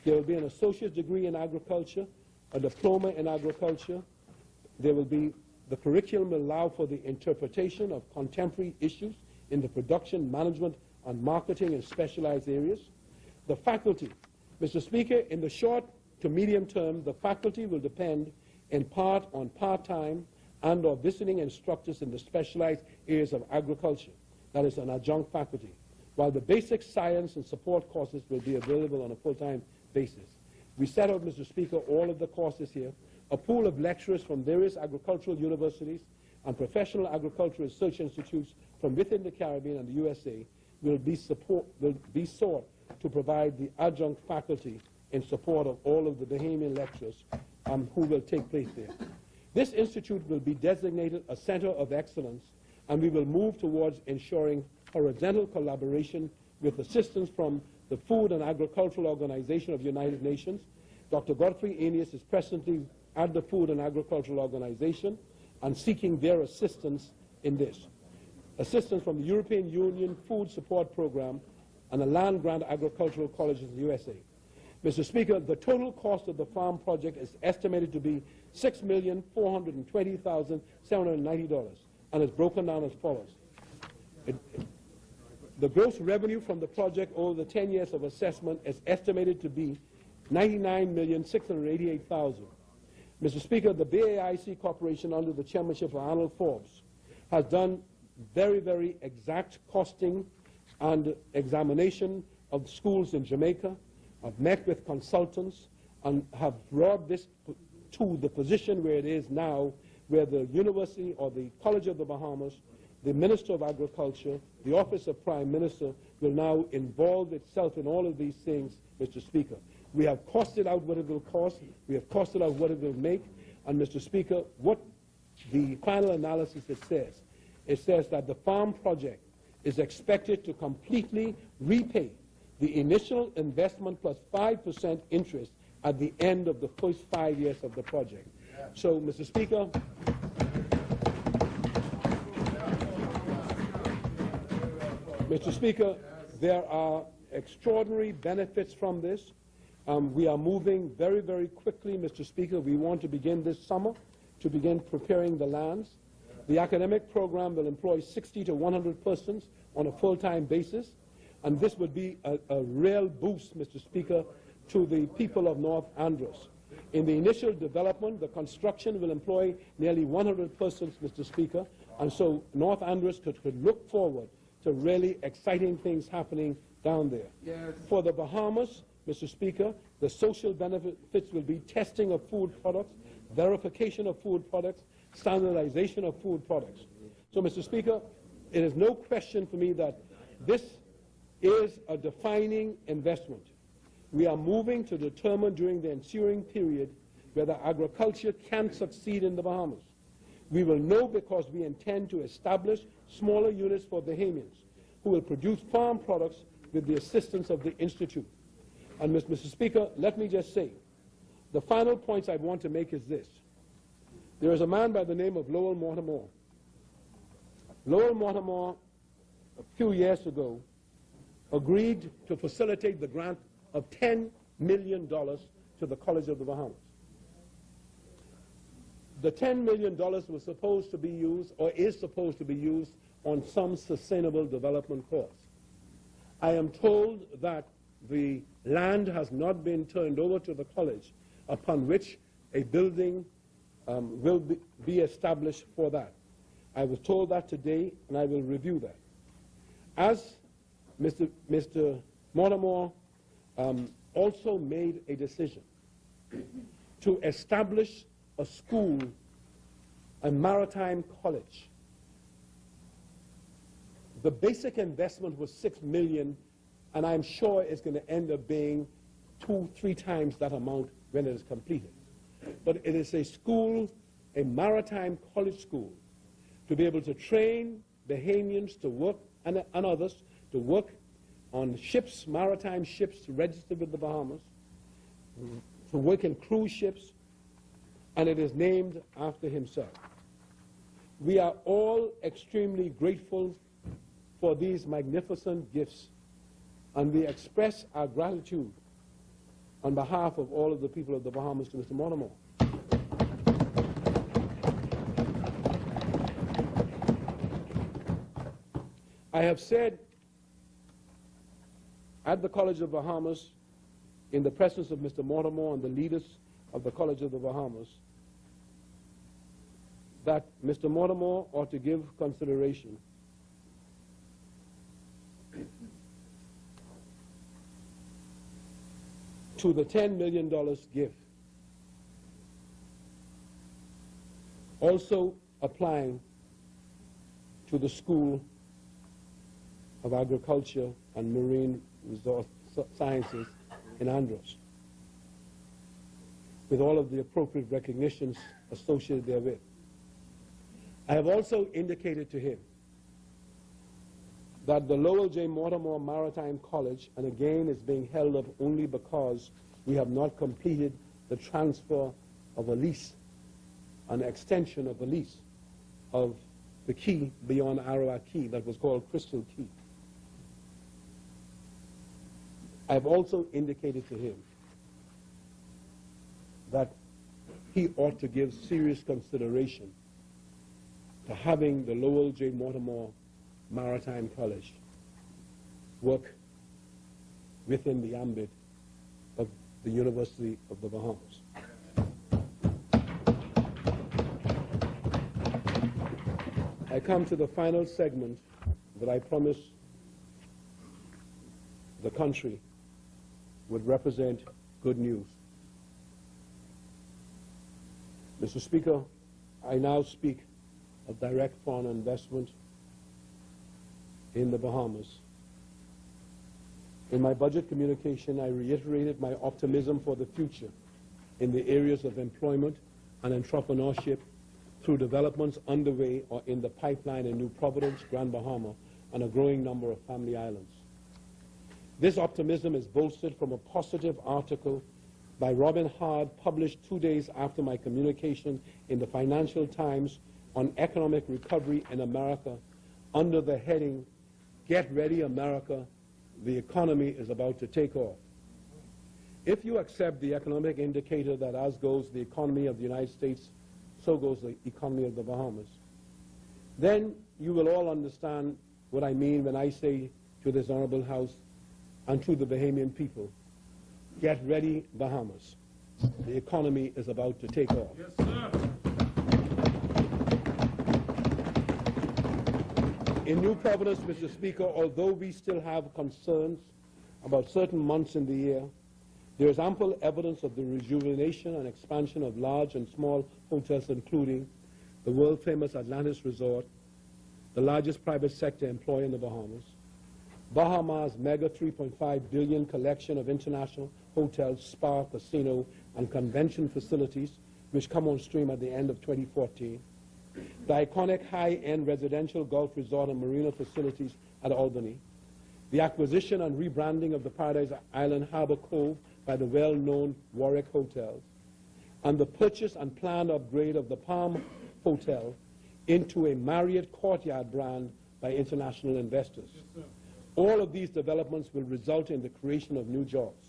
There will be an associate's degree in agriculture, a diploma in agriculture. The curriculum will allow for the interpretation of contemporary issues in the production, management, and marketing in specialized areas. The faculty. Mr. Speaker, in the short to medium term, the faculty will depend in part on part-time and or visiting instructors in the specialized areas of agriculture, that is an adjunct faculty, while the basic science and support courses will be available on a full-time basis. We set out, Mr. Speaker, all of the courses here. A pool of lecturers from various agricultural universities and professional agricultural research institutes from within the Caribbean and the USA will be sought to provide the adjunct faculty in support of all of the Bahamian lectures who will take place there. This institute will be designated a center of excellence, and we will move towards ensuring horizontal collaboration with assistance from the Food and Agricultural Organization of the United Nations. Dr. Godfrey Aeneas is presently at the Food and Agricultural Organization and seeking their assistance in this. Assistance from the European Union Food Support Program and a land-grant agricultural colleges in the USA. Mr. Speaker, the total cost of the farm project is estimated to be $6,420,790 and is broken down as follows. The gross revenue from the project over the 10 years of assessment is estimated to be $99,688,000. Mr. Speaker, the BAIC Corporation, under the chairmanship of Arnold Forbes, has done very, very exact costing and examination of schools in Jamaica, have met with consultants, and have brought this to the position where it is now, where the University or the College of the Bahamas, the Minister of Agriculture, the Office of Prime Minister will now involve itself in all of these things, Mr. Speaker. We have costed out what it will cost, we have costed out what it will make, and Mr. Speaker, what the final analysis it says that the farm project is expected to completely repay the initial investment plus 5% interest at the end of the first 5 years of the project. So, Mr. Speaker, there are extraordinary benefits from this. We are moving very, very quickly, Mr. Speaker. We want to begin this summer to begin preparing the lands. The academic program will employ 60 to 100 persons on a full-time basis, and this would be a real boost, Mr. Speaker, to the people of North Andros. In the initial development, the construction will employ nearly 100 persons, Mr. Speaker, and so North Andros could look forward to really exciting things happening down there. Yes. For the Bahamas, Mr. Speaker, the social benefits will be testing of food products, verification of food products, standardization of food products. So, Mr. Speaker, it is no question for me that this is a defining investment. We are moving to determine during the ensuing period whether agriculture can succeed in the Bahamas. We will know because we intend to establish smaller units for Bahamians who will produce farm products with the assistance of the Institute. And Mr. Speaker, let me just say, the final points I want to make is this. There is a man by the name of Lowell Mortimer. Lowell Mortimer, a few years ago, agreed to facilitate the grant of $10 million to the College of the Bahamas. The $10 million was supposed to be used, or is supposed to be used, on some sustainable development cause. I am told that the land has not been turned over to the college, upon which a building will be established for that. I was told that today, and I will review that. As Mr. Mortimer also made a decision to establish a school, a maritime college. The basic investment was $6 million, and I'm sure it's going to end up being 2-3 times that amount when it is completed. But it is a school, a maritime college school, to be able to train Bahamians to work, and others, to work on ships, maritime ships registered with the Bahamas, to work in cruise ships, and it is named after himself. We are all extremely grateful for these magnificent gifts, and we express our gratitude on behalf of all of the people of the Bahamas to Mr. Mortimer. I have said at the College of the Bahamas, in the presence of Mr. Mortimer and the leaders of the College of the Bahamas, that Mr. Mortimer ought to give consideration to the $10 million gift, also applying to the School of Agriculture and Marine Resource Sciences in Andros, with all of the appropriate recognitions associated therewith. I have also indicated to him that the Lowell J. Mortimer Maritime College, and again is being held up only because we have not completed the transfer of a lease, an extension of a lease of the key beyond Arawak Key that was called Crystal Key. I have also indicated to him that he ought to give serious consideration to having the Lowell J. Mortimer Maritime College work within the ambit of the University of the Bahamas. I come to the final segment that I promised the country would represent good news. Mr. Speaker, I now speak of direct foreign investment in the Bahamas. In my budget communication, I reiterated my optimism for the future in the areas of employment and entrepreneurship through developments underway or in the pipeline in New Providence, Grand Bahama, and a growing number of family islands. This optimism is bolstered from a positive article by Robin Hard, published 2 days after my communication in the Financial Times on economic recovery in America, under the heading, "Get Ready, America, the economy is about to take off." If you accept the economic indicator that as goes the economy of the United States, so goes the economy of the Bahamas, then you will all understand what I mean when I say to this honorable House and to the Bahamian people, get ready, Bahamas. The economy is about to take off. Yes, sir. In New Providence, Mr. Speaker, although we still have concerns about certain months in the year, there is ample evidence of the rejuvenation and expansion of large and small hotels, including the world-famous Atlantis Resort, the largest private sector employer in the Bahamas, Bahamas' mega $3.5 billion collection of international hotels, spa, casino, and convention facilities, which come on stream at the end of 2014, the iconic high-end residential golf resort and marina facilities at Albany, the acquisition and rebranding of the Paradise Island Harbor Cove by the well-known Warwick Hotels, and the purchase and planned upgrade of the Palm Hotel into a Marriott Courtyard brand by international investors. Yes, all of these developments will result in the creation of new jobs.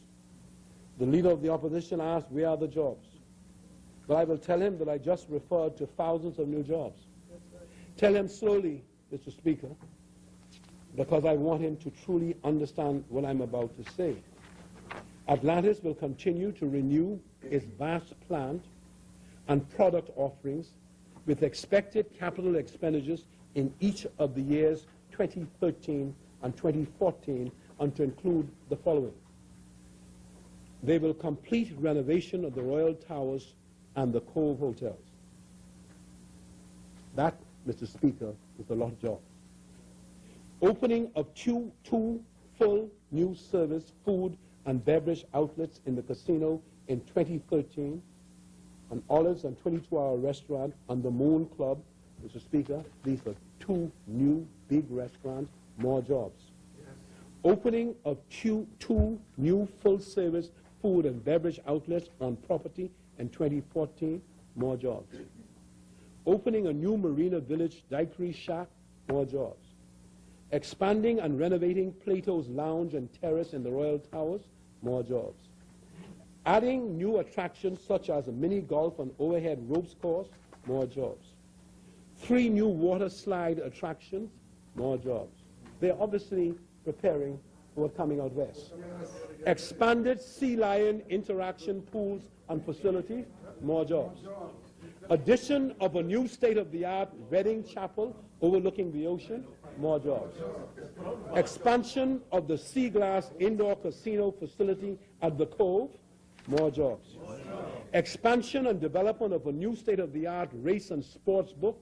The leader of the opposition asked, where are the jobs? But I will tell him that I just referred to thousands of new jobs. Tell him slowly, Mr. Speaker, because I want him to truly understand what I'm about to say. Atlantis will continue to renew its vast plant and product offerings with expected capital expenditures in each of the years 2013 and 2014, and to include the following. They will complete renovation of the Royal Towers and the Cove Hotels. That, Mr. Speaker, is a lot of jobs. Opening of two full new service food and beverage outlets in the casino in 2013, an Olives and 22-hour restaurant and the Moon Club. Mr. Speaker, these are 2 new big restaurants, more jobs. Yes. Opening of two new full-service food and beverage outlets on property in 2014, more jobs. Opening a new Marina Village daiquiri shack, more jobs. Expanding and renovating Plato's Lounge and Terrace in the Royal Towers, more jobs. Adding new attractions such as a mini golf and overhead ropes course, more jobs. 3 new water slide attractions, more jobs. They're obviously preparing for what's coming out west. Expanded sea lion interaction pools and facilities, more jobs. Addition of a new state-of-the-art wedding chapel overlooking the ocean, more jobs. Expansion of the Sea Glass indoor casino facility at the Cove, more jobs. Expansion and development of a new state-of-the-art race and sports book,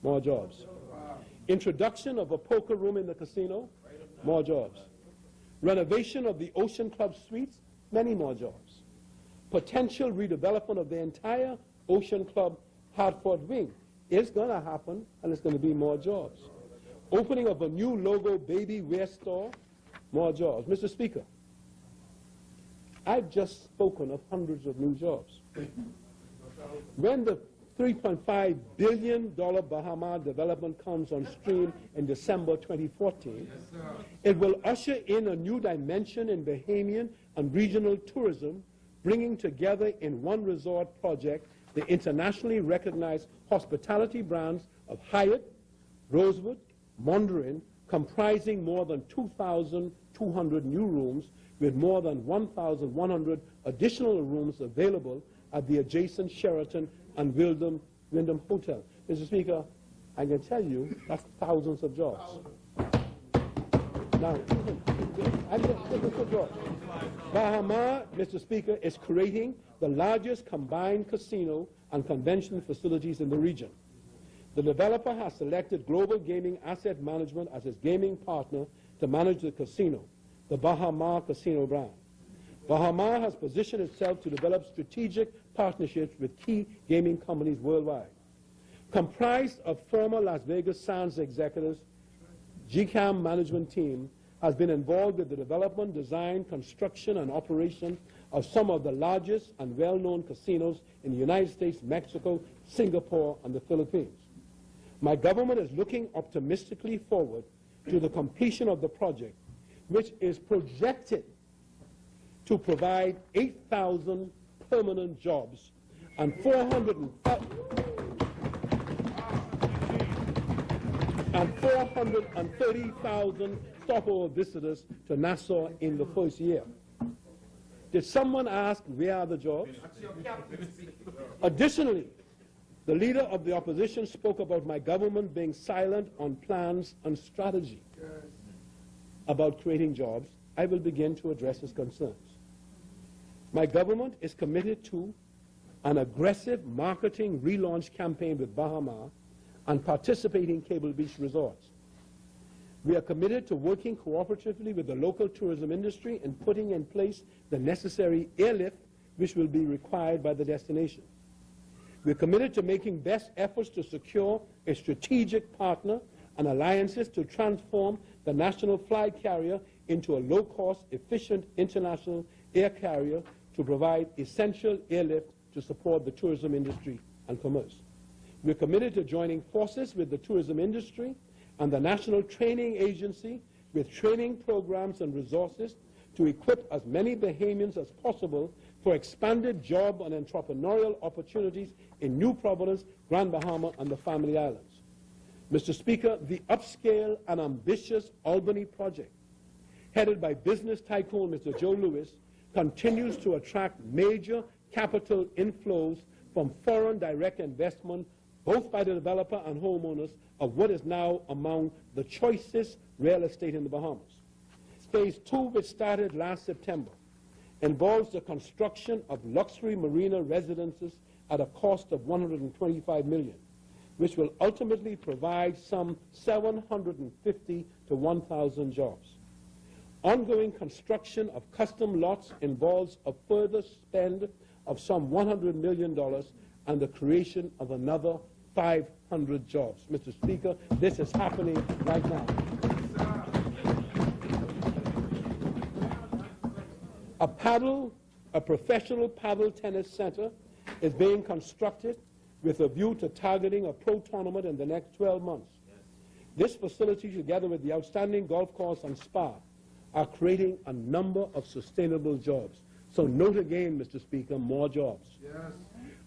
more jobs. Introduction of a poker room in the casino, more jobs. Renovation of the Ocean Club suites, many more jobs. Potential redevelopment of the entire Ocean Club Hartford wing is going to happen, and it's going to be more jobs. Opening of a new logo baby wear store, more jobs. Mr. Speaker, I've just spoken of hundreds of new jobs. When the $3.5 billion Bahamas development comes on stream in December 2014, it will usher in a new dimension in Bahamian and regional tourism, bringing together in one resort project the internationally recognized hospitality brands of Hyatt, Rosewood, Mondrian, comprising more than 2,200 new rooms with more than 1,100 additional rooms available at the adjacent Sheraton and Wyndham Hotel. Mr. Speaker, I can tell you that's thousands of jobs. Now, Bahamas, Mr. Speaker, is creating the largest combined casino and convention facilities in the region. The developer has selected Global Gaming Asset Management as its gaming partner to manage the casino, the Bahamas Casino brand. Bahamas has positioned itself to develop strategic partnerships with key gaming companies worldwide. Comprised of former Las Vegas Sands executives, GCAM management team has been involved with the development, design, construction, and operation of some of the largest and well-known casinos in the United States, Mexico, Singapore, and the Philippines. My government is looking optimistically forward to the completion of the project, which is projected to provide 8,000 permanent jobs and 430,000 stopover visitors to Nassau in the first year. Did someone ask where are the jobs? Additionally, the leader of the opposition spoke about my government being silent on plans and strategy about creating jobs. I will begin to address his concerns. My government is committed to an aggressive marketing relaunch campaign with Bahamas and participating Cable Beach resorts. We are committed to working cooperatively with the local tourism industry in putting in place the necessary airlift which will be required by the destination. We are committed to making best efforts to secure a strategic partner and alliances to transform the national flag carrier into a low-cost, efficient international air carrier to provide essential airlift to support the tourism industry and commerce. We are committed to joining forces with the tourism industry and the National Training Agency with training programs and resources to equip as many Bahamians as possible for expanded job and entrepreneurial opportunities in New Providence, Grand Bahama, and the Family Islands. Mr. Speaker, the upscale and ambitious Albany project, headed by business tycoon Mr. Joe Lewis, continues to attract major capital inflows from foreign direct investment, both by the developer and homeowners, of what is now among the choicest real estate in the Bahamas. Phase 2, which started last September, involves the construction of luxury marina residences at a cost of $125 million, which will ultimately provide some 750 to 1,000 jobs. Ongoing construction of custom lots involves a further spend of some $100 million and the creation of another 500 jobs. Mr. Speaker, this is happening right now. A professional paddle tennis center is being constructed with a view to targeting a pro tournament in the next 12 months. This facility, together with the outstanding golf course and spa, are creating a number of sustainable jobs. So note again, Mr. Speaker, more jobs. Yes.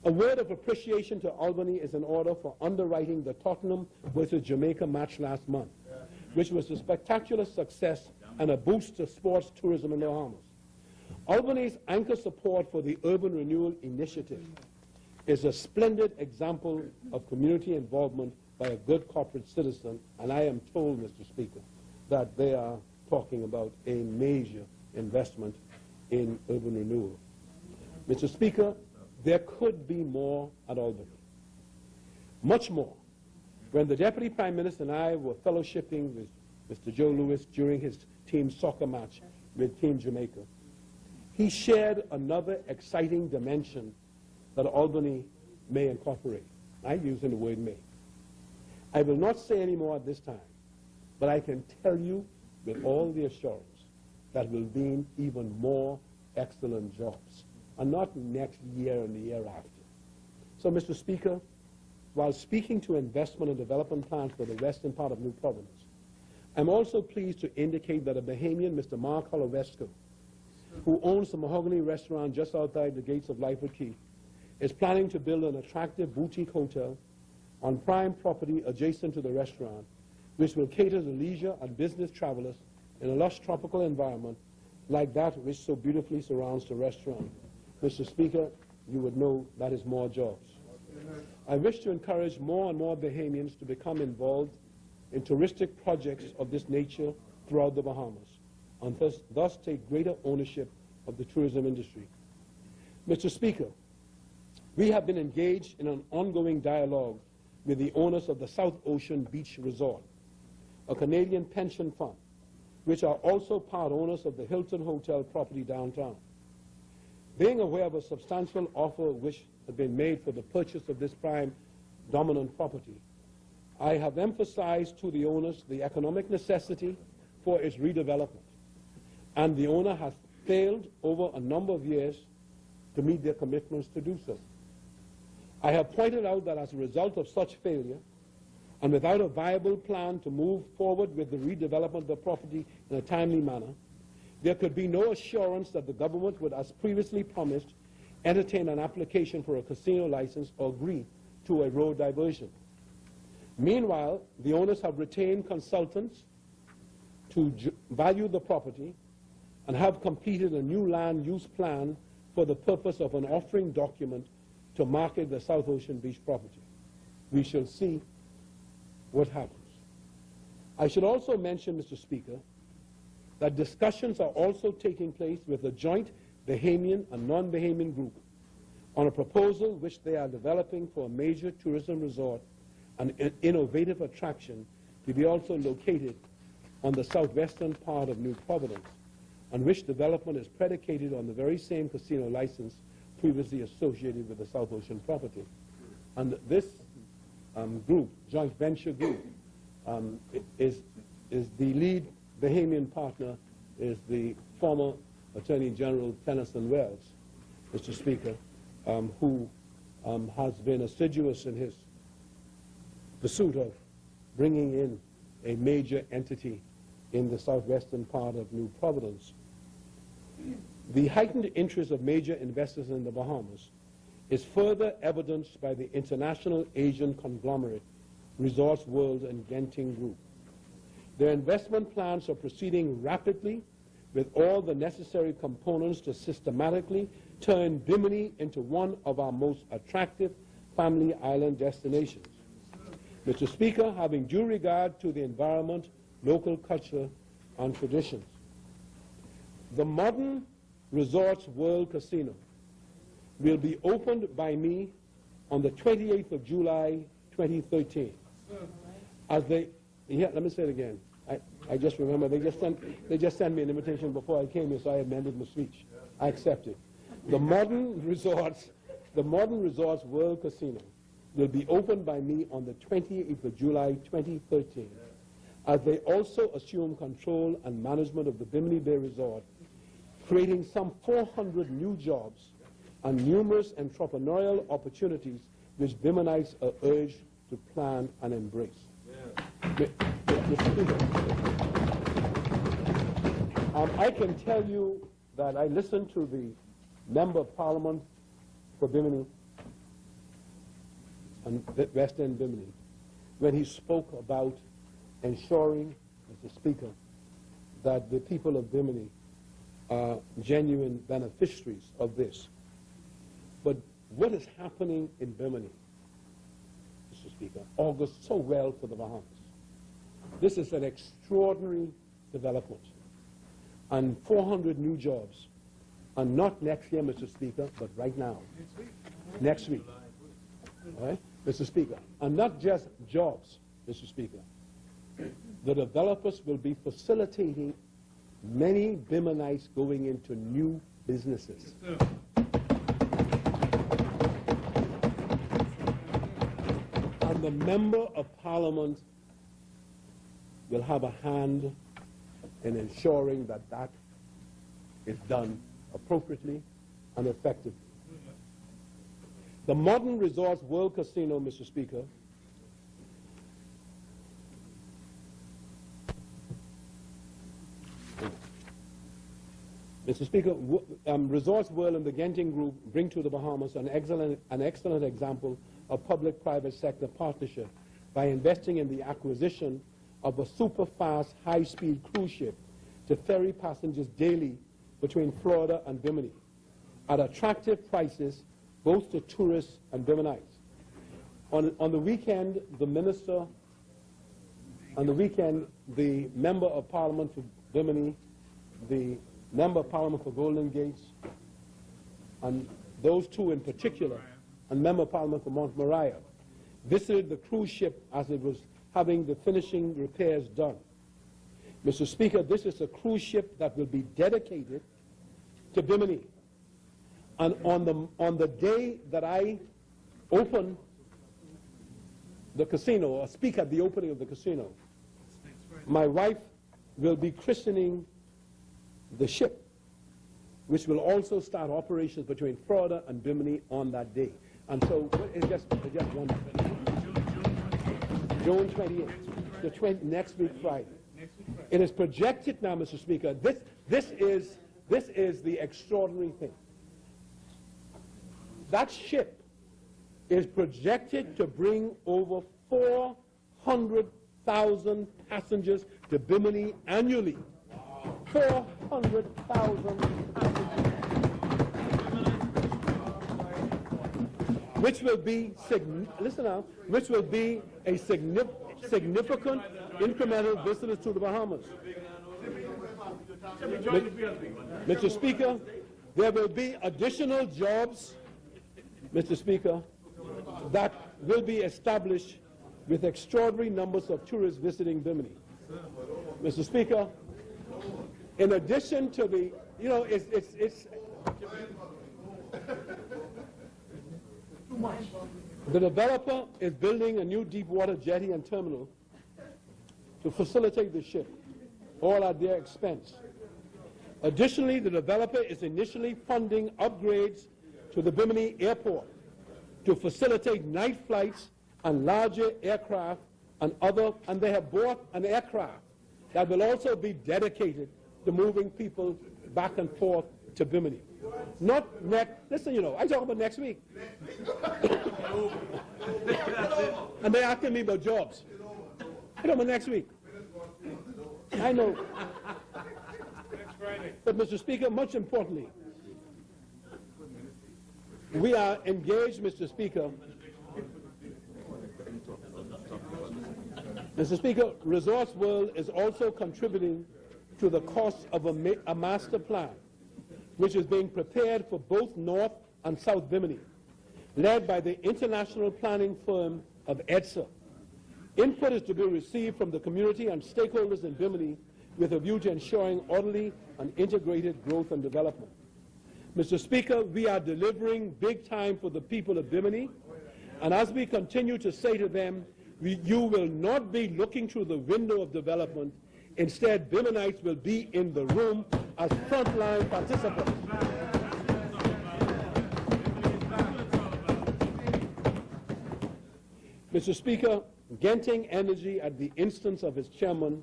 A word of appreciation to Albany is in order for underwriting the Tottenham versus Jamaica match last month, which was a spectacular success and a boost to sports tourism in the Bahamas. Albany's anchor support for the Urban Renewal Initiative is a splendid example of community involvement by a good corporate citizen, and I am told, Mr. Speaker, that they are talking about a major investment in urban renewal. Mr. Speaker, there could be more at Albany, much more. When the Deputy Prime Minister and I were fellowshipping with Mr. Joe Lewis during his team soccer match with Team Jamaica, he shared another exciting dimension that Albany may incorporate. I'm using the word may. I will not say any more at this time, but I can tell you with all the assurance that will mean even more excellent jobs, and not next year and the year after. So, Mr. Speaker, while speaking to investment and development plans for the western part of New Providence, I'm also pleased to indicate that a Bahamian, Mr. Mark Holovesco, who owns the Mahogany Restaurant just outside the gates of Lightfoot Key, is planning to build an attractive boutique hotel on prime property adjacent to the restaurant, which will cater to leisure and business travelers in a lush tropical environment like that which so beautifully surrounds the restaurant. Mr. Speaker, you would know that is more jobs. I wish to encourage more and more Bahamians to become involved in touristic projects of this nature throughout the Bahamas, and thus take greater ownership of the tourism industry. Mr. Speaker, we have been engaged in an ongoing dialogue with the owners of the South Ocean Beach Resort, a Canadian pension fund, which are also part owners of the Hilton Hotel property downtown. Being aware of a substantial offer which had been made for the purchase of this prime dominant property, I have emphasized to the owners the economic necessity for its redevelopment, and the owner has failed over a number of years to meet their commitments to do so. I have pointed out that as a result of such failure, and without a viable plan to move forward with the redevelopment of the property in a timely manner, there could be no assurance that the government would, as previously promised, entertain an application for a casino license or agree to a road diversion. Meanwhile, the owners have retained consultants to value the property and have completed a new land use plan for the purpose of an offering document to market the South Ocean Beach property. We shall see what happens. I should also mention, Mr. Speaker, that discussions are also taking place with a joint Bahamian and non-Bahamian group on a proposal which they are developing for a major tourism resort and an innovative attraction to be also located on the southwestern part of New Providence, and which development is predicated on the very same casino license previously associated with the South Ocean property. And this group, joint venture group, is the lead Bahamian partner is the former Attorney General Tennyson Wells, Mr. Speaker, who has been assiduous in his pursuit of bringing in a major entity in the southwestern part of New Providence. The heightened interest of major investors in the Bahamas is further evidenced by the international Asian conglomerate Resorts World and Genting Group. Their investment plans are proceeding rapidly with all the necessary components to systematically turn Bimini into one of our most attractive family island destinations. Mr. Speaker, having due regard to the environment, local culture, and traditions, the modern Resorts World Casino will be opened by me on the 28th of July, 2013. As they, let me say it again. I just remember they just sent me an invitation before I came here, so I amended my speech. I accepted. The modern Resorts World Casino will be opened by me on the 28th of July, 2013, as they also assume control and management of the Bimini Bay Resort, creating some 400 new jobs and numerous entrepreneurial opportunities which Biminites are urged to plan and embrace. Yeah. I can tell you that I listened to the Member of Parliament for Bimini and West End Bimini when he spoke about ensuring, Mr. Speaker, that the people of Bimini are genuine beneficiaries of this. But what is happening in Bimini, Mr. Speaker, augurs so well for the Bahamas. This is an extraordinary development, and 400 new jobs, and not next year, Mr. Speaker, but right now. Next week. All right, Mr. Speaker, and not just jobs, Mr. Speaker. The developers will be facilitating many Biminites going into new businesses. Yes, And the Member of Parliament will have a hand in ensuring that that is done appropriately and effectively. The Modern Resorts World Casino, Mr. Speaker, Resorts World and the Genting Group bring to the Bahamas an excellent example of public-private sector partnership by investing in the acquisition of a super-fast, high-speed cruise ship to ferry passengers daily between Florida and Bimini at attractive prices both to tourists and Biminites. On the weekend, the Member of Parliament for Bimini, the Member of Parliament for Golden Gates, and those two in particular, and Member of Parliament for Montmoriah, visited the cruise ship as it was having the finishing repairs done. Mr. Speaker, this is a cruise ship that will be dedicated to Bimini. And on the day that I open the casino, or speak at the opening of the casino, my wife will be christening the ship, which will also start operations between Florida and Bimini on that day. And so it's just wonderful. June 28th, next week Friday. It is projected now, Mr. Speaker. This is the extraordinary thing. That ship is projected to bring over 400,000 passengers to Bimini annually. 400,000 passengers. Which will be, listen now, which will be a significant incremental visitors to the Bahamas. Mr. Speaker, there will be additional jobs, Mr. Speaker, that will be established with extraordinary numbers of tourists visiting Bimini. Mr. Speaker, in addition to the, it's the developer is building a new deep water jetty and terminal to facilitate the ship, all at their expense. Additionally, the developer is initially funding upgrades to the Bimini airport to facilitate night flights and larger aircraft and they have bought an aircraft that will also be dedicated to moving people back and forth to Bimini. Not listen, I talk about next week. And they're asking me about jobs. I talk about next week. I know. But, Mr. Speaker, much importantly, we are engaged, Mr. Speaker. Mr. Speaker, Resorts World is also contributing to the cost of a master plan, which is being prepared for both North and South Bimini, led by the international planning firm of EDSA. Input is to be received from the community and stakeholders in Bimini with a view to ensuring orderly and integrated growth and development. Mr. Speaker, we are delivering big time for the people of Bimini, and as we continue to say to them, you will not be looking through the window of development. Instead, Biminites will be in the room as frontline participants. Mr. Speaker, Genting Energy, at the instance of its chairman,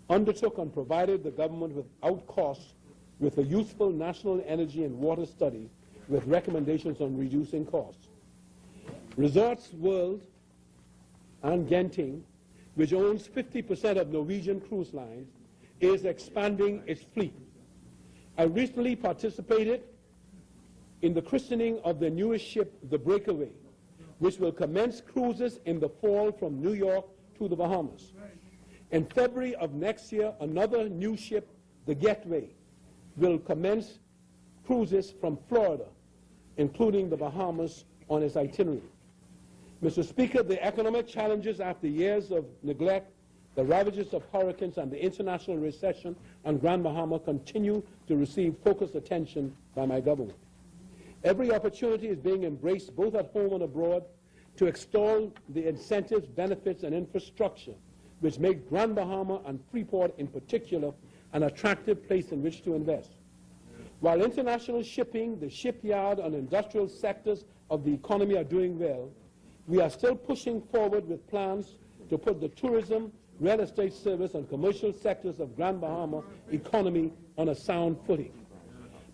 undertook and provided the government without cost with a useful national energy and water study with recommendations on reducing costs. Resorts World and Genting, which owns 50% of Norwegian cruise lines, is expanding its fleet. I recently participated in the christening of the newest ship, the Breakaway, which will commence cruises in the fall from New York to the Bahamas. In February of next year, another new ship, the Gateway, will commence cruises from Florida, including the Bahamas, on its itinerary. Mr. Speaker, the economic challenges after years of neglect, the ravages of hurricanes, and the international recession on Grand Bahama continue to receive focused attention by my government. Every opportunity is being embraced, both at home and abroad, to extol the incentives, benefits, and infrastructure which make Grand Bahama and Freeport in particular an attractive place in which to invest. While international shipping, the shipyard, and industrial sectors of the economy are doing well, we are still pushing forward with plans to put the tourism, real estate service, and commercial sectors of Grand Bahama economy on a sound footing.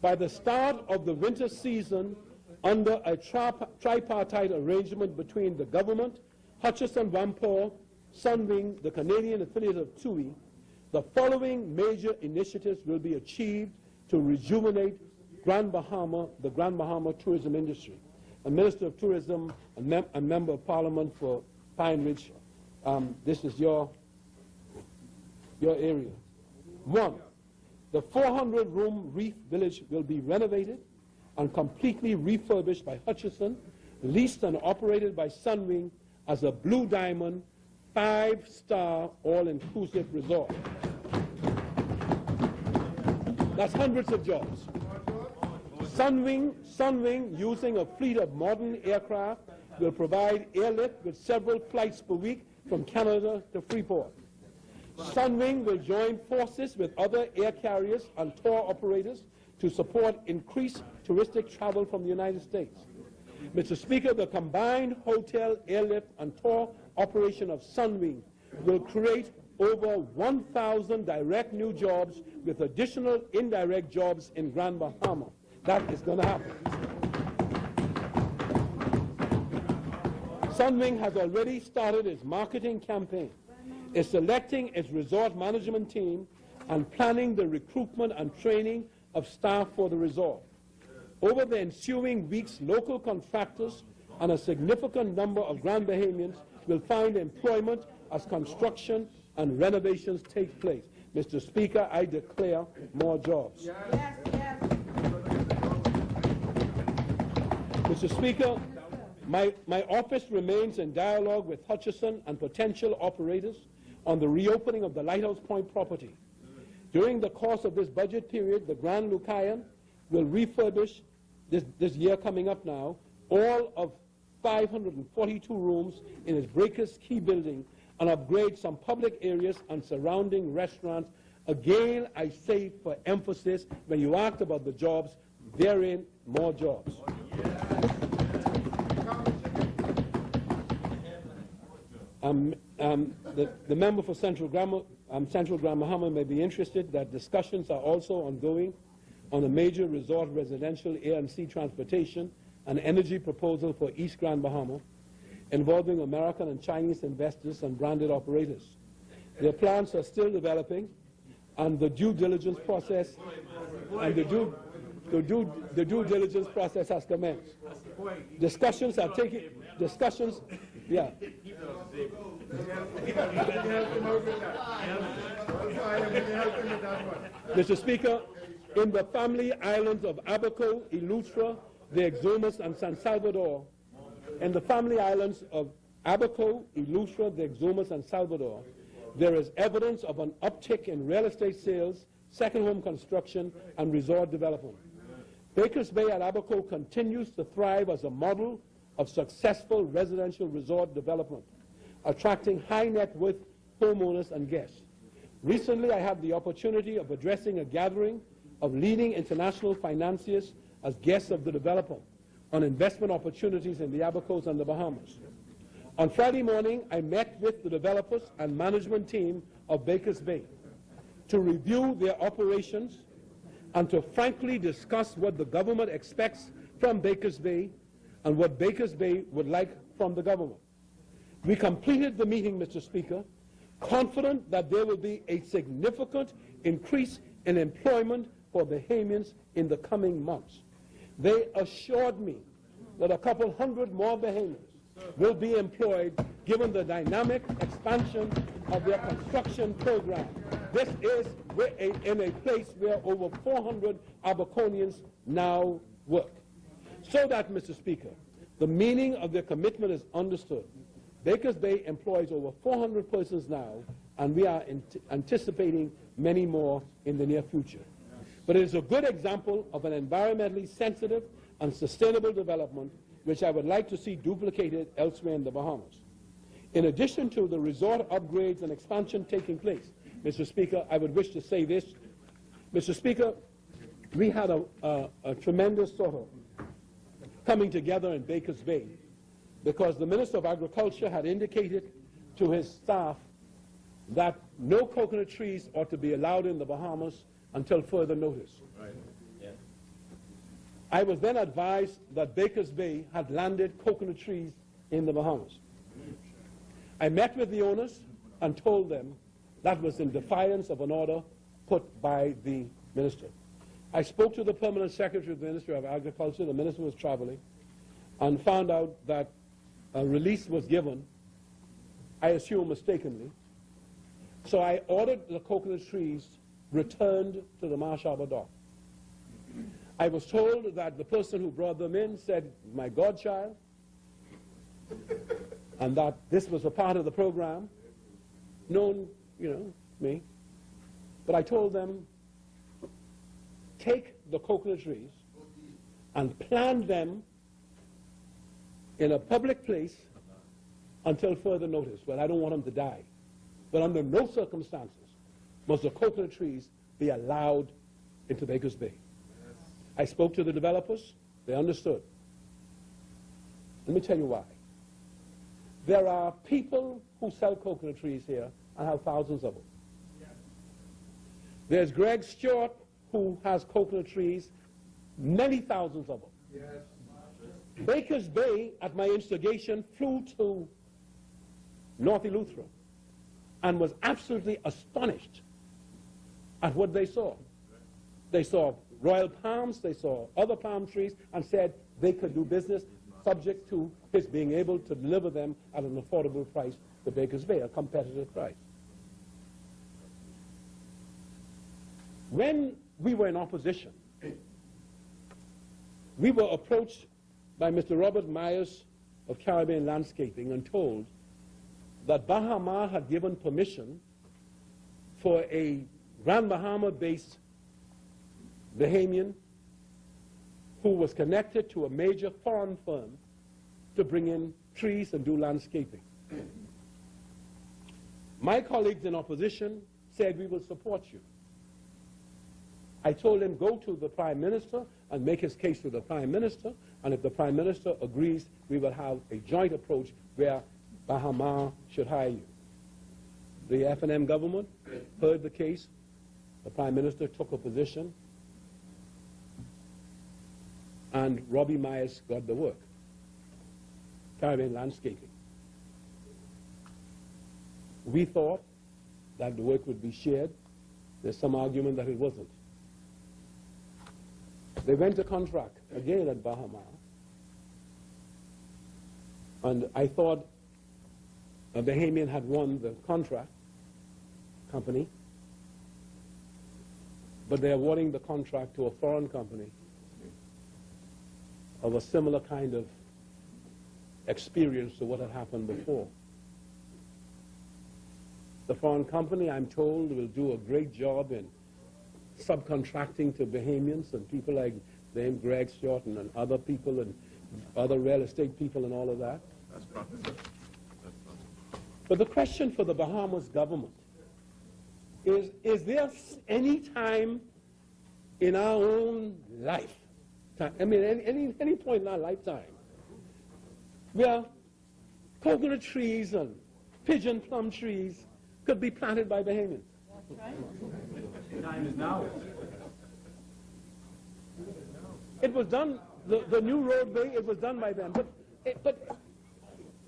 By the start of the winter season, under a tripartite arrangement between the government, Hutchison Whampoa, Sunwing, the Canadian affiliate of TUI, the following major initiatives will be achieved to rejuvenate the Grand Bahama tourism industry. A Minister of Tourism, a Member of Parliament for Pine Ridge, this is your area. 1, the 400-room Reef Village will be renovated and completely refurbished by Hutchison, leased and operated by Sunwing as a Blue Diamond 5-star all-inclusive resort. That's hundreds of jobs. Sunwing, using a fleet of modern aircraft, will provide airlift with several flights per week from Canada to Freeport. Sunwing will join forces with other air carriers and tour operators to support increased touristic travel from the United States. Mr. Speaker, the combined hotel, airlift, and tour operation of Sunwing will create over 1,000 direct new jobs with additional indirect jobs in Grand Bahama. That is going to happen. Sunwing has already started its marketing campaign. It's selecting its resort management team and planning the recruitment and training of staff for the resort. Over the ensuing weeks, local contractors and a significant number of Grand Bahamians will find employment as construction and renovations take place. Mr. Speaker, I declare more jobs. Yes, yes. Mr. Speaker, my office remains in dialogue with Hutchison and potential operators on the reopening of the Lighthouse Point property. During the course of this budget period, the Grand Lucayan will refurbish, this year coming up now, all of 542 rooms in its Breakers Key building and upgrade some public areas and surrounding restaurants. Again, I say for emphasis, when you asked about the jobs, therein more jobs. The member for Central Grand Bahama may be interested that discussions are also ongoing on a major resort residential air and sea transportation and energy proposal for East Grand Bahama, involving American and Chinese investors and branded operators. Their plans are still developing, and the due diligence process diligence process has commenced. Discussions, yeah. Mr. Speaker, in the family islands of Abaco, Eleuthera, the Exumas, and San Salvador, in the family islands of Abaco, Eleuthera, the Exumas, and Salvador, there is evidence of an uptick in real estate sales, second home construction, and resort development. Bakers Bay at Abaco continues to thrive as a model of successful residential resort development, attracting high net worth homeowners and guests. Recently, I had the opportunity of addressing a gathering of leading international financiers as guests of the developer on investment opportunities in the Abacos and the Bahamas. On Friday morning, I met with the developers and management team of Bakers Bay to review their operations and to frankly discuss what the government expects from Bakers Bay and what Bakers Bay would like from the government. We completed the meeting, Mr. Speaker, confident that there will be a significant increase in employment for Bahamians in the coming months. They assured me that a couple hundred more Bahamians will be employed given the dynamic expansion of their construction program. This is in a place where over 400 Abaconians now work. So that, Mr. Speaker, the meaning of their commitment is understood. Bakers Bay employs over 400 persons now, and we are anticipating many more in the near future. But it is a good example of an environmentally sensitive and sustainable development which I would like to see duplicated elsewhere in the Bahamas. In addition to the resort upgrades and expansion taking place, Mr. Speaker, I would wish to say this. Mr. Speaker, we had a tremendous sort of coming together in Bakers Bay because the Minister of Agriculture had indicated to his staff that no coconut trees ought to be allowed in the Bahamas until further notice. Right. Yeah. I was then advised that Bakers Bay had landed coconut trees in the Bahamas. I met with the owners and told them that was in defiance of an order put by the minister. I spoke to the permanent secretary of the Ministry of Agriculture, the minister was traveling, and found out that a release was given, I assume mistakenly. So I ordered the coconut trees returned to the Marsh Harbor dock. I was told that the person who brought them in said, my godchild, and that this was a part of the program, known, me. But I told them, take the coconut trees and plant them in a public place until further notice. Well, I don't want them to die. But under no circumstances must the coconut trees be allowed into Bakers Bay. Yes. I spoke to the developers. They understood. Let me tell you why. There are people who sell coconut trees here and have thousands of them. Yes. There's Greg Stewart, who has coconut trees, many thousands of them. Yes. Bakers Bay, at my instigation, flew to North Eleuthera and was absolutely astonished at what they saw. They saw royal palms, they saw other palm trees, and said they could do business subject to his being able to deliver them at an affordable price to Bakers Bay, a competitive price. When we were in opposition, we were approached by Mr. Robert Myers of Caribbean Landscaping and told that Bahamas had given permission for a Grand Bahama-based Bahamian who was connected to a major foreign firm to bring in trees and do landscaping. My colleagues in opposition said, we will support you. I told him, go to the Prime Minister and make his case to the Prime Minister, and if the Prime Minister agrees, we will have a joint approach where Bahamas should hire you. The F&M government heard the case. The Prime Minister took a position, and Robbie Myers got the work. Caribbean Landscaping. We thought that the work would be shared. There's some argument that it wasn't. They went to contract again at Bahamas, and I thought a Bahamian had won the contract company, but they're awarding the contract to a foreign company of a similar kind of experience to what had happened before. The foreign company, I'm told, will do a great job in subcontracting to Bahamians and people like them, Greg Stewart and other people and other real estate people and all of that. That's possible. But the question for the Bahamas government is there any time in our own life, I mean, any point in our lifetime, where coconut trees and pigeon plum trees could be planted by Bahamians? Time is now. It was done, the new roadway, it was done by them. But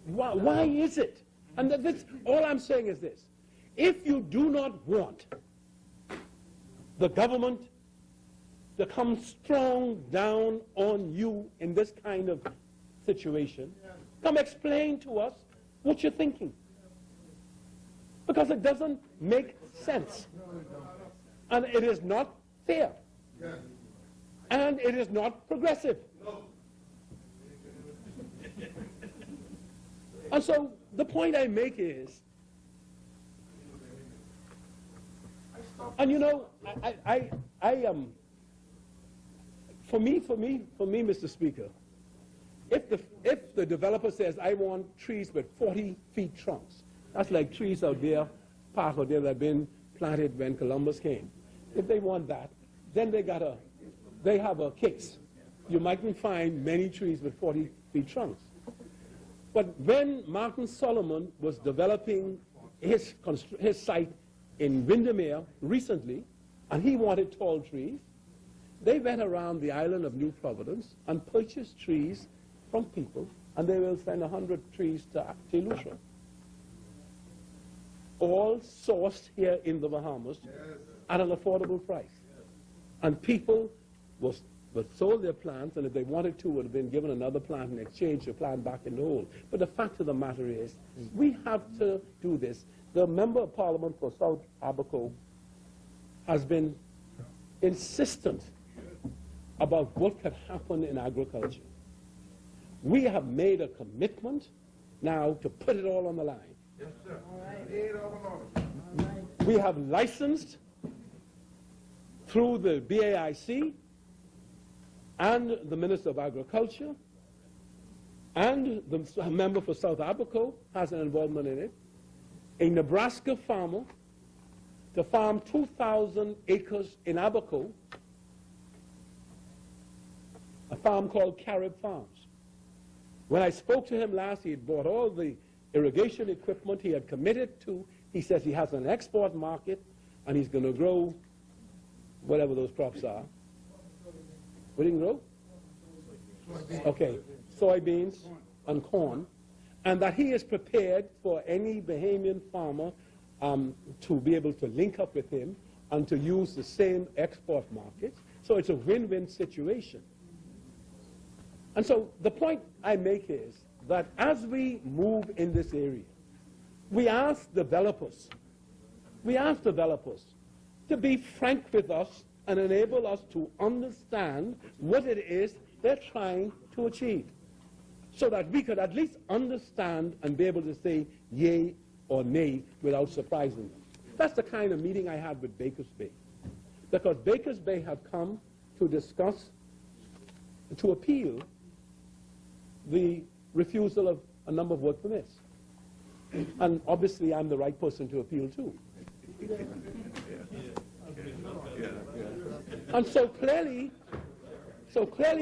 why is it? And this, all I'm saying is this. If you do not want the government to come strong down on you in this kind of situation, come explain to us what you're thinking. Because it doesn't make sense. And it is not fair. And it is not progressive. And so the point I make is, and you know, I am, for me, Mr. Speaker, if the developer says, I want trees with 40-feet trunks, that's like trees out there, park out there that have been planted when Columbus came. If they want that, then they have a case. You mightn't find many trees with 40-feet trunks. But when Martin Solomon was developing his site in Windermere recently, and he wanted tall trees, they went around the island of New Providence and purchased trees from people, and they will send 100 trees to Lucia. All sourced here in the Bahamas at an affordable price. And people were sold their plants, and if they wanted to, would have been given another plant in exchange to plant back in the hole. But the fact of the matter is, we have to do this. The Member of Parliament for South Abaco has been insistent about what could happen in agriculture. We have made a commitment now to put it all on the line. Yes, sir. All right. We have licensed through the BAIC and the Minister of Agriculture, and the member for South Abaco has an involvement in it, a Nebraska farmer to farm 2,000 acres in Abaco, a farm called Carib Farms. When I spoke to him last, he had bought all the irrigation equipment he had committed to. He says he has an export market, and he's going to grow whatever those crops are. What do you grow? Okay, soybeans and corn, and that he is prepared for any Bahamian farmer to be able to link up with him and to use the same export market. So it's a win-win situation. And so the point I make is that as we move in this area, we ask developers to be frank with us and enable us to understand what it is they're trying to achieve, so that we could at least understand and be able to say yay or nay without surprising them. That's the kind of meeting I had with Bakers Bay, because Bakers Bay had come to discuss, to appeal the refusal of a number of work permits. And obviously I'm the right person to appeal to. And so clearly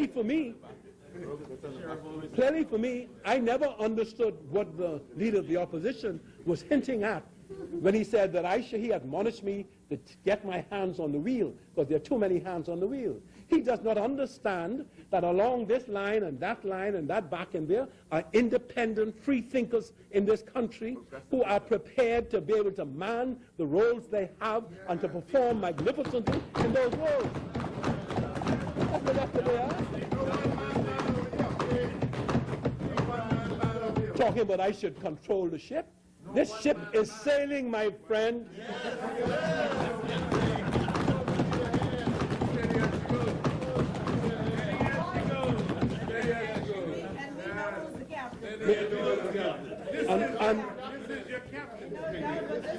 for me, I never understood what the leader of the opposition was hinting at when he said that he admonished me to get my hands on the wheel, because there are too many hands on the wheel. He does not understand that along this line and that back and there are independent free thinkers in this country who are prepared to be able to man the roles they have and to perform magnificently in those roles. That's what they are. Talking about I should control the ship. This ship is sailing, my friend.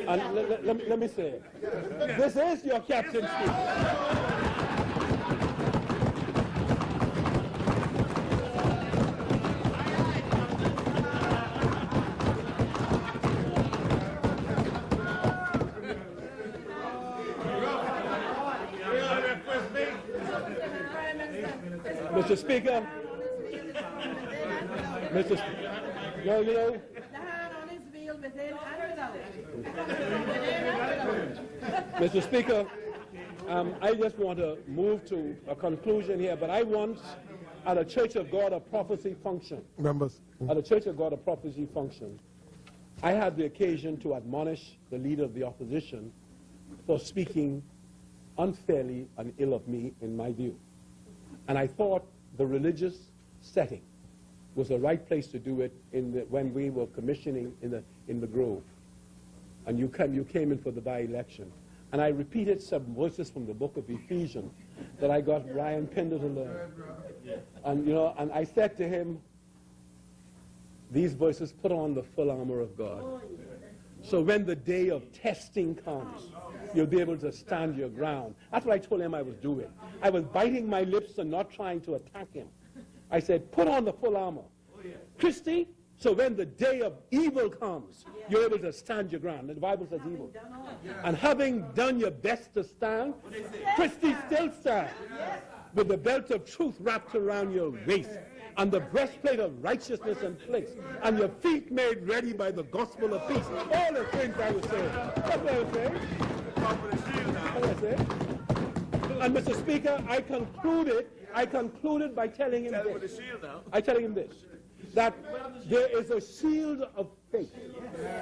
And let me say, this is your captain speaking. Mr. Speaker, no, you know. Mr. Speaker, I just want to move to a conclusion here, but I want, at a Church of God of Prophecy function, Members. At a Church of God of Prophecy function, I had the occasion to admonish the leader of the opposition for speaking unfairly and ill of me, in my view. And I thought the religious setting was the right place to do it when we were commissioning in the Grove. And you came in for the by-election. And I repeated some verses from the book of Ephesians that I got Ryan Pinder to learn. And, and I said to him, these verses, put on the full armor of God. So when the day of testing comes, you'll be able to stand your ground. That's what I told him I was doing. I was biting my lips and not trying to attack him. I said, put on the full armor. Christy, so when the day of evil comes, you're able to stand your ground. And the Bible says evil. And having done your best to stand, Christy still stands with the belt of truth wrapped around your waist and the breastplate of righteousness in place, and your feet made ready by the gospel of peace. All the things I was saying. That's what I was saying. That's what I said. And Mr. Speaker, I concluded by telling him this. I telling him this, that there is a shield of faith.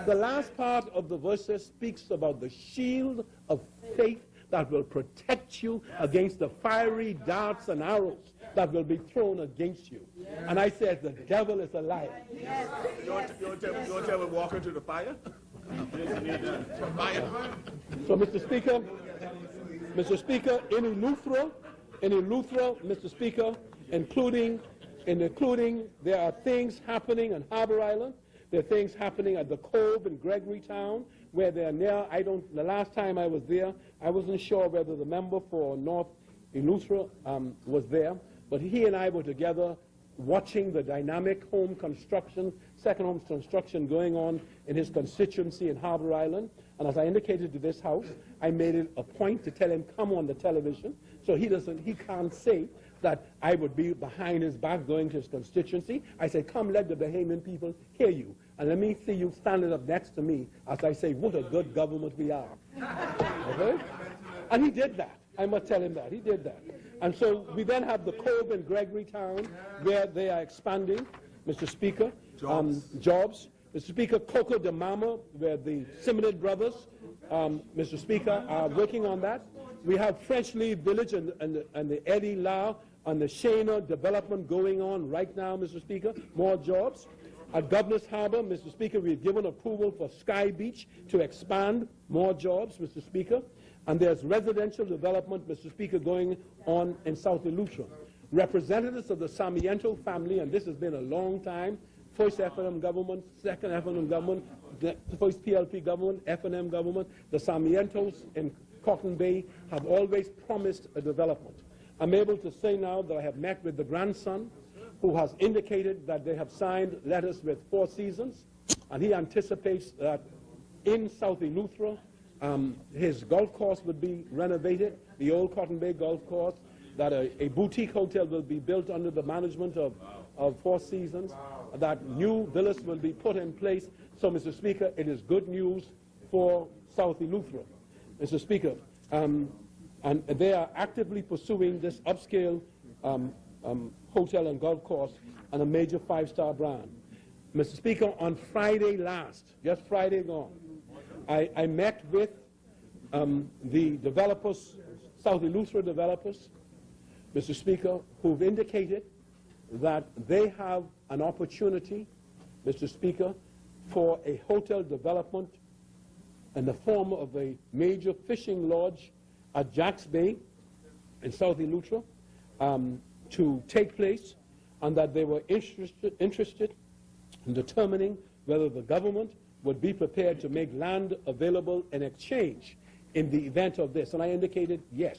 The last part of the verses speaks about the shield of faith that will protect you against the fiery darts and arrows that will be thrown against you. And I said, the devil is a liar. You want to tell me walk into the fire? So, Mr. Speaker, in Eleuthera, Mr. Speaker, including there are things happening in Harbor Island. There are things happening at the Cove in Gregorytown, where they're near. The last time I was there, I wasn't sure whether the member for North Eleuthera was there, but he and I were together watching the dynamic home construction, second home construction going on in his constituency in Harbor Island. And as I indicated to this House, I made it a point to tell him, come on the television, so he can't say that I would be behind his back going to his constituency. I said, come, let the Bahamian people hear you. And let me see you standing up next to me as I say, what a good government we are. Okay? And he did that. I must tell him that. He did that. And so we then have the Cove in Gregorytown, where they are expanding, Mr. Speaker, jobs. Mr. Speaker, Coco de Mama, where the Simonid brothers, Mr. Speaker, are working on that. We have French Leaf Village and the Eddie La and the Shana development going on right now, Mr. Speaker. More jobs. At Governor's Harbor, Mr. Speaker, we've given approval for Sky Beach to expand. More jobs, Mr. Speaker. And there's residential development, Mr. Speaker, going on in South Eleuthera. Representatives of the Sarmiento family, and this has been a long time, first FNM government, second FNM government, the first PLP government, FNM government, the Sarmientos in Cotton Bay have always promised a development. I'm able to say now that I have met with the grandson, who has indicated that they have signed letters with Four Seasons, and he anticipates that in South Eleuthera, his golf course would be renovated, the old Cotton Bay golf course, that a boutique hotel will be built under the management of Four Seasons, that new villas will be put in place. So, Mr. Speaker, it is good news for South Eleuthera. Mr. Speaker, and they are actively pursuing this upscale hotel and golf course and a major five-star brand. Mr. Speaker, on Friday last, just Friday gone, I met with the developers, South Eleuthera developers, Mr. Speaker, who've indicated that they have an opportunity, Mr. Speaker, for a hotel development in the form of a major fishing lodge at Jacks Bay in South Eleuthera to take place, and that they were interested in determining whether the government would be prepared to make land available in exchange in the event of this. And I indicated, yes,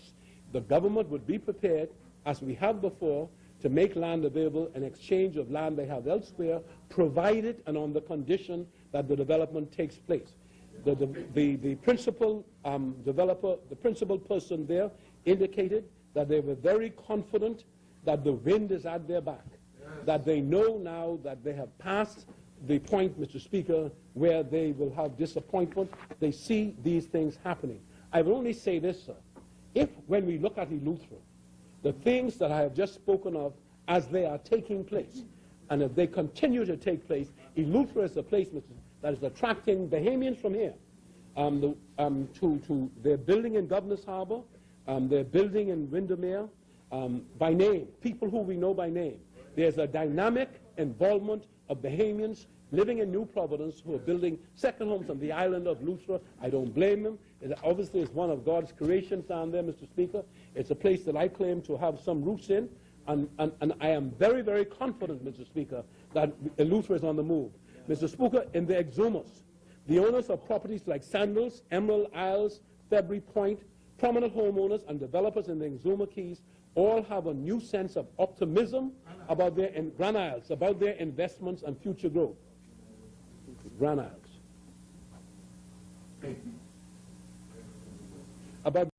the government would be prepared, as we have before, to make land available in exchange of land they have elsewhere, provided and on the condition that the development takes place. The principal developer, the principal person there indicated that they were very confident that the wind is at their back, that they know now that they have passed the point, Mr. Speaker, where they will have disappointment. They see these things happening. I will only say this, sir. If, when we look at Eleuthera, the things that I have just spoken of as they are taking place, and if they continue to take place, Eleuthera is a place, that is attracting Bahamians from here to their building in Governor's Harbor, They're building in Windermere by name, people who we know by name. There's a dynamic involvement of Bahamians living in New Providence who are building second homes on the island of Luttra. I don't blame them. It obviously is one of God's creations down there, Mr. Speaker. It's a place that I claim to have some roots in, and I am very, very confident, Mr. Speaker, that Luttra is on the move. Mr. Speaker, in the Exumas, the owners of properties like Sandals, Emerald Isles, February Point, prominent homeowners and developers in the Exuma Keys all have a new sense of optimism about their Grand Isles, about their investments and future growth. Grand Isles. About